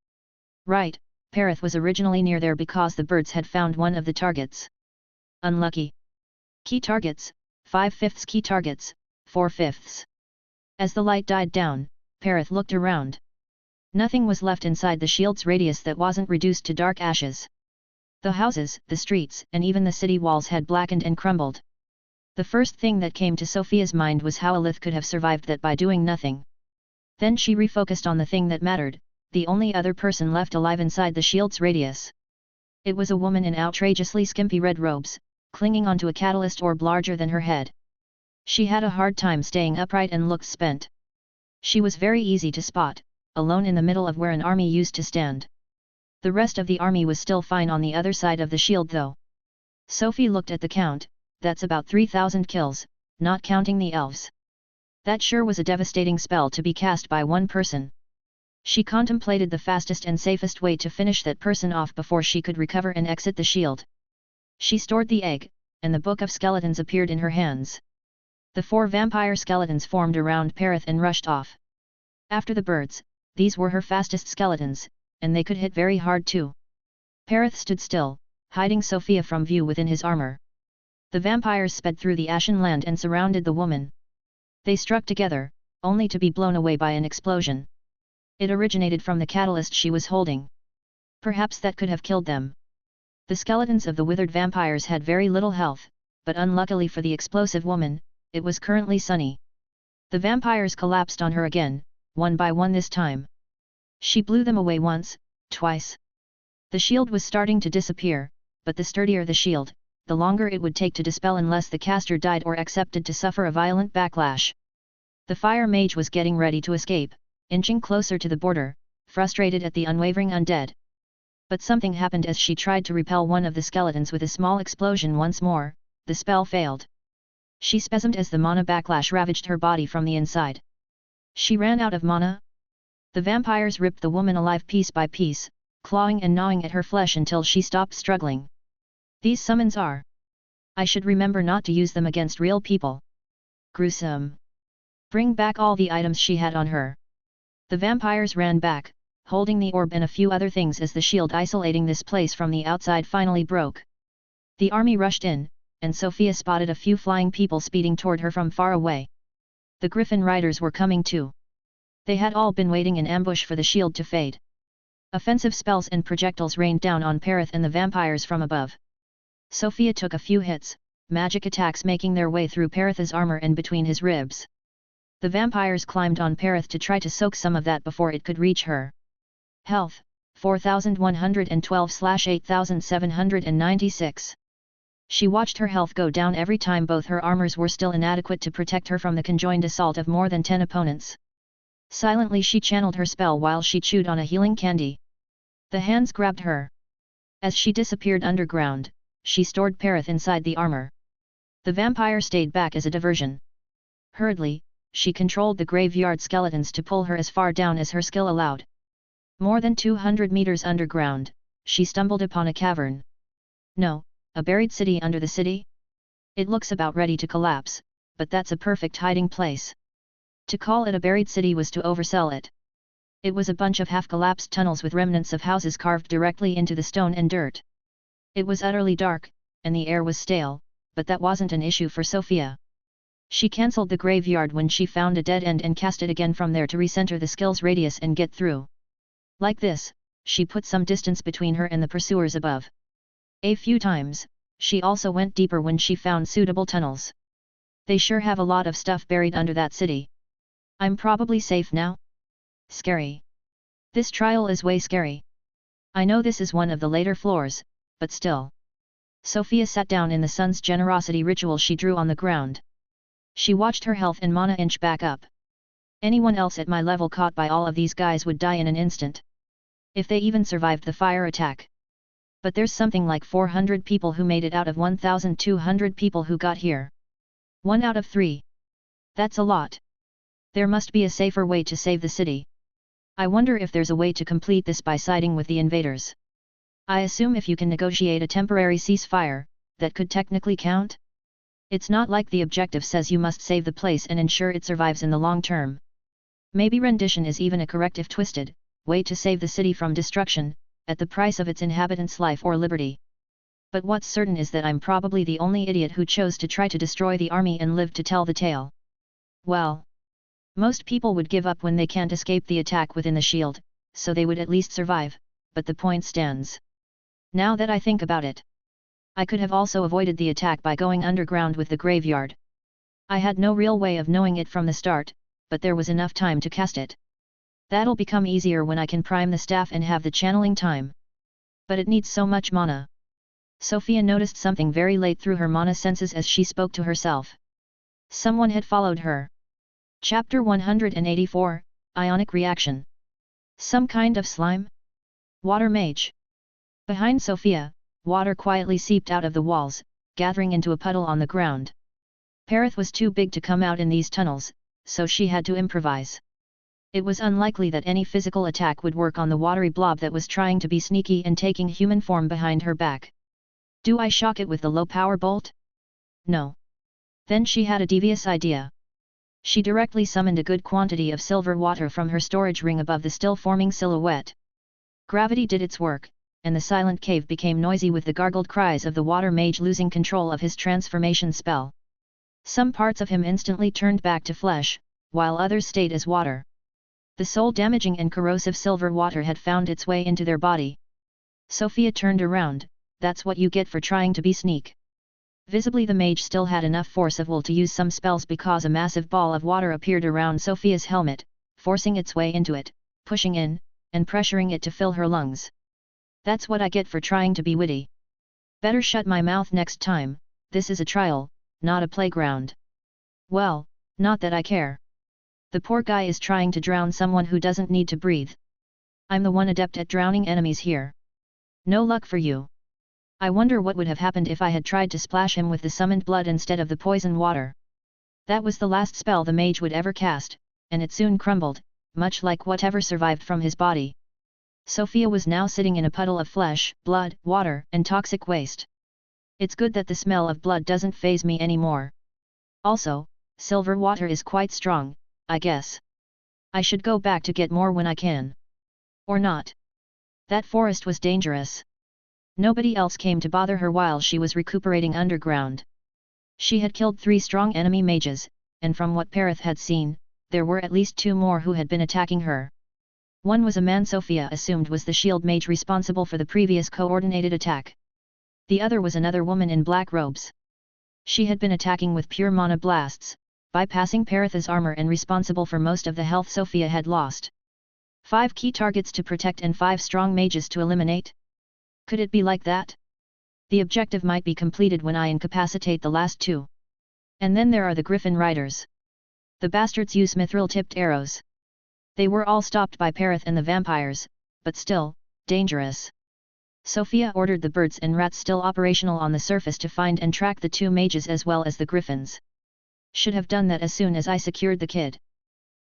Right, Perith was originally near there because the birds had found one of the targets. Unlucky. Key targets, 5/5 key targets, 4/5. As the light died down, Perith looked around. Nothing was left inside the shield's radius that wasn't reduced to dark ashes. The houses, the streets, and even the city walls had blackened and crumbled. The first thing that came to Sofia's mind was how Alith could have survived that by doing nothing. Then she refocused on the thing that mattered, the only other person left alive inside the shield's radius. It was a woman in outrageously skimpy red robes, clinging onto a catalyst orb larger than her head. She had a hard time staying upright and looked spent. She was very easy to spot, alone in the middle of where an army used to stand. The rest of the army was still fine on the other side of the shield though. Sophie looked at the count, that's about 3,000 kills, not counting the elves. That sure was a devastating spell to be cast by one person. She contemplated the fastest and safest way to finish that person off before she could recover and exit the shield. She stored the egg, and the book of skeletons appeared in her hands. The 4 vampire skeletons formed around Perith and rushed off. After the birds, these were her fastest skeletons, and they could hit very hard too. Perith stood still, hiding Sofia from view within his armor. The vampires sped through the ashen land and surrounded the woman. They struck together, only to be blown away by an explosion. It originated from the catalyst she was holding. Perhaps that could have killed them. The skeletons of the withered vampires had very little health, but unluckily for the explosive woman, it was currently sunny. The vampires collapsed on her again, one by one this time. She blew them away once, twice. The shield was starting to disappear, but the sturdier the shield, the longer it would take to dispel unless the caster died or accepted to suffer a violent backlash. The fire mage was getting ready to escape, inching closer to the border, frustrated at the unwavering undead. But something happened as she tried to repel one of the skeletons with a small explosion once more. The spell failed. She spasmed as the mana backlash ravaged her body from the inside. She ran out of mana. The vampires ripped the woman alive piece by piece, clawing and gnawing at her flesh until she stopped struggling. These summons are. I should remember not to use them against real people. Gruesome. Bring back all the items she had on her. The vampires ran back, holding the orb and a few other things as the shield isolating this place from the outside finally broke. The army rushed in, and Sofia spotted a few flying people speeding toward her from far away. The Griffin riders were coming too. They had all been waiting in ambush for the shield to fade. Offensive spells and projectiles rained down on Perith and the vampires from above. Sofia took a few hits, magic attacks making their way through Perith's armor and between his ribs. The vampires climbed on Perith to try to soak some of that before it could reach her. Health, 4112/8796. She watched her health go down every time both her armors were still inadequate to protect her from the conjoined assault of more than 10 opponents. Silently she channeled her spell while she chewed on a healing candy. The hands grabbed her. As she disappeared underground, she stored Perith inside the armor. The vampire stayed back as a diversion. Hurriedly, she controlled the graveyard skeletons to pull her as far down as her skill allowed. More than 200 meters underground, she stumbled upon a cavern. No, a buried city under the city? It looks about ready to collapse, but that's a perfect hiding place. To call it a buried city was to oversell it. It was a bunch of half-collapsed tunnels with remnants of houses carved directly into the stone and dirt. It was utterly dark, and the air was stale, but that wasn't an issue for Sofia. She cancelled the graveyard when she found a dead end and cast it again from there to recenter the skill's radius and get through. Like this, she put some distance between her and the pursuers above. A few times, she also went deeper when she found suitable tunnels. They sure have a lot of stuff buried under that city. I'm probably safe now? Scary. This trial is way scary. I know this is one of the later floors, but still. Sofia sat down in the sun's generosity ritual she drew on the ground. She watched her health and mana inch back up. Anyone else at my level caught by all of these guys would die in an instant. If they even survived the fire attack. But there's something like 400 people who made it out of 1,200 people who got here. 1 out of 3. That's a lot. There must be a safer way to save the city. I wonder if there's a way to complete this by siding with the invaders. I assume if you can negotiate a temporary ceasefire, that could technically count? It's not like the objective says you must save the place and ensure it survives in the long term. Maybe rendition is even a correct if twisted, way to save the city from destruction, at the price of its inhabitants' life or liberty. But what's certain is that I'm probably the only idiot who chose to try to destroy the army and live to tell the tale. Well, most people would give up when they can't escape the attack within the shield, so they would at least survive, but the point stands. Now that I think about it, I could have also avoided the attack by going underground with the graveyard. I had no real way of knowing it from the start, but there was enough time to cast it. That'll become easier when I can prime the staff and have the channeling time. But it needs so much mana. Sofia noticed something very late through her mana senses as she spoke to herself. Someone had followed her. Chapter 184, Ionic Reaction. Some kind of slime? Water mage. Behind Sofia, water quietly seeped out of the walls, gathering into a puddle on the ground. Perith was too big to come out in these tunnels, so she had to improvise. It was unlikely that any physical attack would work on the watery blob that was trying to be sneaky and taking human form behind her back. Do I shock it with the low-power bolt? No. Then she had a devious idea. She directly summoned a good quantity of silver water from her storage ring above the still-forming silhouette. Gravity did its work, and the silent cave became noisy with the gargled cries of the water mage losing control of his transformation spell. Some parts of him instantly turned back to flesh, while others stayed as water. The soul-damaging and corrosive silver water had found its way into their body. Sofia turned around. That's what you get for trying to be sneak. Visibly the mage still had enough force of will to use some spells because a massive ball of water appeared around Sofia's helmet, forcing its way into it, pushing in, and pressuring it to fill her lungs. That's what I get for trying to be witty. Better shut my mouth next time. This is a trial, not a playground. Well, not that I care. The poor guy is trying to drown someone who doesn't need to breathe. I'm the one adept at drowning enemies here. No luck for you. I wonder what would have happened if I had tried to splash him with the summoned blood instead of the poison water. That was the last spell the mage would ever cast, and it soon crumbled, much like whatever survived from his body. Sofia was now sitting in a puddle of flesh, blood, water, and toxic waste. It's good that the smell of blood doesn't faze me anymore. Also, silver water is quite strong, I guess. I should go back to get more when I can. Or not. That forest was dangerous. Nobody else came to bother her while she was recuperating underground. She had killed 3 strong enemy mages, and from what Perith had seen, there were at least 2 more who had been attacking her. One was a man Sofia assumed was the shield mage responsible for the previous coordinated attack. The other was another woman in black robes. She had been attacking with pure mana blasts, bypassing Perith's armor and responsible for most of the health Sofia had lost. 5 key targets to protect and 5 strong mages to eliminate? Could it be like that? The objective might be completed when I incapacitate the last 2. And then there are the Griffin Riders. The bastards use mithril-tipped arrows. They were all stopped by Perith and the vampires, but still, dangerous. Sofia ordered the birds and rats still operational on the surface to find and track the 2 mages as well as the griffins. Should have done that as soon as I secured the kid.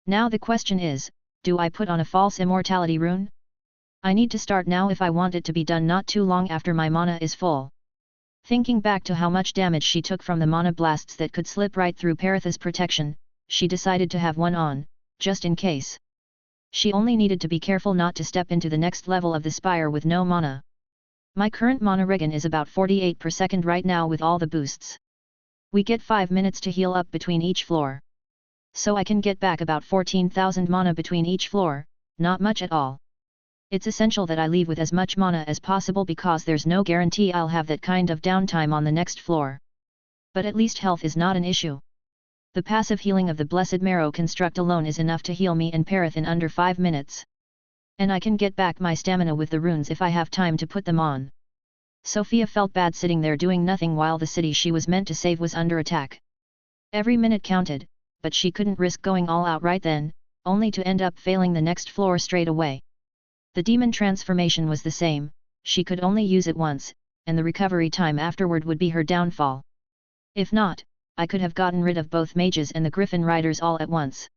Now the question is, do I put on a false immortality rune? I need to start now if I want it to be done not too long after my mana is full. Thinking back to how much damage she took from the mana blasts that could slip right through Perith's protection, she decided to have one on, just in case. She only needed to be careful not to step into the next level of the spire with no mana. My current mana regen is about 48 per second right now with all the boosts. We get 5 minutes to heal up between each floor. So I can get back about 14,000 mana between each floor, not much at all. It's essential that I leave with as much mana as possible because there's no guarantee I'll have that kind of downtime on the next floor. But at least health is not an issue. The passive healing of the Blessed Marrow construct alone is enough to heal me and Perith in under 5 minutes. And I can get back my stamina with the runes if I have time to put them on. Sofia felt bad sitting there doing nothing while the city she was meant to save was under attack. Every minute counted, but she couldn't risk going all out right then, only to end up failing the next floor straight away. The demon transformation was the same, she could only use it once, and the recovery time afterward would be her downfall. If not, I could have gotten rid of both mages and the Griffin Riders all at once.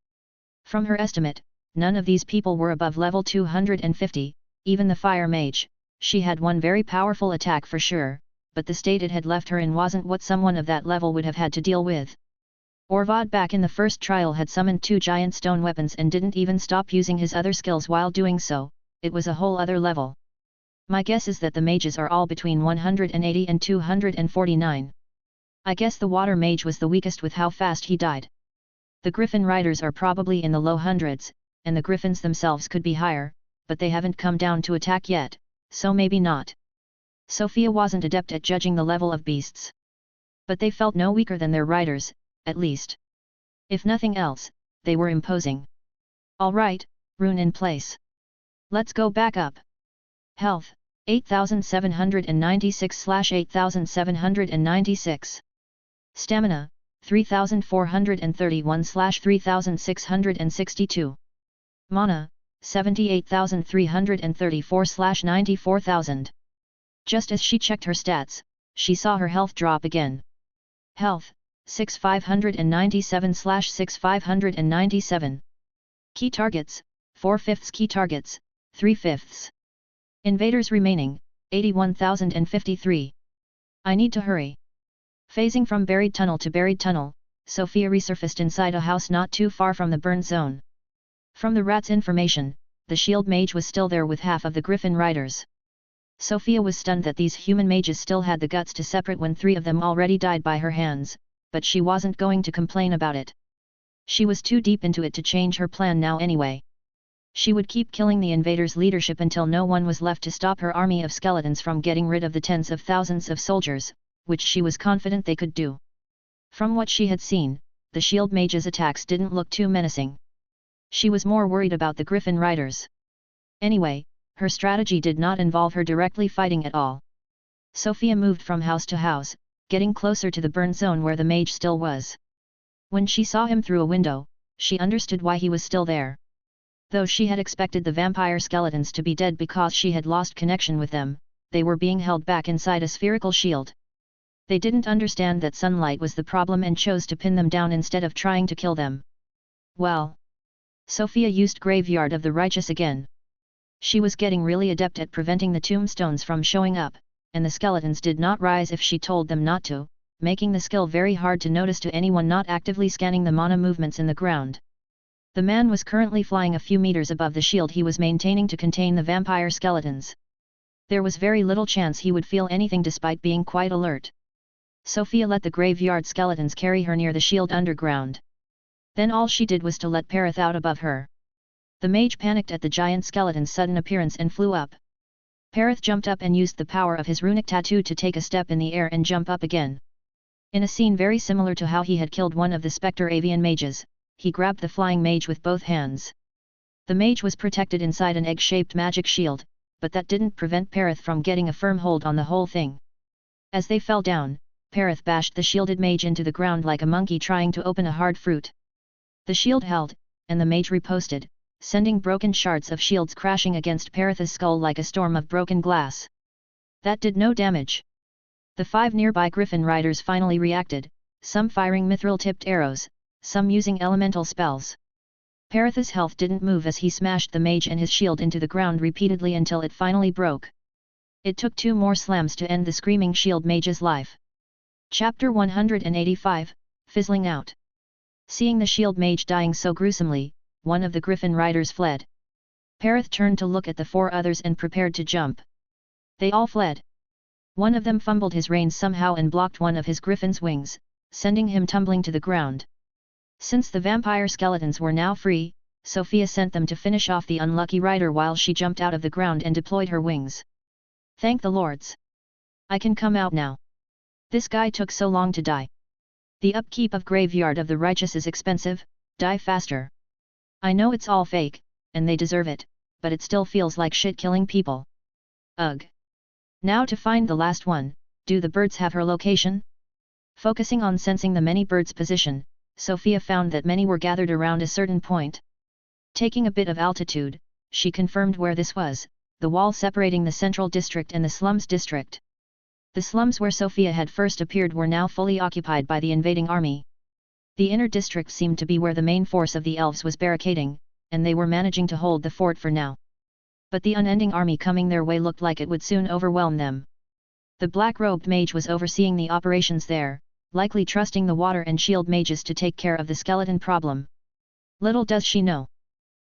From her estimate, none of these people were above level 250, even the fire mage. She had one very powerful attack for sure, but the state it had left her in wasn't what someone of that level would have had to deal with. Orvad back in the first trial had summoned 2 giant stone weapons and didn't even stop using his other skills while doing so. It was a whole other level. My guess is that the mages are all between 180 and 249. I guess the water mage was the weakest with how fast he died. The Griffin Riders are probably in the low hundreds, and the Griffins themselves could be higher, but they haven't come down to attack yet, so maybe not. Sofia wasn't adept at judging the level of beasts. But they felt no weaker than their riders, at least. If nothing else, they were imposing. Alright, rune in place. Let's go back up. Health, 8796/8796. Stamina, 3431/3662. Mana, 78,334/94,000. Just as she checked her stats, she saw her health drop again. Health, 6597/6597. Key targets, 4/5 key targets, 3/5. Invaders remaining, 81,053. I need to hurry. Phasing from buried tunnel to buried tunnel, Sofia resurfaced inside a house not too far from the burn zone. From the rat's information, the shield mage was still there with half of the Griffin Riders. Sofia was stunned that these human mages still had the guts to separate when 3 of them already died by her hands, but she wasn't going to complain about it. She was too deep into it to change her plan now anyway. She would keep killing the invaders' leadership until no one was left to stop her army of skeletons from getting rid of the tens of thousands of soldiers, which she was confident they could do. From what she had seen, the shield mage's attacks didn't look too menacing. She was more worried about the Griffin riders. Anyway, her strategy did not involve her directly fighting at all. Sofia moved from house to house, getting closer to the burn zone where the mage still was. When she saw him through a window, she understood why he was still there. Though she had expected the vampire skeletons to be dead because she had lost connection with them, they were being held back inside a spherical shield. They didn't understand that sunlight was the problem and chose to pin them down instead of trying to kill them. Well, Sofia used Graveyard of the Righteous again. She was getting really adept at preventing the tombstones from showing up, and the skeletons did not rise if she told them not to, making the skill very hard to notice to anyone not actively scanning the mana movements in the ground. The man was currently flying a few meters above the shield he was maintaining to contain the vampire skeletons. There was very little chance he would feel anything despite being quite alert. Sofia let the graveyard skeletons carry her near the shield underground. Then all she did was to let Perith out above her. The mage panicked at the giant skeleton's sudden appearance and flew up. Perith jumped up and used the power of his runic tattoo to take a step in the air and jump up again. In a scene very similar to how he had killed one of the Spectre Avian mages, he grabbed the flying mage with both hands. The mage was protected inside an egg-shaped magic shield, but that didn't prevent Perith from getting a firm hold on the whole thing. As they fell down, Perith bashed the shielded mage into the ground like a monkey trying to open a hard fruit. The shield held, and the mage riposted, sending broken shards of shields crashing against Perith's skull like a storm of broken glass. That did no damage. The 5 nearby Griffin riders finally reacted, some firing mithril-tipped arrows, some using elemental spells. Perith's health didn't move as he smashed the mage and his shield into the ground repeatedly until it finally broke. It took 2 more slams to end the screaming shield mage's life. Chapter 185, Fizzling Out. Seeing the shield mage dying so gruesomely, one of the Griffin riders fled. Perith turned to look at the 4 others and prepared to jump. They all fled. One of them fumbled his reins somehow and blocked one of his griffin's wings, sending him tumbling to the ground. Since the vampire skeletons were now free, Sofia sent them to finish off the unlucky rider while she jumped out of the ground and deployed her wings. Thank the lords! I can come out now. This guy took so long to die. The upkeep of Graveyard of the Righteous is expensive, die faster. I know it's all fake, and they deserve it, but it still feels like shit killing people. Ugh. Now to find the last one, do the birds have her location? Focusing on sensing the many birds' position, Sofia found that many were gathered around a certain point. Taking a bit of altitude, she confirmed where this was, the wall separating the central district and the slums district. The slums where Sofia had first appeared were now fully occupied by the invading army. The inner district seemed to be where the main force of the elves was barricading, and they were managing to hold the fort for now. But the unending army coming their way looked like it would soon overwhelm them. The black-robed mage was overseeing the operations there, likely trusting the water and shield mages to take care of the skeleton problem. Little does she know,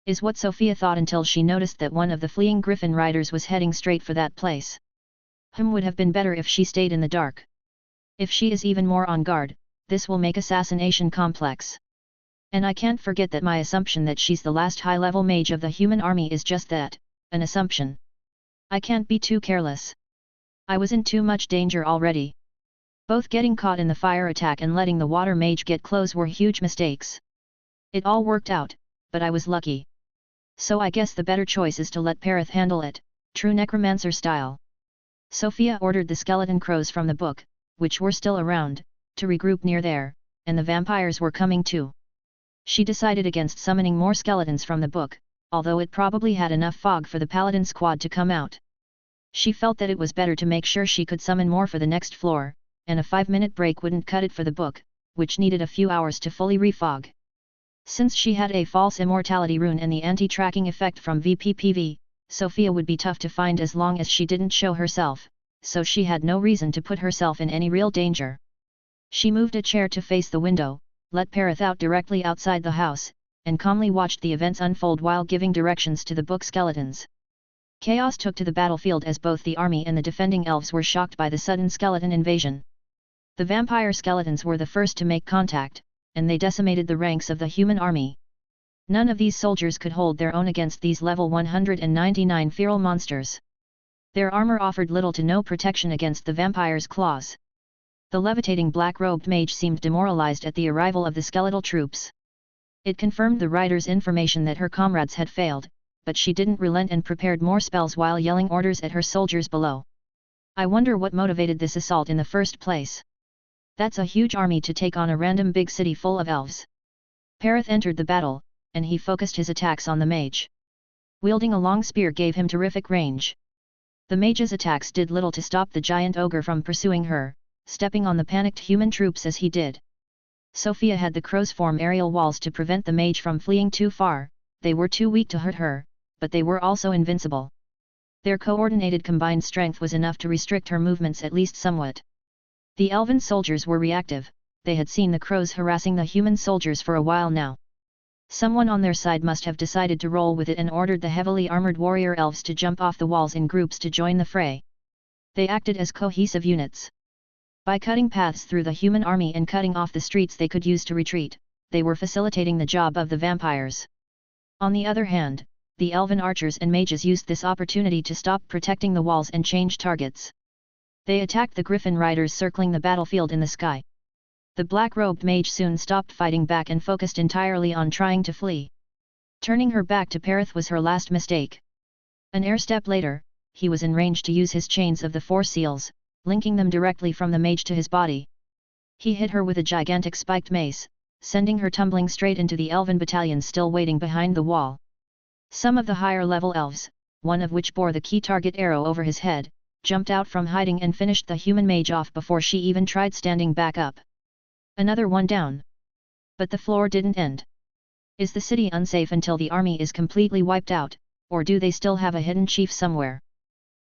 is what Sofia thought until she noticed that one of the fleeing Griffin riders was heading straight for that place. Would have been better if she stayed in the dark. If she is even more on guard, this will make assassination complex. And I can't forget that my assumption that she's the last high-level mage of the human army is just that, an assumption. I can't be too careless. I was in too much danger already. Both getting caught in the fire attack and letting the water mage get close were huge mistakes. It all worked out, but I was lucky. So I guess the better choice is to let Perith handle it, true Necromancer style. Sofia ordered the skeleton crows from the book, which were still around, to regroup near there, and the vampires were coming too. She decided against summoning more skeletons from the book, although it probably had enough fog for the paladin squad to come out. She felt that it was better to make sure she could summon more for the next floor, and a 5-minute break wouldn't cut it for the book, which needed a few hours to fully refog. Since she had a false immortality rune and the anti-tracking effect from VPPV, Sofia would be tough to find as long as she didn't show herself, so she had no reason to put herself in any real danger. She moved a chair to face the window, let Perith out directly outside the house, and calmly watched the events unfold while giving directions to the book skeletons. Chaos took to the battlefield as both the army and the defending elves were shocked by the sudden skeleton invasion. The vampire skeletons were the first to make contact, and they decimated the ranks of the human army. None of these soldiers could hold their own against these level 199 feral monsters. Their armor offered little to no protection against the vampire's claws. The levitating black-robed mage seemed demoralized at the arrival of the skeletal troops. It confirmed the rider's information that her comrades had failed, but she didn't relent and prepared more spells while yelling orders at her soldiers below. I wonder what motivated this assault in the first place. That's a huge army to take on a random big city full of elves. Perith entered the battle, and he focused his attacks on the mage. Wielding a long spear gave him terrific range. The mage's attacks did little to stop the giant ogre from pursuing her, stepping on the panicked human troops as he did. Sofia had the crows form aerial walls to prevent the mage from fleeing too far. They were too weak to hurt her, but they were also invincible. Their coordinated combined strength was enough to restrict her movements at least somewhat. The elven soldiers were reactive. They had seen the crows harassing the human soldiers for a while now. Someone on their side must have decided to roll with it and ordered the heavily armored warrior elves to jump off the walls in groups to join the fray. They acted as cohesive units. By cutting paths through the human army and cutting off the streets they could use to retreat, they were facilitating the job of the vampires. On the other hand, the elven archers and mages used this opportunity to stop protecting the walls and change targets. They attacked the griffin riders circling the battlefield in the sky. The black-robed mage soon stopped fighting back and focused entirely on trying to flee. Turning her back to Perith was her last mistake. An air step later, he was in range to use his chains of the four seals, linking them directly from the mage to his body. He hit her with a gigantic spiked mace, sending her tumbling straight into the elven battalions still waiting behind the wall. Some of the higher-level elves, one of which bore the key target arrow over his head, jumped out from hiding and finished the human mage off before she even tried standing back up. Another one down. But the floor didn't end. Is the city unsafe until the army is completely wiped out, or do they still have a hidden chief somewhere?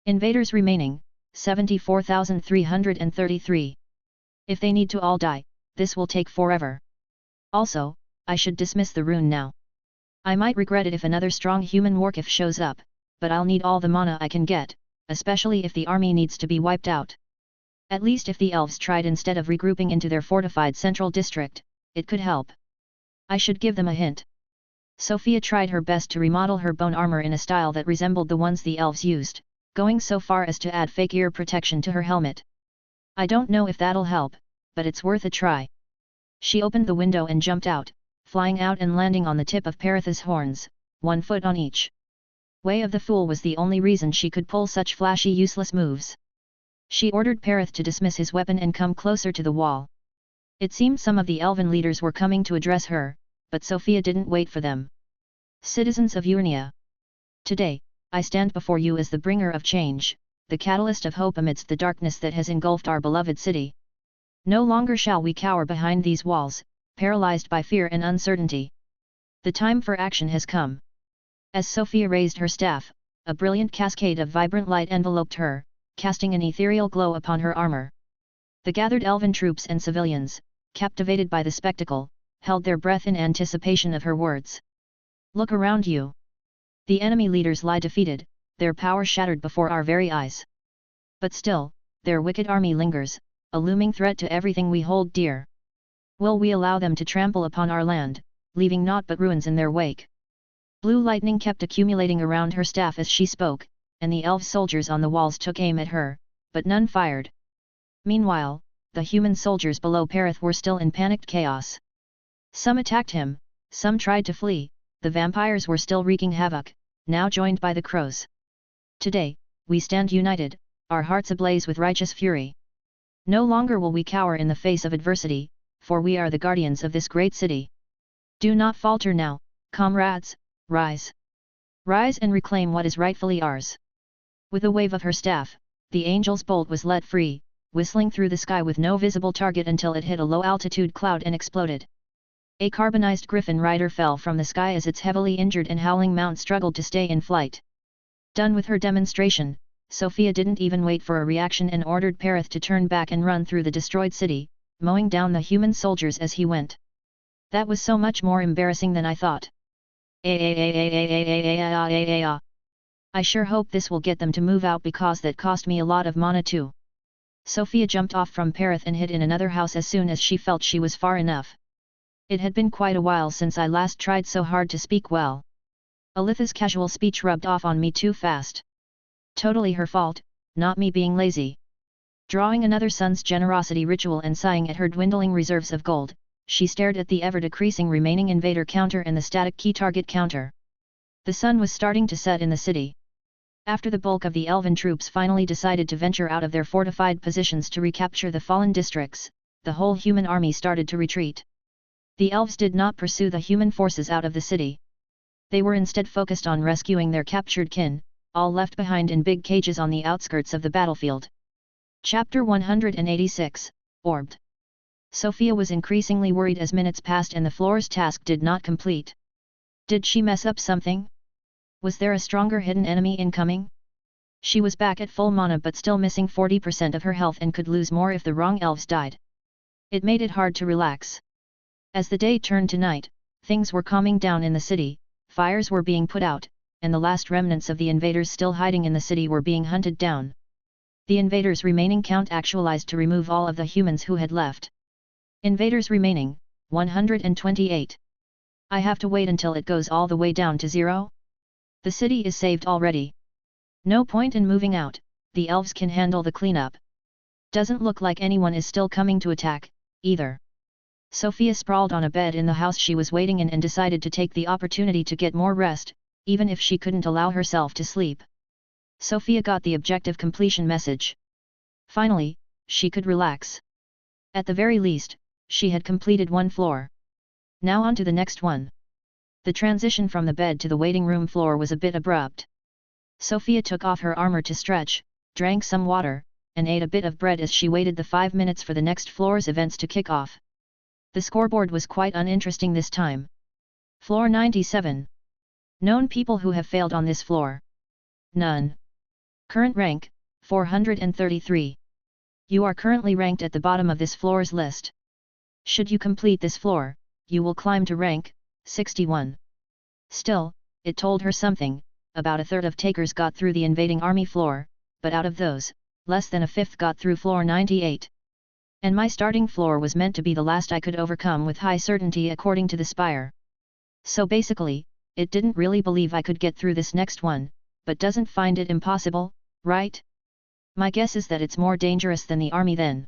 Invaders remaining, 74,333. If they need to all die, this will take forever. Also, I should dismiss the rune now. I might regret it if another strong human warkiff shows up, but I'll need all the mana I can get, especially if the army needs to be wiped out. At least if the elves tried instead of regrouping into their fortified central district, it could help. I should give them a hint. Sofia tried her best to remodel her bone armor in a style that resembled the ones the elves used, going so far as to add fake ear protection to her helmet. I don't know if that'll help, but it's worth a try. She opened the window and jumped out, flying out and landing on the tip of Perith's horns, 1 foot on each. Way of the Fool was the only reason she could pull such flashy useless moves. She ordered Perith to dismiss his weapon and come closer to the wall. It seemed some of the elven leaders were coming to address her, but Sofia didn't wait for them. Citizens of Urnia. Today, I stand before you as the bringer of change, the catalyst of hope amidst the darkness that has engulfed our beloved city. No longer shall we cower behind these walls, paralyzed by fear and uncertainty. The time for action has come. As Sofia raised her staff, a brilliant cascade of vibrant light enveloped her, casting an ethereal glow upon her armor. The gathered elven troops and civilians, captivated by the spectacle, held their breath in anticipation of her words. Look around you. The enemy leaders lie defeated, their power shattered before our very eyes. But still, their wicked army lingers, a looming threat to everything we hold dear. Will we allow them to trample upon our land, leaving naught but ruins in their wake? Blue lightning kept accumulating around her staff as she spoke, and the elf soldiers on the walls took aim at her, but none fired. Meanwhile, the human soldiers below Perith were still in panicked chaos. Some attacked him, some tried to flee, the vampires were still wreaking havoc, now joined by the crows. Today, we stand united, our hearts ablaze with righteous fury. No longer will we cower in the face of adversity, for we are the guardians of this great city. Do not falter now, comrades, rise. Rise and reclaim what is rightfully ours. With a wave of her staff, the angel's bolt was let free, whistling through the sky with no visible target until it hit a low-altitude cloud and exploded. A carbonized griffin rider fell from the sky as its heavily injured and howling mount struggled to stay in flight. Done with her demonstration, Sofia didn't even wait for a reaction and ordered Perith to turn back and run through the destroyed city, mowing down the human soldiers as he went. That was so much more embarrassing than I thought. I sure hope this will get them to move out because that cost me a lot of mana too. Sofia jumped off from Perith and hid in another house as soon as she felt she was far enough. It had been quite a while since I last tried so hard to speak well. Alitha's casual speech rubbed off on me too fast. Totally her fault, not me being lazy. Drawing another son's generosity ritual and sighing at her dwindling reserves of gold, she stared at the ever-decreasing remaining invader counter and the static key target counter. The sun was starting to set in the city. After the bulk of the elven troops finally decided to venture out of their fortified positions to recapture the fallen districts, the whole human army started to retreat. The elves did not pursue the human forces out of the city. They were instead focused on rescuing their captured kin, all left behind in big cages on the outskirts of the battlefield. Chapter 186, Orbed. Sofia was increasingly worried as minutes passed and the floor's task did not complete. Did she mess up something? Was there a stronger hidden enemy incoming? She was back at full mana but still missing 40% of her health and could lose more if the wrong elves died. It made it hard to relax. As the day turned to night, things were calming down in the city, fires were being put out, and the last remnants of the invaders still hiding in the city were being hunted down. The invaders' remaining count actualized to remove all of the humans who had left. Invaders remaining, 128. I have to wait until it goes all the way down to 0? The city is saved already. No point in moving out, the elves can handle the cleanup. Doesn't look like anyone is still coming to attack, either. Sofia sprawled on a bed in the house she was waiting in and decided to take the opportunity to get more rest, even if she couldn't allow herself to sleep. Sofia got the objective completion message. Finally, she could relax. At the very least, she had completed one floor. Now on to the next one. The transition from the bed to the waiting room floor was a bit abrupt. Sofia took off her armor to stretch, drank some water, and ate a bit of bread as she waited the 5 minutes for the next floor's events to kick off. The scoreboard was quite uninteresting this time. Floor 97. Known people who have failed on this floor. None. Current rank, 433. You are currently ranked at the bottom of this floor's list. Should you complete this floor, you will climb to rank 61. Still, it told her something. About a third of takers got through the invading army floor, but out of those, less than a fifth got through floor 98. And my starting floor was meant to be the last I could overcome with high certainty according to the spire. So basically, it didn't really believe I could get through this next one, but doesn't find it impossible, right? My guess is that it's more dangerous than the army then.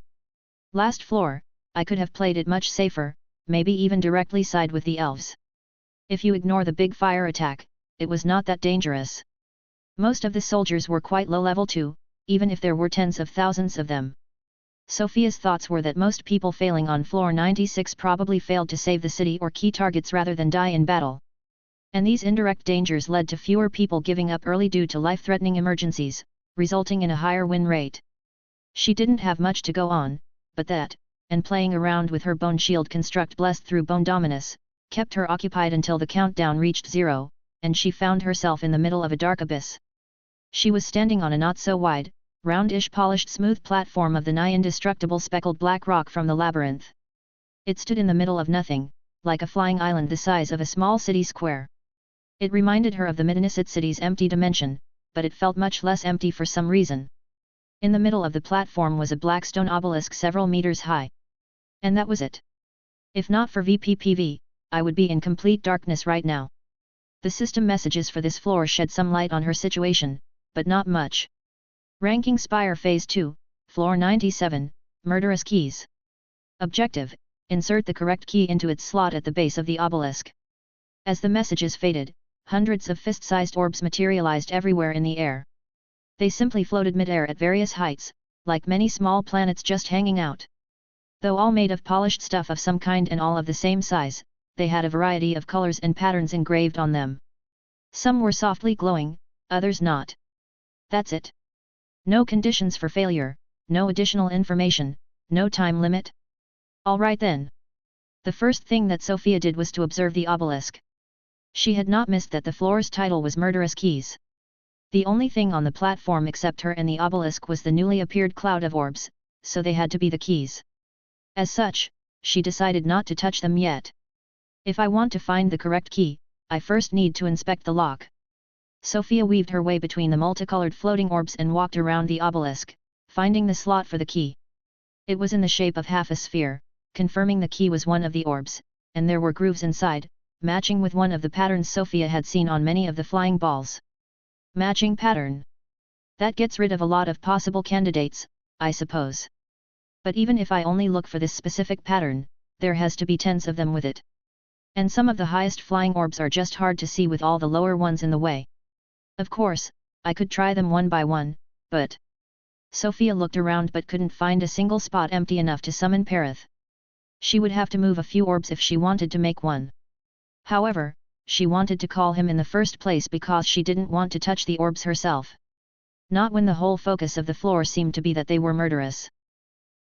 Last floor, I could have played it much safer, maybe even directly side with the elves. If you ignore the big fire attack, it was not that dangerous. Most of the soldiers were quite low level too, even if there were tens of thousands of them. Sofia's thoughts were that most people failing on floor 96 probably failed to save the city or key targets rather than die in battle. And these indirect dangers led to fewer people giving up early due to life-threatening emergencies, resulting in a higher win rate. She didn't have much to go on, but that, and playing around with her bone shield construct blessed through Bone Dominus, kept her occupied until the countdown reached 0, and she found herself in the middle of a dark abyss. She was standing on a not-so-wide, roundish polished smooth platform of the nigh indestructible speckled black rock from the labyrinth. It stood in the middle of nothing, like a flying island the size of a small city square. It reminded her of the Midnisit city's empty dimension, but it felt much less empty for some reason. In the middle of the platform was a black stone obelisk several meters high. And that was it. If not for VPPV, I would be in complete darkness right now. The system messages for this floor shed some light on her situation, but not much. Ranking Spire Phase 2, Floor 97, Murderous Keys. Objective: insert the correct key into its slot at the base of the obelisk. As the messages faded, hundreds of fist-sized orbs materialized everywhere in the air. They simply floated mid-air at various heights, like many small planets just hanging out. Though all made of polished stuff of some kind and all of the same size, they had a variety of colors and patterns engraved on them. Some were softly glowing, others not. That's it. No conditions for failure, no additional information, no time limit. All right then. The first thing that Sofia did was to observe the obelisk. She had not missed that the floor's title was Murderous Keys. The only thing on the platform except her and the obelisk was the newly appeared cloud of orbs, so they had to be the keys. As such, she decided not to touch them yet. If I want to find the correct key, I first need to inspect the lock. Sofia weaved her way between the multicolored floating orbs and walked around the obelisk, finding the slot for the key. It was in the shape of half a sphere, confirming the key was one of the orbs, and there were grooves inside, matching with one of the patterns Sofia had seen on many of the flying balls. Matching pattern. That gets rid of a lot of possible candidates, I suppose. But even if I only look for this specific pattern, there has to be tens of them with it. And some of the highest flying orbs are just hard to see with all the lower ones in the way. Of course, I could try them one by one, but... Sofia looked around but couldn't find a single spot empty enough to summon Perith. She would have to move a few orbs if she wanted to make one. However, she wanted to call him in the first place because she didn't want to touch the orbs herself. Not when the whole focus of the floor seemed to be that they were murderous.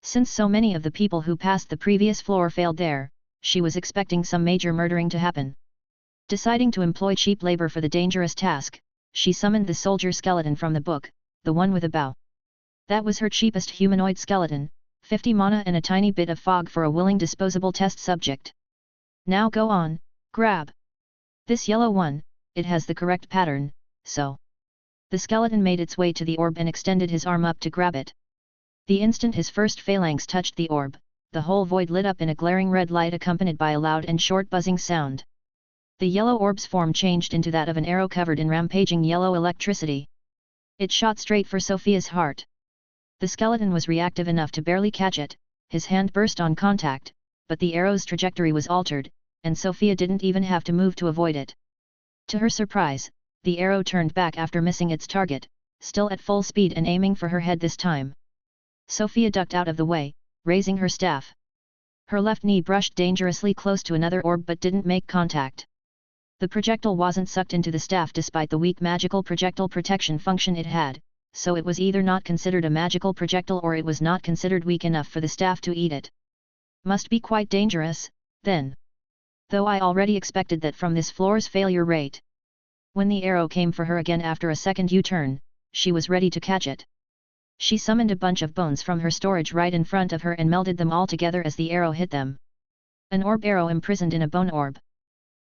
Since so many of the people who passed the previous floor failed there, she was expecting some major murdering to happen. Deciding to employ cheap labor for the dangerous task, she summoned the soldier skeleton from the book, the one with a bow. That was her cheapest humanoid skeleton, 50 mana and a tiny bit of fog for a willing disposable test subject. Now go on, grab. This yellow one, it has the correct pattern, so. The skeleton made its way to the orb and extended his arm up to grab it. The instant his first phalanx touched the orb, the whole void lit up in a glaring red light accompanied by a loud and short buzzing sound. The yellow orb's form changed into that of an arrow covered in rampaging yellow electricity. It shot straight for Sofia's heart. The skeleton was reactive enough to barely catch it, his hand burst on contact, but the arrow's trajectory was altered, and Sofia didn't even have to move to avoid it. To her surprise, the arrow turned back after missing its target, still at full speed and aiming for her head this time. Sofia ducked out of the way, raising her staff. Her left knee brushed dangerously close to another orb but didn't make contact. The projectile wasn't sucked into the staff despite the weak magical projectile protection function it had, so it was either not considered a magical projectile or it was not considered weak enough for the staff to eat it. Must be quite dangerous, then. Though I already expected that from this floor's failure rate. When the arrow came for her again after a second U-turn, she was ready to catch it. She summoned a bunch of bones from her storage right in front of her and melded them all together as the arrow hit them. An orb arrow imprisoned in a bone orb.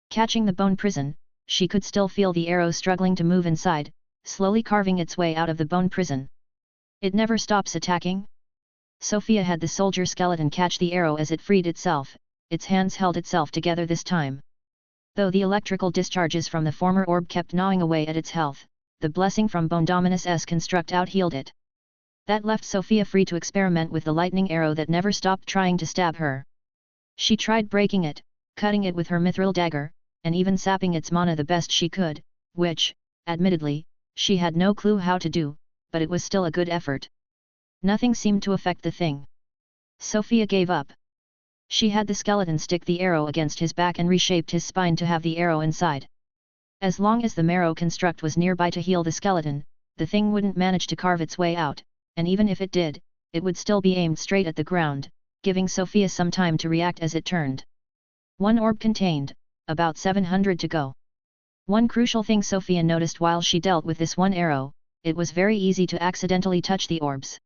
Catching the bone prison, she could still feel the arrow struggling to move inside, slowly carving its way out of the bone prison. It never stops attacking? Sofia had the soldier skeleton catch the arrow as it freed itself, its hands held itself together this time. Though the electrical discharges from the former orb kept gnawing away at its health, the blessing from Bone Dominus' construct out-healed it. That left Sofia free to experiment with the lightning arrow that never stopped trying to stab her. She tried breaking it, cutting it with her mithril dagger, and even sapping its mana the best she could, which, admittedly, she had no clue how to do, but it was still a good effort. Nothing seemed to affect the thing. Sofia gave up. She had the skeleton stick the arrow against his back and reshaped his spine to have the arrow inside. As long as the marrow construct was nearby to heal the skeleton, the thing wouldn't manage to carve its way out, and even if it did, it would still be aimed straight at the ground, giving Sofia some time to react as it turned. One orb contained, about 700 to go. One crucial thing Sofia noticed while she dealt with this one arrow, it was very easy to accidentally touch the orbs.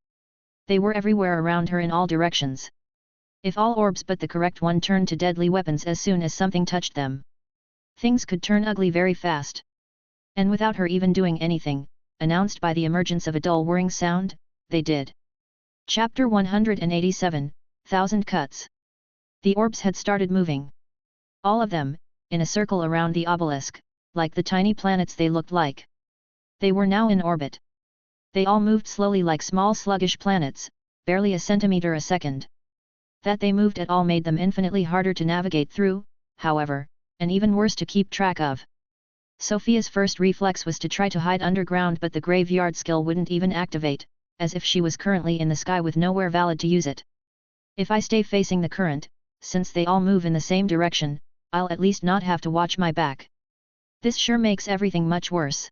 They were everywhere around her in all directions. If all orbs but the correct one turned to deadly weapons as soon as something touched them, things could turn ugly very fast. And without her even doing anything, announced by the emergence of a dull whirring sound, they did. Chapter 187, 1000 Cuts. The orbs had started moving. All of them, in a circle around the obelisk, like the tiny planets they looked like. They were now in orbit. They all moved slowly like small sluggish planets, barely a centimeter a second. That they moved at all made them infinitely harder to navigate through, however, and even worse to keep track of. Sofia's first reflex was to try to hide underground, but the graveyard skill wouldn't even activate, as if she was currently in the sky with nowhere valid to use it. If I stay facing the current, since they all move in the same direction, I'll at least not have to watch my back. This sure makes everything much worse.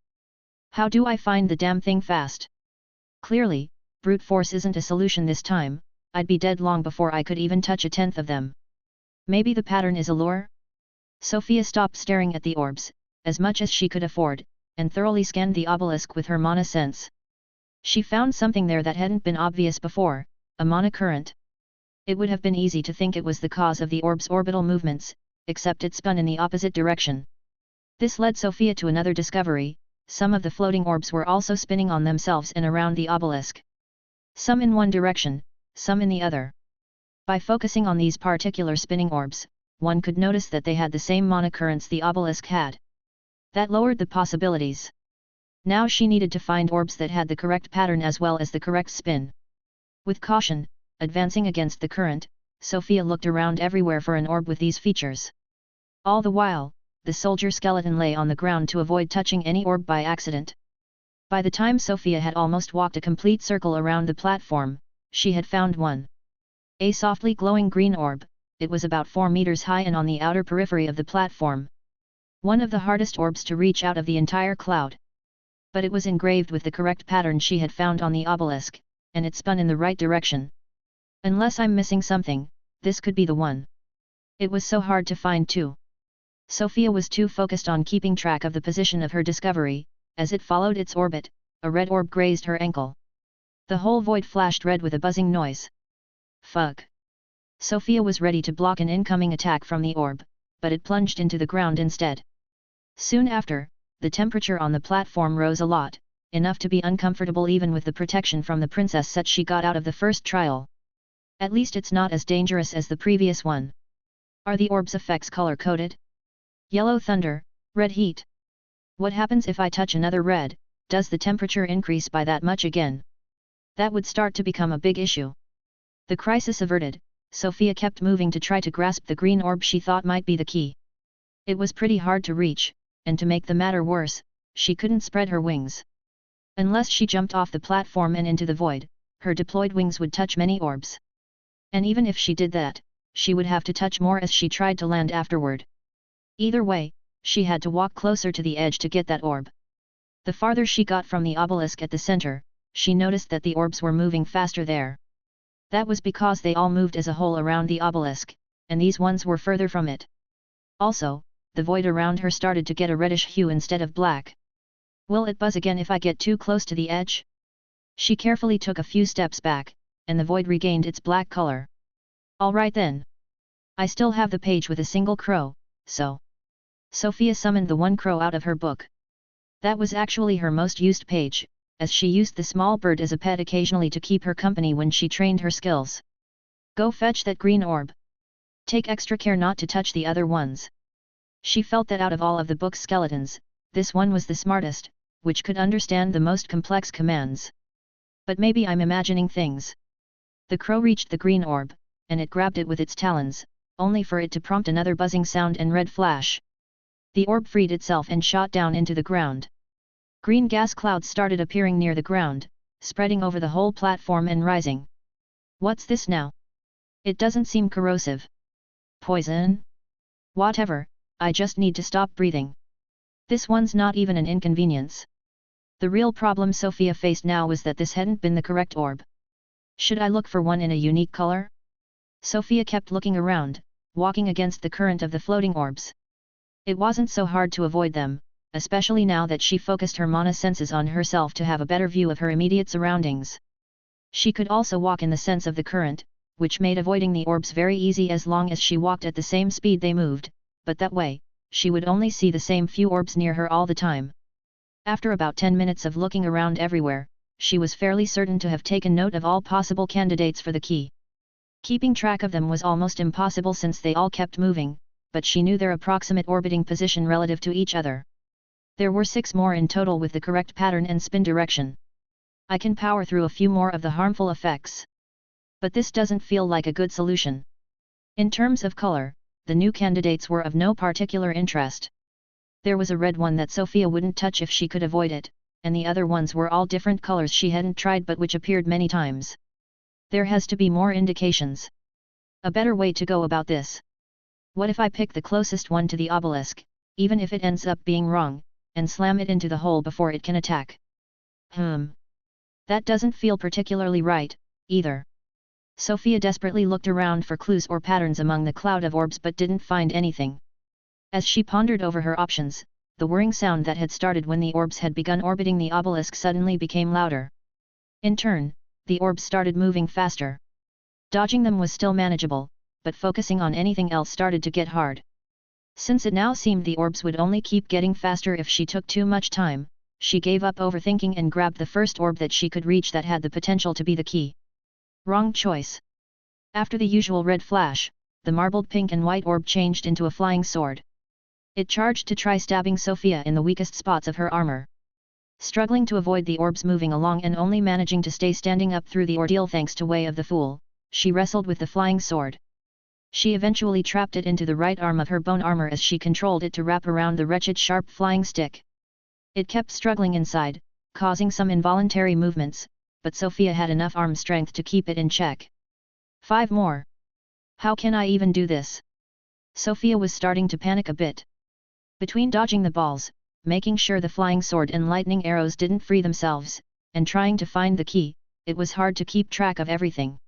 How do I find the damn thing fast? Clearly, brute force isn't a solution this time. I'd be dead long before I could even touch a tenth of them. Maybe the pattern is a lure? Sofia stopped staring at the orbs, as much as she could afford, and thoroughly scanned the obelisk with her mana sense. She found something there that hadn't been obvious before, a mana current. It would have been easy to think it was the cause of the orb's orbital movements, except it spun in the opposite direction. This led Sofia to another discovery: some of the floating orbs were also spinning on themselves and around the obelisk. Some in one direction, some in the other. By focusing on these particular spinning orbs, one could notice that they had the same monocurrents the obelisk had. That lowered the possibilities. Now she needed to find orbs that had the correct pattern as well as the correct spin. With caution, advancing against the current, Sofia looked around everywhere for an orb with these features. All the while, the soldier skeleton lay on the ground to avoid touching any orb by accident. By the time Sofia had almost walked a complete circle around the platform, she had found one. A softly glowing green orb, it was about 4 meters high and on the outer periphery of the platform. One of the hardest orbs to reach out of the entire cloud. But it was engraved with the correct pattern she had found on the obelisk, and it spun in the right direction. Unless I'm missing something, this could be the one. It was so hard to find too. Sofia was too focused on keeping track of the position of her discovery. As it followed its orbit, a red orb grazed her ankle. The whole void flashed red with a buzzing noise. Fuck! Sofia was ready to block an incoming attack from the orb, but it plunged into the ground instead. Soon after, the temperature on the platform rose a lot, enough to be uncomfortable even with the protection from the princess set she got out of the first trial. At least it's not as dangerous as the previous one. Are the orb's effects color-coded? Yellow thunder, red heat. What happens if I touch another red? Does the temperature increase by that much again? That would start to become a big issue. The crisis averted, Sofia kept moving to try to grasp the green orb she thought might be the key. It was pretty hard to reach, and to make the matter worse, she couldn't spread her wings. Unless she jumped off the platform and into the void, her deployed wings would touch many orbs. And even if she did that, she would have to touch more as she tried to land afterward. Either way, she had to walk closer to the edge to get that orb. The farther she got from the obelisk at the center, she noticed that the orbs were moving faster there. That was because they all moved as a whole around the obelisk, and these ones were further from it. Also, the void around her started to get a reddish hue instead of black. Will it buzz again if I get too close to the edge? She carefully took a few steps back, and the void regained its black color. Alright then. I still have the page with a single crow, so... Sofia summoned the one crow out of her book. That was actually her most used page, as she used the small bird as a pet occasionally to keep her company when she trained her skills. Go fetch that green orb. Take extra care not to touch the other ones. She felt that out of all of the book's skeletons, this one was the smartest, which could understand the most complex commands. But maybe I'm imagining things. The crow reached the green orb, and it grabbed it with its talons, only for it to prompt another buzzing sound and red flash. The orb freed itself and shot down into the ground. Green gas clouds started appearing near the ground, spreading over the whole platform and rising. What's this now? It doesn't seem corrosive. Poison? Whatever, I just need to stop breathing. This one's not even an inconvenience. The real problem Sofia faced now was that this hadn't been the correct orb. Should I look for one in a unique color? Sofia kept looking around, walking against the current of the floating orbs. It wasn't so hard to avoid them, especially now that she focused her mana senses on herself to have a better view of her immediate surroundings. She could also walk in the sense of the current, which made avoiding the orbs very easy as long as she walked at the same speed they moved, but that way, she would only see the same few orbs near her all the time. After about 10 minutes of looking around everywhere, she was fairly certain to have taken note of all possible candidates for the key. Keeping track of them was almost impossible since they all kept moving, but she knew their approximate orbiting position relative to each other. There were 6 more in total with the correct pattern and spin direction. I can power through a few more of the harmful effects. But this doesn't feel like a good solution. In terms of color, the new candidates were of no particular interest. There was a red one that Sofia wouldn't touch if she could avoid it, and the other ones were all different colors she hadn't tried but which appeared many times. There has to be more indications. A better way to go about this. What if I pick the closest one to the obelisk, even if it ends up being wrong, and slam it into the hole before it can attack? That doesn't feel particularly right, either. Sofia desperately looked around for clues or patterns among the cloud of orbs but didn't find anything. As she pondered over her options, the whirring sound that had started when the orbs had begun orbiting the obelisk suddenly became louder. In turn, the orbs started moving faster. Dodging them was still manageable, but focusing on anything else started to get hard. Since it now seemed the orbs would only keep getting faster if she took too much time, she gave up overthinking and grabbed the first orb that she could reach that had the potential to be the key. Wrong choice. After the usual red flash, the marbled pink and white orb changed into a flying sword. It charged to try stabbing Sofia in the weakest spots of her armor. Struggling to avoid the orbs moving along and only managing to stay standing up through the ordeal thanks to Way of the Fool, she wrestled with the flying sword. She eventually trapped it into the right arm of her bone armor as she controlled it to wrap around the wretched sharp flying stick. It kept struggling inside, causing some involuntary movements, but Sofia had enough arm strength to keep it in check. 5 more. How can I even do this? Sofia was starting to panic a bit. Between dodging the balls, making sure the flying sword and lightning arrows didn't free themselves, and trying to find the key, it was hard to keep track of everything.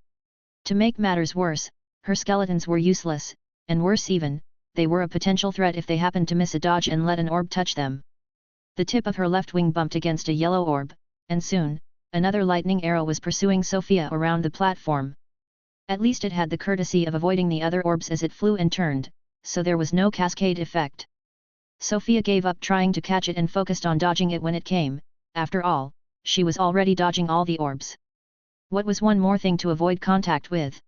To make matters worse, her skeletons were useless, and worse even, they were a potential threat if they happened to miss a dodge and let an orb touch them. The tip of her left wing bumped against a yellow orb, and soon, another lightning arrow was pursuing Sofia around the platform. At least it had the courtesy of avoiding the other orbs as it flew and turned, so there was no cascade effect. Sofia gave up trying to catch it and focused on dodging it when it came. After all, she was already dodging all the orbs. What was one more thing to avoid contact with?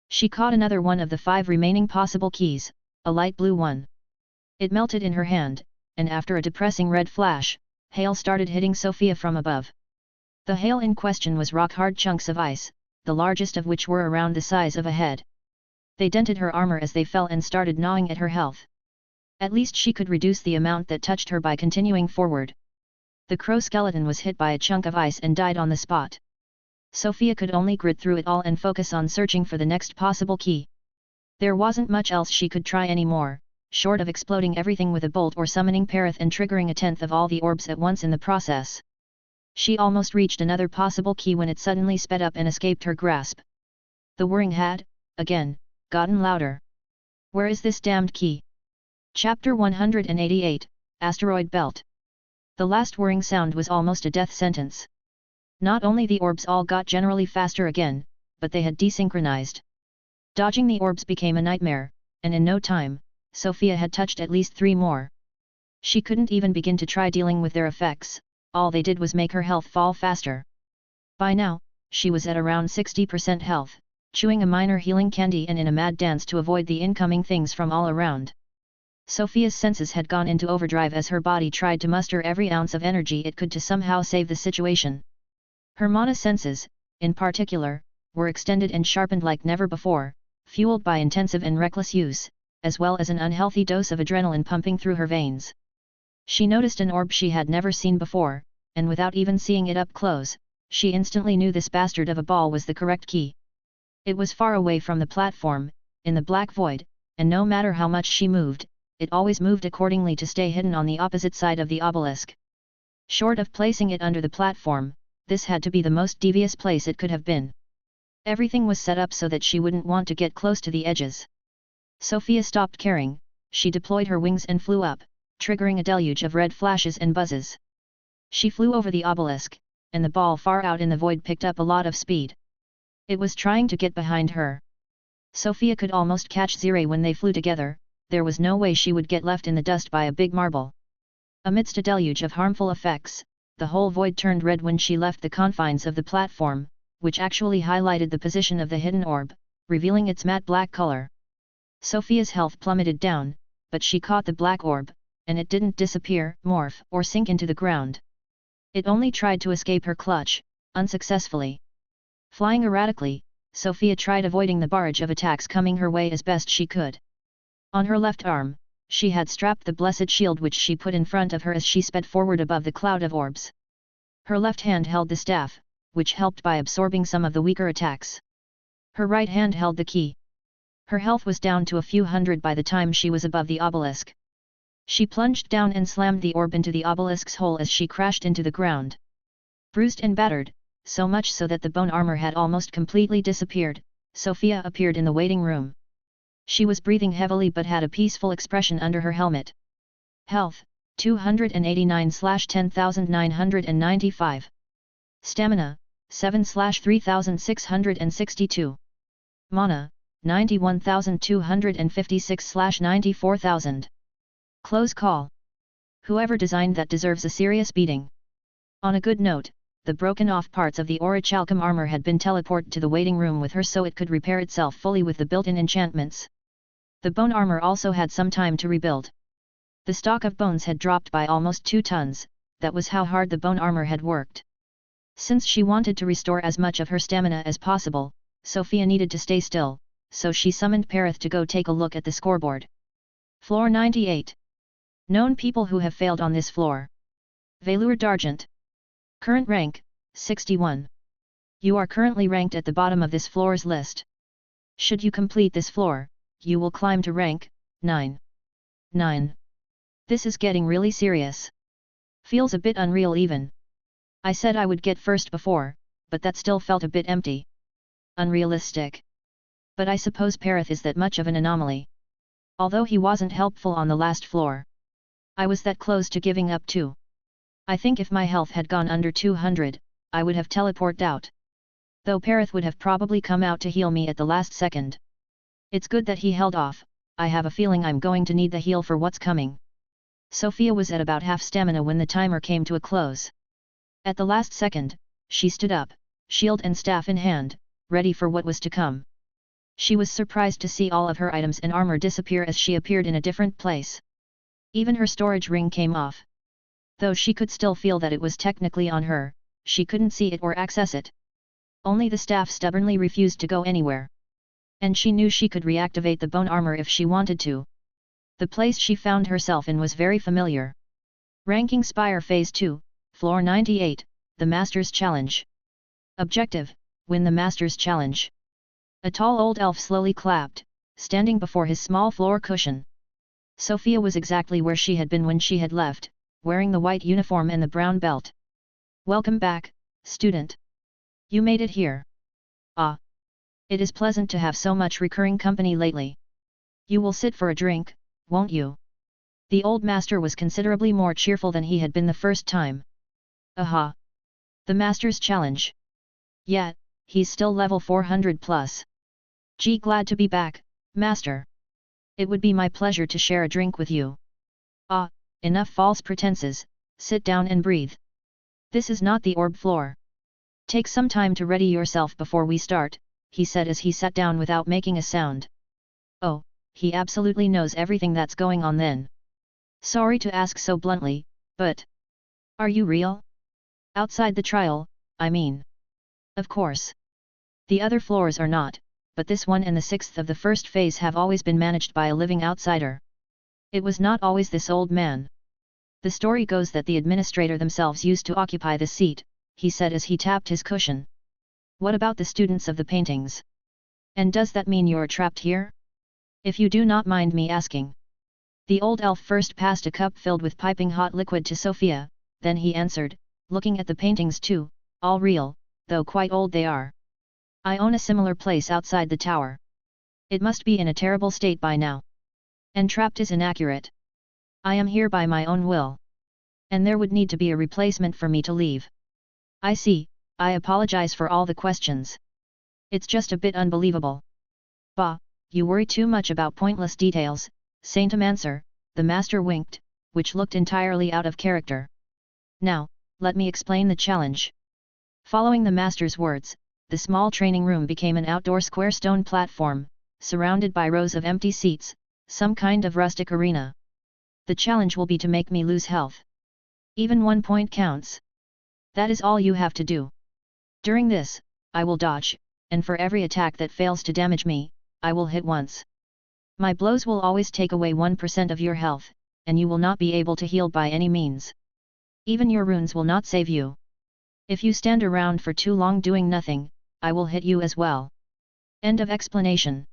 She caught another one of the 5 remaining possible keys, a light blue one. It melted in her hand, and after a depressing red flash, hail started hitting Sofia from above. The hail in question was rock-hard chunks of ice, the largest of which were around the size of a head. They dented her armor as they fell and started gnawing at her health. At least she could reduce the amount that touched her by continuing forward. The crow skeleton was hit by a chunk of ice and died on the spot. Sofia could only grit through it all and focus on searching for the next possible key. There wasn't much else she could try anymore, short of exploding everything with a bolt or summoning Perith and triggering a tenth of all the orbs at once in the process. She almost reached another possible key when it suddenly sped up and escaped her grasp. The whirring had, again, gotten louder. Where is this damned key? Chapter 188, Asteroid Belt. The last whirring sound was almost a death sentence. Not only the orbs all got generally faster again, but they had desynchronized. Dodging the orbs became a nightmare, and in no time, Sofia had touched at least 3 more. She couldn't even begin to try dealing with their effects, all they did was make her health fall faster. By now, she was at around 60% health, chewing a minor healing candy and in a mad dance to avoid the incoming things from all around. Sofia's senses had gone into overdrive as her body tried to muster every ounce of energy it could to somehow save the situation. Her mana senses, in particular, were extended and sharpened like never before, fueled by intensive and reckless use, as well as an unhealthy dose of adrenaline pumping through her veins. She noticed an orb she had never seen before, and without even seeing it up close, she instantly knew this bastard of a ball was the correct key. It was far away from the platform, in the black void, and no matter how much she moved, it always moved accordingly to stay hidden on the opposite side of the obelisk. Short of placing it under the platform, this had to be the most devious place it could have been. Everything was set up so that she wouldn't want to get close to the edges. Sofia stopped caring, she deployed her wings and flew up, triggering a deluge of red flashes and buzzes. She flew over the obelisk, and the ball far out in the void picked up a lot of speed. It was trying to get behind her. Sofia could almost catch Zire when they flew together. There was no way she would get left in the dust by a big marble. Amidst a deluge of harmful effects, the whole void turned red when she left the confines of the platform, which actually highlighted the position of the hidden orb, revealing its matte black color. Sofia's health plummeted down, but she caught the black orb, and it didn't disappear, morph, or sink into the ground. It only tried to escape her clutch, unsuccessfully. Flying erratically, Sofia tried avoiding the barrage of attacks coming her way as best she could. On her left arm, she had strapped the blessed shield which she put in front of her as she sped forward above the cloud of orbs. Her left hand held the staff, which helped by absorbing some of the weaker attacks. Her right hand held the key. Her health was down to a few hundred by the time she was above the obelisk. She plunged down and slammed the orb into the obelisk's hole as she crashed into the ground. Bruised and battered, so much so that the bone armor had almost completely disappeared, Sofia appeared in the waiting room. She was breathing heavily but had a peaceful expression under her helmet. Health, 289/10,995. Stamina, 7/3662. Mana, 91,256/94,000. Close call. Whoever designed that deserves a serious beating. On a good note, the broken-off parts of the orichalcum armor had been teleported to the waiting room with her so it could repair itself fully with the built-in enchantments. The bone armor also had some time to rebuild. The stock of bones had dropped by almost 2 tons, that was how hard the bone armor had worked. Since she wanted to restore as much of her stamina as possible, Sofia needed to stay still, so she summoned Perith to go take a look at the scoreboard. Floor 98. Known people who have failed on this floor. Velour d'Argent. Current rank, 61. You are currently ranked at the bottom of this floor's list. Should you complete this floor, you will climb to rank 9. 9. This is getting really serious. Feels a bit unreal even. I said I would get first before, but that still felt a bit empty. Unrealistic. But I suppose Perith is that much of an anomaly. Although he wasn't helpful on the last floor. I was that close to giving up too. I think if my health had gone under 200, I would have teleported out. Though Perith would have probably come out to heal me at the last second. It's good that he held off, I have a feeling I'm going to need the heal for what's coming. Sofia was at about half stamina when the timer came to a close. At the last second, she stood up, shield and staff in hand, ready for what was to come. She was surprised to see all of her items and armor disappear as she appeared in a different place. Even her storage ring came off. Though she could still feel that it was technically on her, she couldn't see it or access it. Only the staff stubbornly refused to go anywhere. And she knew she could reactivate the bone armor if she wanted to. The place she found herself in was very familiar. Ranking Spire Phase 2, Floor 98, the Master's Challenge. Objective, win the Master's Challenge. A tall old elf slowly clapped, standing before his small floor cushion. Sofia was exactly where she had been when she had left, wearing the white uniform and the brown belt. Welcome back, student. You made it here. Ah. It is pleasant to have so much recurring company lately. You will sit for a drink, won't you? The old master was considerably more cheerful than he had been the first time. Aha! The Master's Challenge. Yeah, he's still level 400 plus. Gee, glad to be back, Master. It would be my pleasure to share a drink with you. Ah, enough false pretenses, sit down and breathe. This is not the orb floor. Take some time to ready yourself before we start, he said as he sat down without making a sound. Oh, he absolutely knows everything that's going on then. Sorry to ask so bluntly, but... Are you real? Outside the trial, I mean. Of course. The other floors are not, but this one and the 6th of the first phase have always been managed by a living outsider. It was not always this old man. The story goes that the administrator themselves used to occupy the seat, he said as he tapped his cushion. What about the students of the paintings? And does that mean you're trapped here? If you do not mind me asking. The old elf first passed a cup filled with piping hot liquid to Sofia, then he answered, looking at the paintings too, all real, though quite old they are. I own a similar place outside the tower. It must be in a terrible state by now. And trapped is inaccurate. I am here by my own will. And there would need to be a replacement for me to leave. I see, I apologize for all the questions. It's just a bit unbelievable. Bah, you worry too much about pointless details, Saintess, the master winked, which looked entirely out of character. Now, let me explain the challenge. Following the master's words, the small training room became an outdoor square stone platform, surrounded by rows of empty seats, some kind of rustic arena. The challenge will be to make me lose health. Even 1 point counts. That is all you have to do. During this, I will dodge, and for every attack that fails to damage me, I will hit once. My blows will always take away 1% of your health, and you will not be able to heal by any means. Even your runes will not save you. If you stand around for too long doing nothing, I will hit you as well. End of explanation.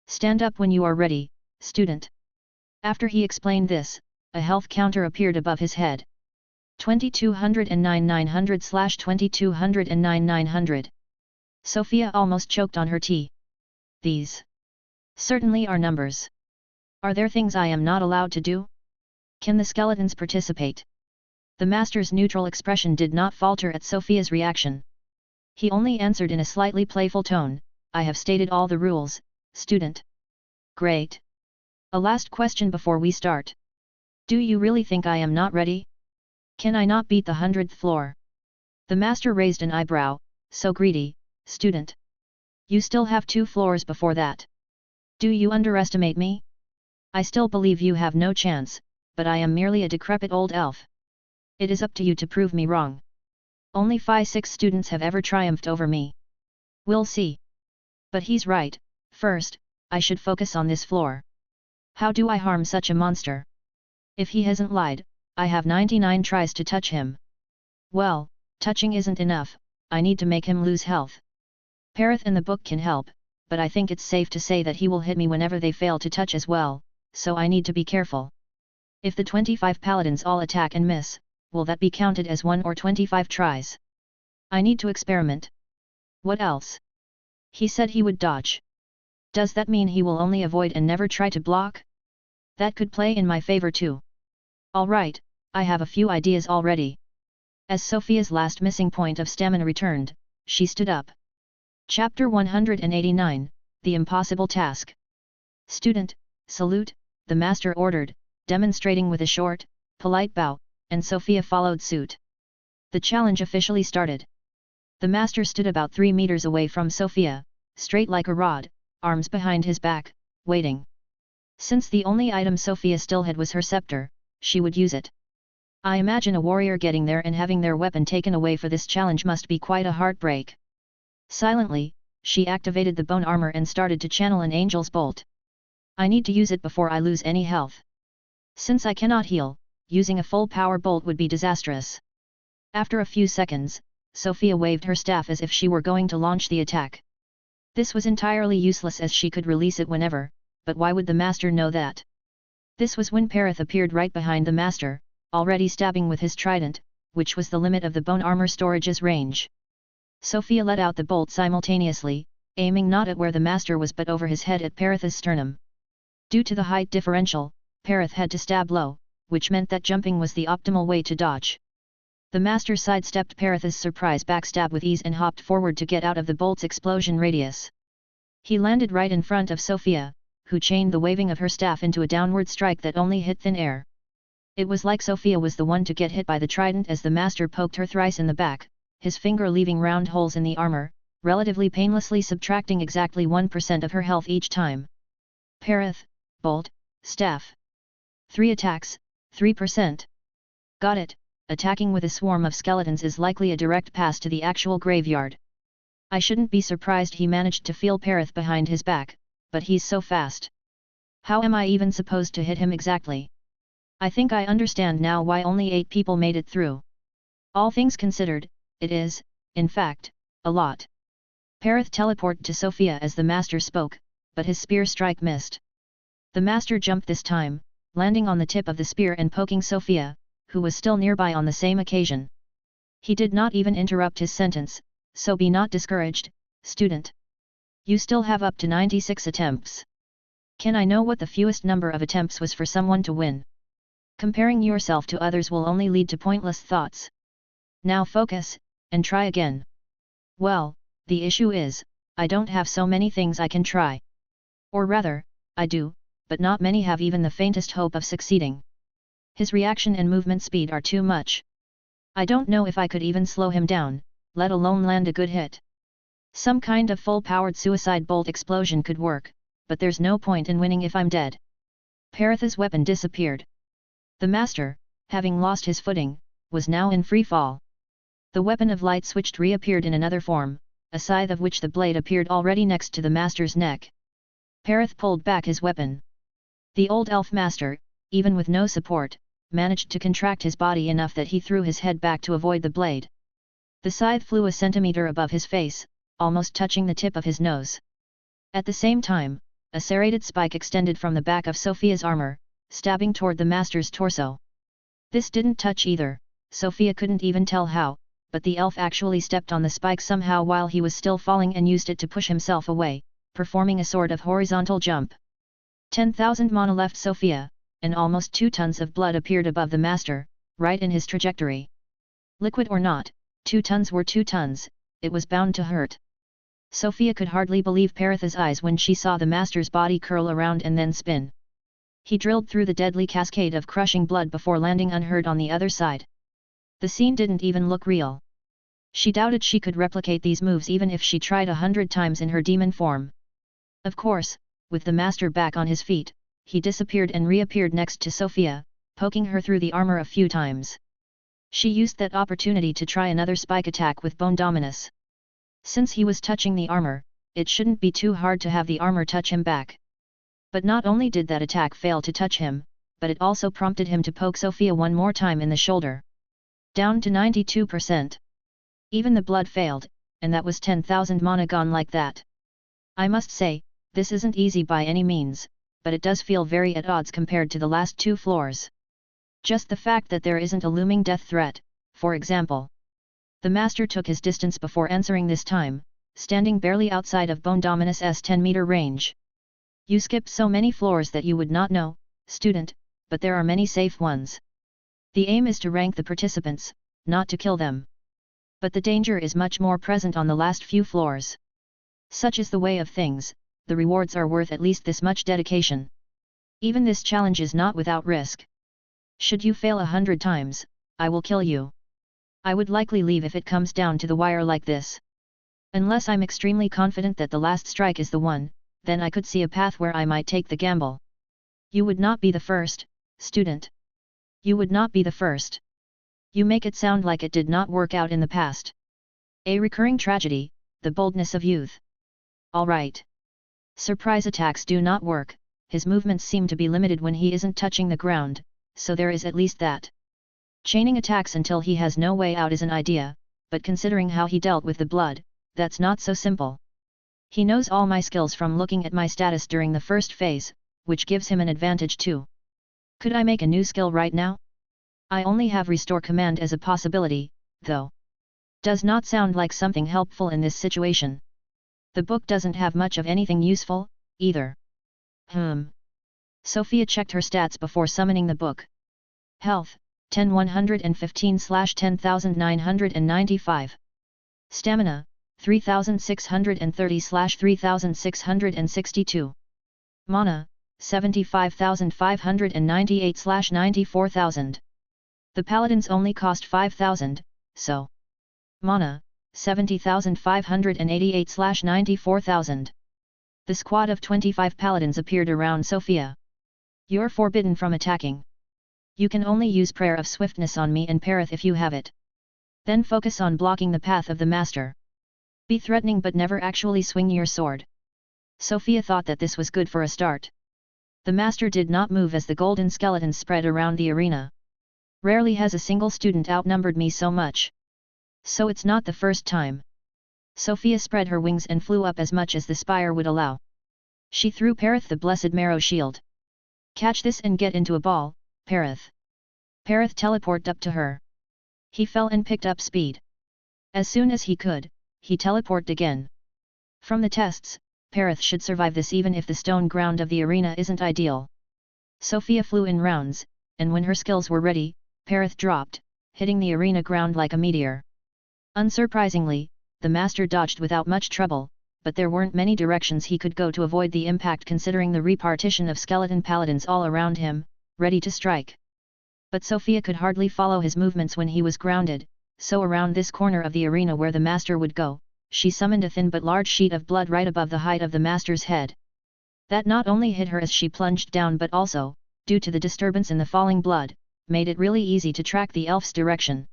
Stand up when you are ready, student. After he explained this, a health counter appeared above his head. 2209 900/2209 900. Sofia almost choked on her tea. These certainly are numbers. Are there things I am not allowed to do? Can the skeletons participate? The master's neutral expression did not falter at Sofia's reaction. He only answered in a slightly playful tone, I have stated all the rules, student. Great. A last question before we start. Do you really think I am not ready? Can I not beat the 100th floor? The master raised an eyebrow. So greedy, student. You still have 2 floors before that. Do you underestimate me? I still believe you have no chance, but I am merely a decrepit old elf. It is up to you to prove me wrong. Only 5-6 students have ever triumphed over me. We'll see. But he's right. First, I should focus on this floor. How do I harm such a monster? If he hasn't lied, I have 99 tries to touch him. Well, touching isn't enough, I need to make him lose health. Parith and the book can help, but I think it's safe to say that he will hit me whenever they fail to touch as well, so I need to be careful. If the 25 paladins all attack and miss, will that be counted as 1 or 25 tries? I need to experiment. What else? He said he would dodge. Does that mean he will only avoid and never try to block? That could play in my favor too. Alright, I have a few ideas already. As Sofia's last missing point of stamina returned, she stood up. Chapter 189, The Impossible Task. Student, salute, the master ordered, demonstrating with a short, polite bow, and Sofia followed suit. The challenge officially started. The master stood about 3 meters away from Sofia, straight like a rod, arms behind his back, waiting. Since the only item Sofia still had was her scepter, she would use it. I imagine a warrior getting there and having their weapon taken away for this challenge must be quite a heartbreak. Silently, she activated the bone armor and started to channel an angel's bolt. I need to use it before I lose any health. Since I cannot heal, using a full power bolt would be disastrous. After a few seconds, Sofia waved her staff as if she were going to launch the attack. This was entirely useless as she could release it whenever, but why would the master know that? This was when Parith appeared right behind the master, already stabbing with his trident, which was the limit of the bone armor storage's range. Sofia let out the bolt simultaneously, aiming not at where the master was but over his head at Parith's sternum. Due to the height differential, Parith had to stab low, which meant that jumping was the optimal way to dodge. The master sidestepped Parith's surprise backstab with ease and hopped forward to get out of the bolt's explosion radius. He landed right in front of Sofia, who chained the waving of her staff into a downward strike that only hit thin air. It was like Sofia was the one to get hit by the trident as the master poked her thrice in the back, his finger leaving round holes in the armor, relatively painlessly subtracting exactly 1% of her health each time. Parith, bolt, staff. 3 attacks, 3%. Got it, attacking with a swarm of skeletons is likely a direct pass to the actual graveyard. I shouldn't be surprised he managed to feel Parith behind his back, but he's so fast. How am I even supposed to hit him exactly? I think I understand now why only 8 people made it through. All things considered, it is, in fact, a lot. Parith teleported to Sofia as the master spoke, but his spear strike missed. The master jumped this time, landing on the tip of the spear and poking Sofia, who was still nearby on the same occasion. He did not even interrupt his sentence, so be not discouraged, student. You still have up to 96 attempts. Can I know what the fewest number of attempts was for someone to win? Comparing yourself to others will only lead to pointless thoughts. Now focus, and try again. Well, the issue is, I don't have so many things I can try. Or rather, I do, but not many have even the faintest hope of succeeding. His reaction and movement speed are too much. I don't know if I could even slow him down, let alone land a good hit. Some kind of full-powered suicide bolt explosion could work, but there's no point in winning if I'm dead. Parith's weapon disappeared. The master, having lost his footing, was now in free fall. The weapon of light switched reappeared in another form, a scythe of which the blade appeared already next to the master's neck. Parith pulled back his weapon. The old elf master, even with no support, managed to contract his body enough that he threw his head back to avoid the blade. The scythe flew a centimeter above his face, almost touching the tip of his nose. At the same time, a serrated spike extended from the back of Sofia's armor, stabbing toward the master's torso. This didn't touch either, Sofia couldn't even tell how, but the elf actually stepped on the spike somehow while he was still falling and used it to push himself away, performing a sort of horizontal jump. 10,000 mana left Sofia, and almost 2 tons of blood appeared above the master, right in his trajectory. Liquid or not, 2 tons were 2 tons, it was bound to hurt. Sofia could hardly believe Parith's eyes when she saw the master's body curl around and then spin. He drilled through the deadly cascade of crushing blood before landing unhurt on the other side. The scene didn't even look real. She doubted she could replicate these moves even if she tried 100 times in her demon form. Of course, with the master back on his feet, he disappeared and reappeared next to Sofia, poking her through the armor a few times. She used that opportunity to try another spike attack with Bone Dominus. Since he was touching the armor, it shouldn't be too hard to have the armor touch him back. But not only did that attack fail to touch him, but it also prompted him to poke Sofia one more time in the shoulder. Down to 92%. Even the blood failed, and that was 10,000 mana gone like that. I must say, this isn't easy by any means, but it does feel very at odds compared to the last 2 floors. Just the fact that there isn't a looming death threat, for example. The master took his distance before answering this time, standing barely outside of Bone Dominus' 10-meter range. You skip so many floors that you would not know, student, but there are many safe ones. The aim is to rank the participants, not to kill them. But the danger is much more present on the last few floors. Such is the way of things, the rewards are worth at least this much dedication. Even this challenge is not without risk. Should you fail 100 times, I will kill you. I would likely leave if it comes down to the wire like this. Unless I'm extremely confident that the last strike is the one, then I could see a path where I might take the gamble. You would not be the first, student. You would not be the first. You make it sound like it did not work out in the past. A recurring tragedy, the boldness of youth. All right. Surprise attacks do not work, his movements seem to be limited when he isn't touching the ground, so there is at least that. Chaining attacks until he has no way out is an idea, but considering how he dealt with the blood, that's not so simple. He knows all my skills from looking at my status during the first phase, which gives him an advantage too. Could I make a new skill right now? I only have Restore Command as a possibility, though. Does not sound like something helpful in this situation. The book doesn't have much of anything useful, either. Sofia checked her stats before summoning the book. Health, 10,115/10,995. Stamina, 3,630/3,662. Mana, 75,598/94,000. The paladins only cost 5,000, so. Mana, 70,588/94,000. The squad of 25 paladins appeared around Sofia. You're forbidden from attacking. You can only use Prayer of Swiftness on me and Perith if you have it. Then focus on blocking the path of the master. Be threatening but never actually swing your sword. Sofia thought that this was good for a start. The master did not move as the golden skeletons spread around the arena. Rarely has a single student outnumbered me so much. So it's not the first time. Sofia spread her wings and flew up as much as the spire would allow. She threw Perith the blessed marrow shield. Catch this and get into a ball, Perith. Perith teleported up to her. He fell and picked up speed. As soon as he could, he teleported again. From the tests, Perith should survive this even if the stone ground of the arena isn't ideal. Sofia flew in rounds, and when her skills were ready, Perith dropped, hitting the arena ground like a meteor. Unsurprisingly, the master dodged without much trouble, but there weren't many directions he could go to avoid the impact considering the repartition of skeleton paladins all around him, ready to strike. But Sofia could hardly follow his movements when he was grounded, so around this corner of the arena where the master would go, she summoned a thin but large sheet of blood right above the height of the master's head. That not only hit her as she plunged down but also, due to the disturbance in the falling blood, made it really easy to track the elf's direction.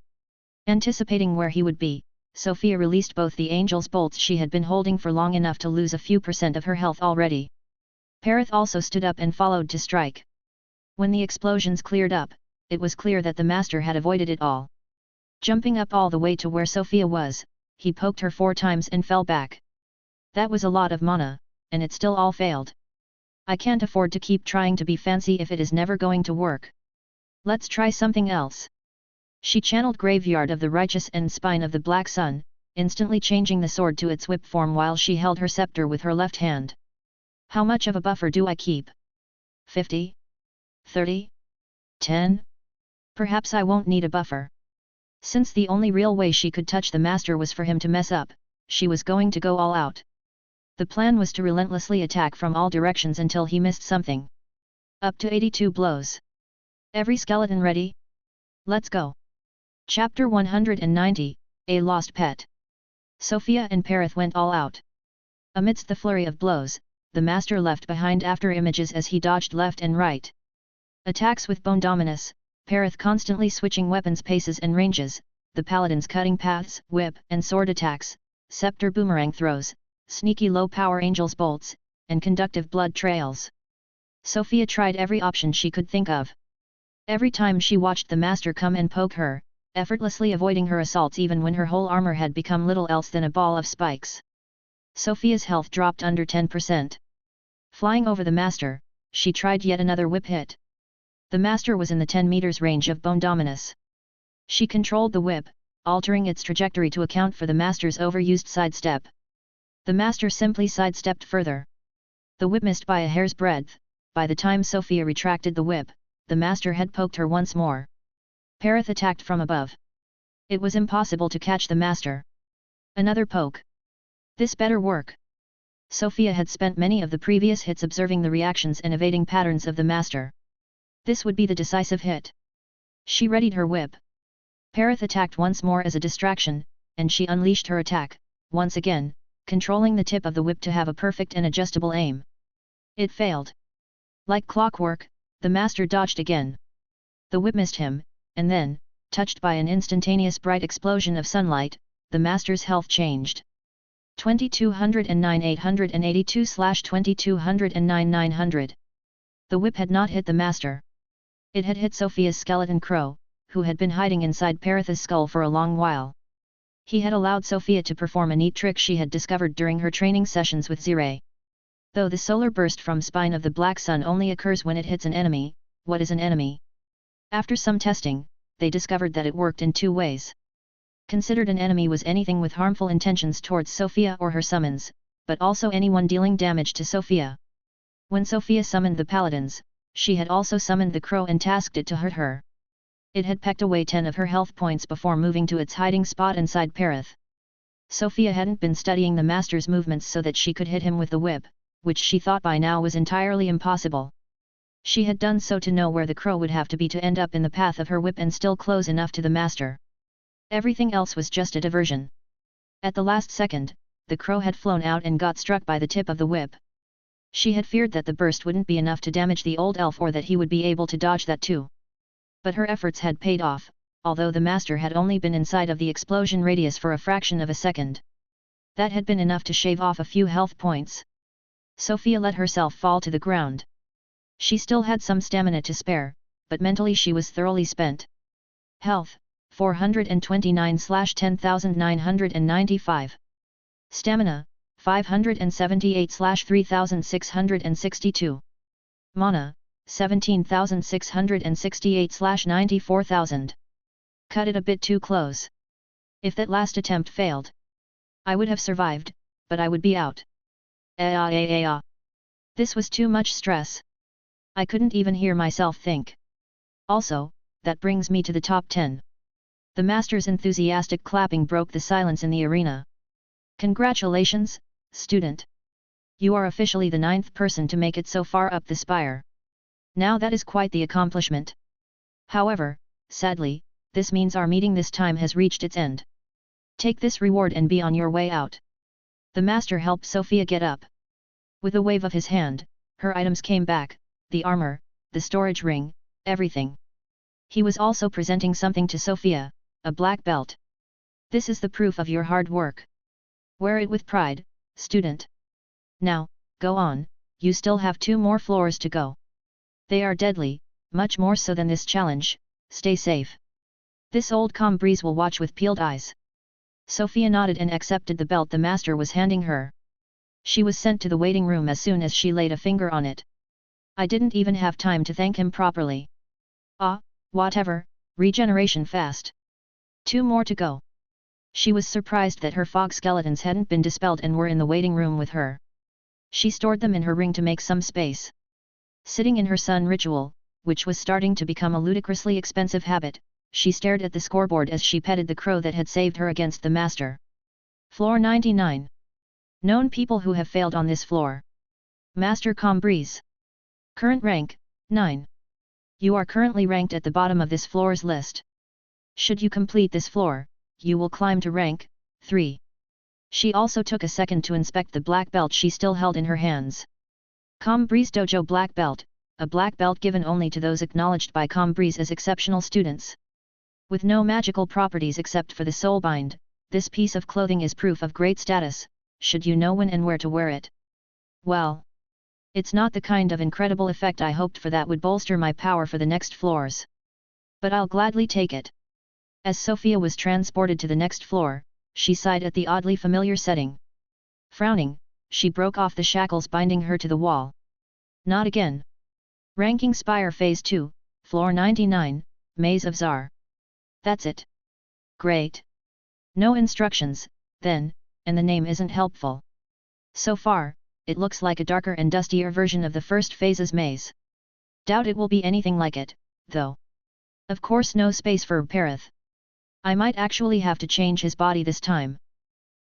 Anticipating where he would be, Sofia released both the angel's bolts she had been holding for long enough to lose a few % of her health already. Perith also stood up and followed to strike. When the explosions cleared up, it was clear that the master had avoided it all. Jumping up all the way to where Sofia was, he poked her 4 times and fell back. That was a lot of mana, and it still all failed. I can't afford to keep trying to be fancy if it is never going to work. Let's try something else. She channeled Graveyard of the Righteous and Spine of the Black Sun, instantly changing the sword to its whip form while she held her scepter with her left hand. How much of a buffer do I keep? 50? 30? 10? Perhaps I won't need a buffer. Since the only real way she could touch the master was for him to mess up, she was going to go all out. The plan was to relentlessly attack from all directions until he missed something. Up to 82 blows. Every skeleton ready? Let's go. Chapter 190, A lost pet. Sofia and Perith went all out. Amidst the flurry of blows, the master left behind after images as he dodged left and right. Attacks with Bone Dominus, Perith constantly switching weapons paces and ranges, the paladins cutting paths, whip and sword attacks, scepter boomerang throws, sneaky low-power angels bolts, and conductive blood trails. Sofia tried every option she could think of. Every time she watched the master come and poke her, effortlessly avoiding her assaults even when her whole armor had become little else than a ball of spikes. Sofia's health dropped under 10%. Flying over the master, she tried yet another whip hit. The master was in the 10 meters range of Bone Dominus. She controlled the whip, altering its trajectory to account for the master's overused sidestep. The master simply sidestepped further. The whip missed by a hair's breadth. By the time Sofia retracted the whip, the master had poked her once more. Perith attacked from above. It was impossible to catch the master. Another poke. This better work. Sofia had spent many of the previous hits observing the reactions and evading patterns of the master. This would be the decisive hit. She readied her whip. Perith attacked once more as a distraction, and she unleashed her attack, once again, controlling the tip of the whip to have a perfect and adjustable aim. It failed. Like clockwork, the master dodged again. The whip missed him, and then, touched by an instantaneous bright explosion of sunlight, the master's health changed. 2209 882/2209 900. The whip had not hit the master. It had hit Sofia's skeleton crow, who had been hiding inside Perith's skull for a long while. He had allowed Sofia to perform a neat trick she had discovered during her training sessions with Ziray. Though the solar burst from spine of the Black Sun only occurs when it hits an enemy, what is an enemy? After some testing, they discovered that it worked in two ways. Considered an enemy was anything with harmful intentions towards Sofia or her summons, but also anyone dealing damage to Sofia. When Sofia summoned the paladins, she had also summoned the crow and tasked it to hurt her. It had pecked away 10 of her health points before moving to its hiding spot inside Perith. Sofia hadn't been studying the master's movements so that she could hit him with the whip, which she thought by now was entirely impossible. She had done so to know where the crow would have to be to end up in the path of her whip and still close enough to the master. Everything else was just a diversion. At the last second, the crow had flown out and got struck by the tip of the whip. She had feared that the burst wouldn't be enough to damage the old elf or that he would be able to dodge that too. But her efforts had paid off, although the master had only been inside of the explosion radius for a fraction of a second. That had been enough to shave off a few health points. Sofia let herself fall to the ground. She still had some stamina to spare, but mentally she was thoroughly spent. Health, 429/10,995. Stamina, 578/3662. Mana, 17,668/94,000. Cut it a bit too close. If that last attempt failed, I would have survived, but I would be out. This was too much stress. I couldn't even hear myself think. Also, that brings me to the top 10. The master's enthusiastic clapping broke the silence in the arena. Congratulations, student. You are officially the 9th person to make it so far up the spire. Now that is quite the accomplishment. However, sadly, this means our meeting this time has reached its end. Take this reward and be on your way out. The master helped Sofia get up. With a wave of his hand, her items came back, the armor, the storage ring, everything. He was also presenting something to Sofia, a black belt. This is the proof of your hard work. Wear it with pride, student. Now, go on, you still have 2 more floors to go. They are deadly, much more so than this challenge, stay safe. This old calm breeze will watch with peeled eyes. Sofia nodded and accepted the belt the master was handing her. She was sent to the waiting room as soon as she laid a finger on it. I didn't even have time to thank him properly. Ah, whatever, regeneration fast. 2 more to go. She was surprised that her fog skeletons hadn't been dispelled and were in the waiting room with her. She stored them in her ring to make some space. Sitting in her sun ritual, which was starting to become a ludicrously expensive habit, she stared at the scoreboard as she petted the crow that had saved her against the master. Floor 99. Known people who have failed on this floor. Master Combreeze. Current rank, 9. You are currently ranked at the bottom of this floor's list. Should you complete this floor, you will climb to rank 3. She also took a second to inspect the black belt she still held in her hands. Calm Breeze Dojo Black Belt, a black belt given only to those acknowledged by Calm Breeze as exceptional students. With no magical properties except for the soulbind, this piece of clothing is proof of great status, should you know when and where to wear it. Well, it's not the kind of incredible effect I hoped for that would bolster my power for the next floors. But I'll gladly take it. As Sofia was transported to the next floor, she sighed at the oddly familiar setting. Frowning, she broke off the shackles binding her to the wall. Not again. Ranking Spire Phase 2, Floor 99, Maze of Czar. That's it. Great. No instructions, then, and the name isn't helpful. So far, it looks like a darker and dustier version of the first phase's maze. Doubt it will be anything like it, though. Of course no space for Perith. I might actually have to change his body this time.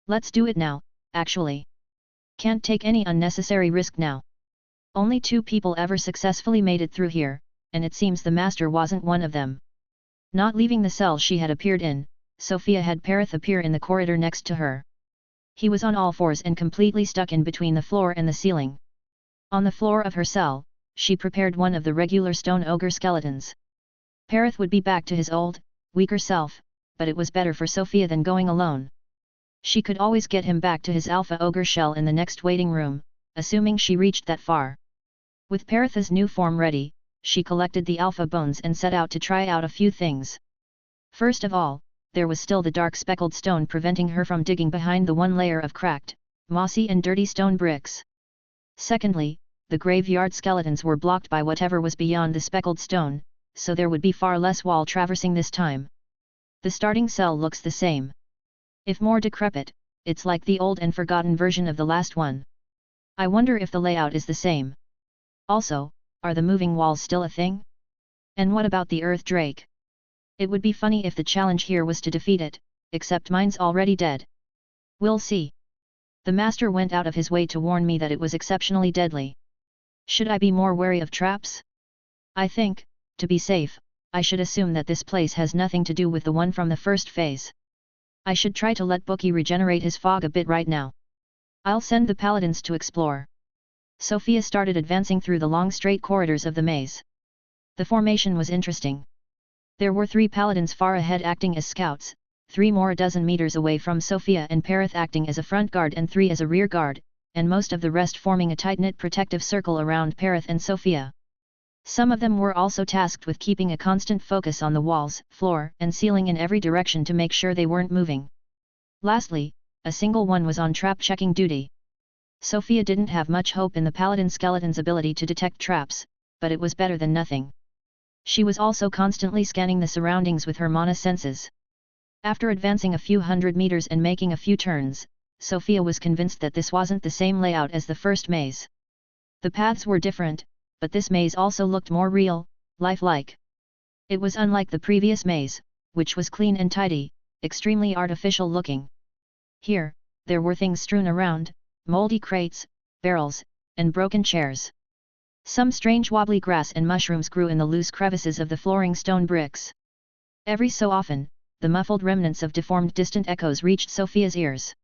Let's do it now, actually. Can't take any unnecessary risk now. Only 2 people ever successfully made it through here, and it seems the master wasn't one of them. Not leaving the cell she had appeared in, Sofia had Perith appear in the corridor next to her. He was on all fours and completely stuck in between the floor and the ceiling. On the floor of her cell, she prepared one of the regular stone ogre skeletons. Perith would be back to his old, weaker self, but it was better for Sofia than going alone. She could always get him back to his alpha ogre shell in the next waiting room, assuming she reached that far. With Perith's new form ready, she collected the alpha bones and set out to try out a few things. First of all, there was still the dark speckled stone preventing her from digging behind the one layer of cracked, mossy and dirty stone bricks. Secondly, the graveyard skeletons were blocked by whatever was beyond the speckled stone, so there would be far less wall traversing this time. The starting cell looks the same. If more decrepit, it's like the old and forgotten version of the last one. I wonder if the layout is the same. Also, are the moving walls still a thing? And what about the Earth Drake? It would be funny if the challenge here was to defeat it, except mine's already dead. We'll see. The master went out of his way to warn me that it was exceptionally deadly. Should I be more wary of traps? I think, to be safe, I should assume that this place has nothing to do with the one from the first phase. I should try to let Bookie regenerate his fog a bit right now. I'll send the paladins to explore. Sofia started advancing through the long straight corridors of the maze. The formation was interesting. There were 3 paladins far ahead acting as scouts, 3 more a dozen meters away from Sofia and Perith acting as a front guard and 3 as a rear guard, and most of the rest forming a tight-knit protective circle around Perith and Sofia. Some of them were also tasked with keeping a constant focus on the walls, floor, and ceiling in every direction to make sure they weren't moving. Lastly, a single one was on trap-checking duty. Sofia didn't have much hope in the paladin skeleton's ability to detect traps, but it was better than nothing. She was also constantly scanning the surroundings with her mana senses. After advancing a few hundred meters and making a few turns, Sofia was convinced that this wasn't the same layout as the first maze. The paths were different, but this maze also looked more real, lifelike. It was unlike the previous maze, which was clean and tidy, extremely artificial looking. Here, there were things strewn around, moldy crates, barrels, and broken chairs. Some strange wobbly grass and mushrooms grew in the loose crevices of the flooring stone bricks. Every so often, the muffled remnants of deformed distant echoes reached Sofia's ears.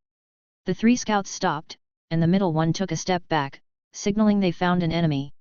The 3 scouts stopped, and the middle one took a step back, signaling they found an enemy.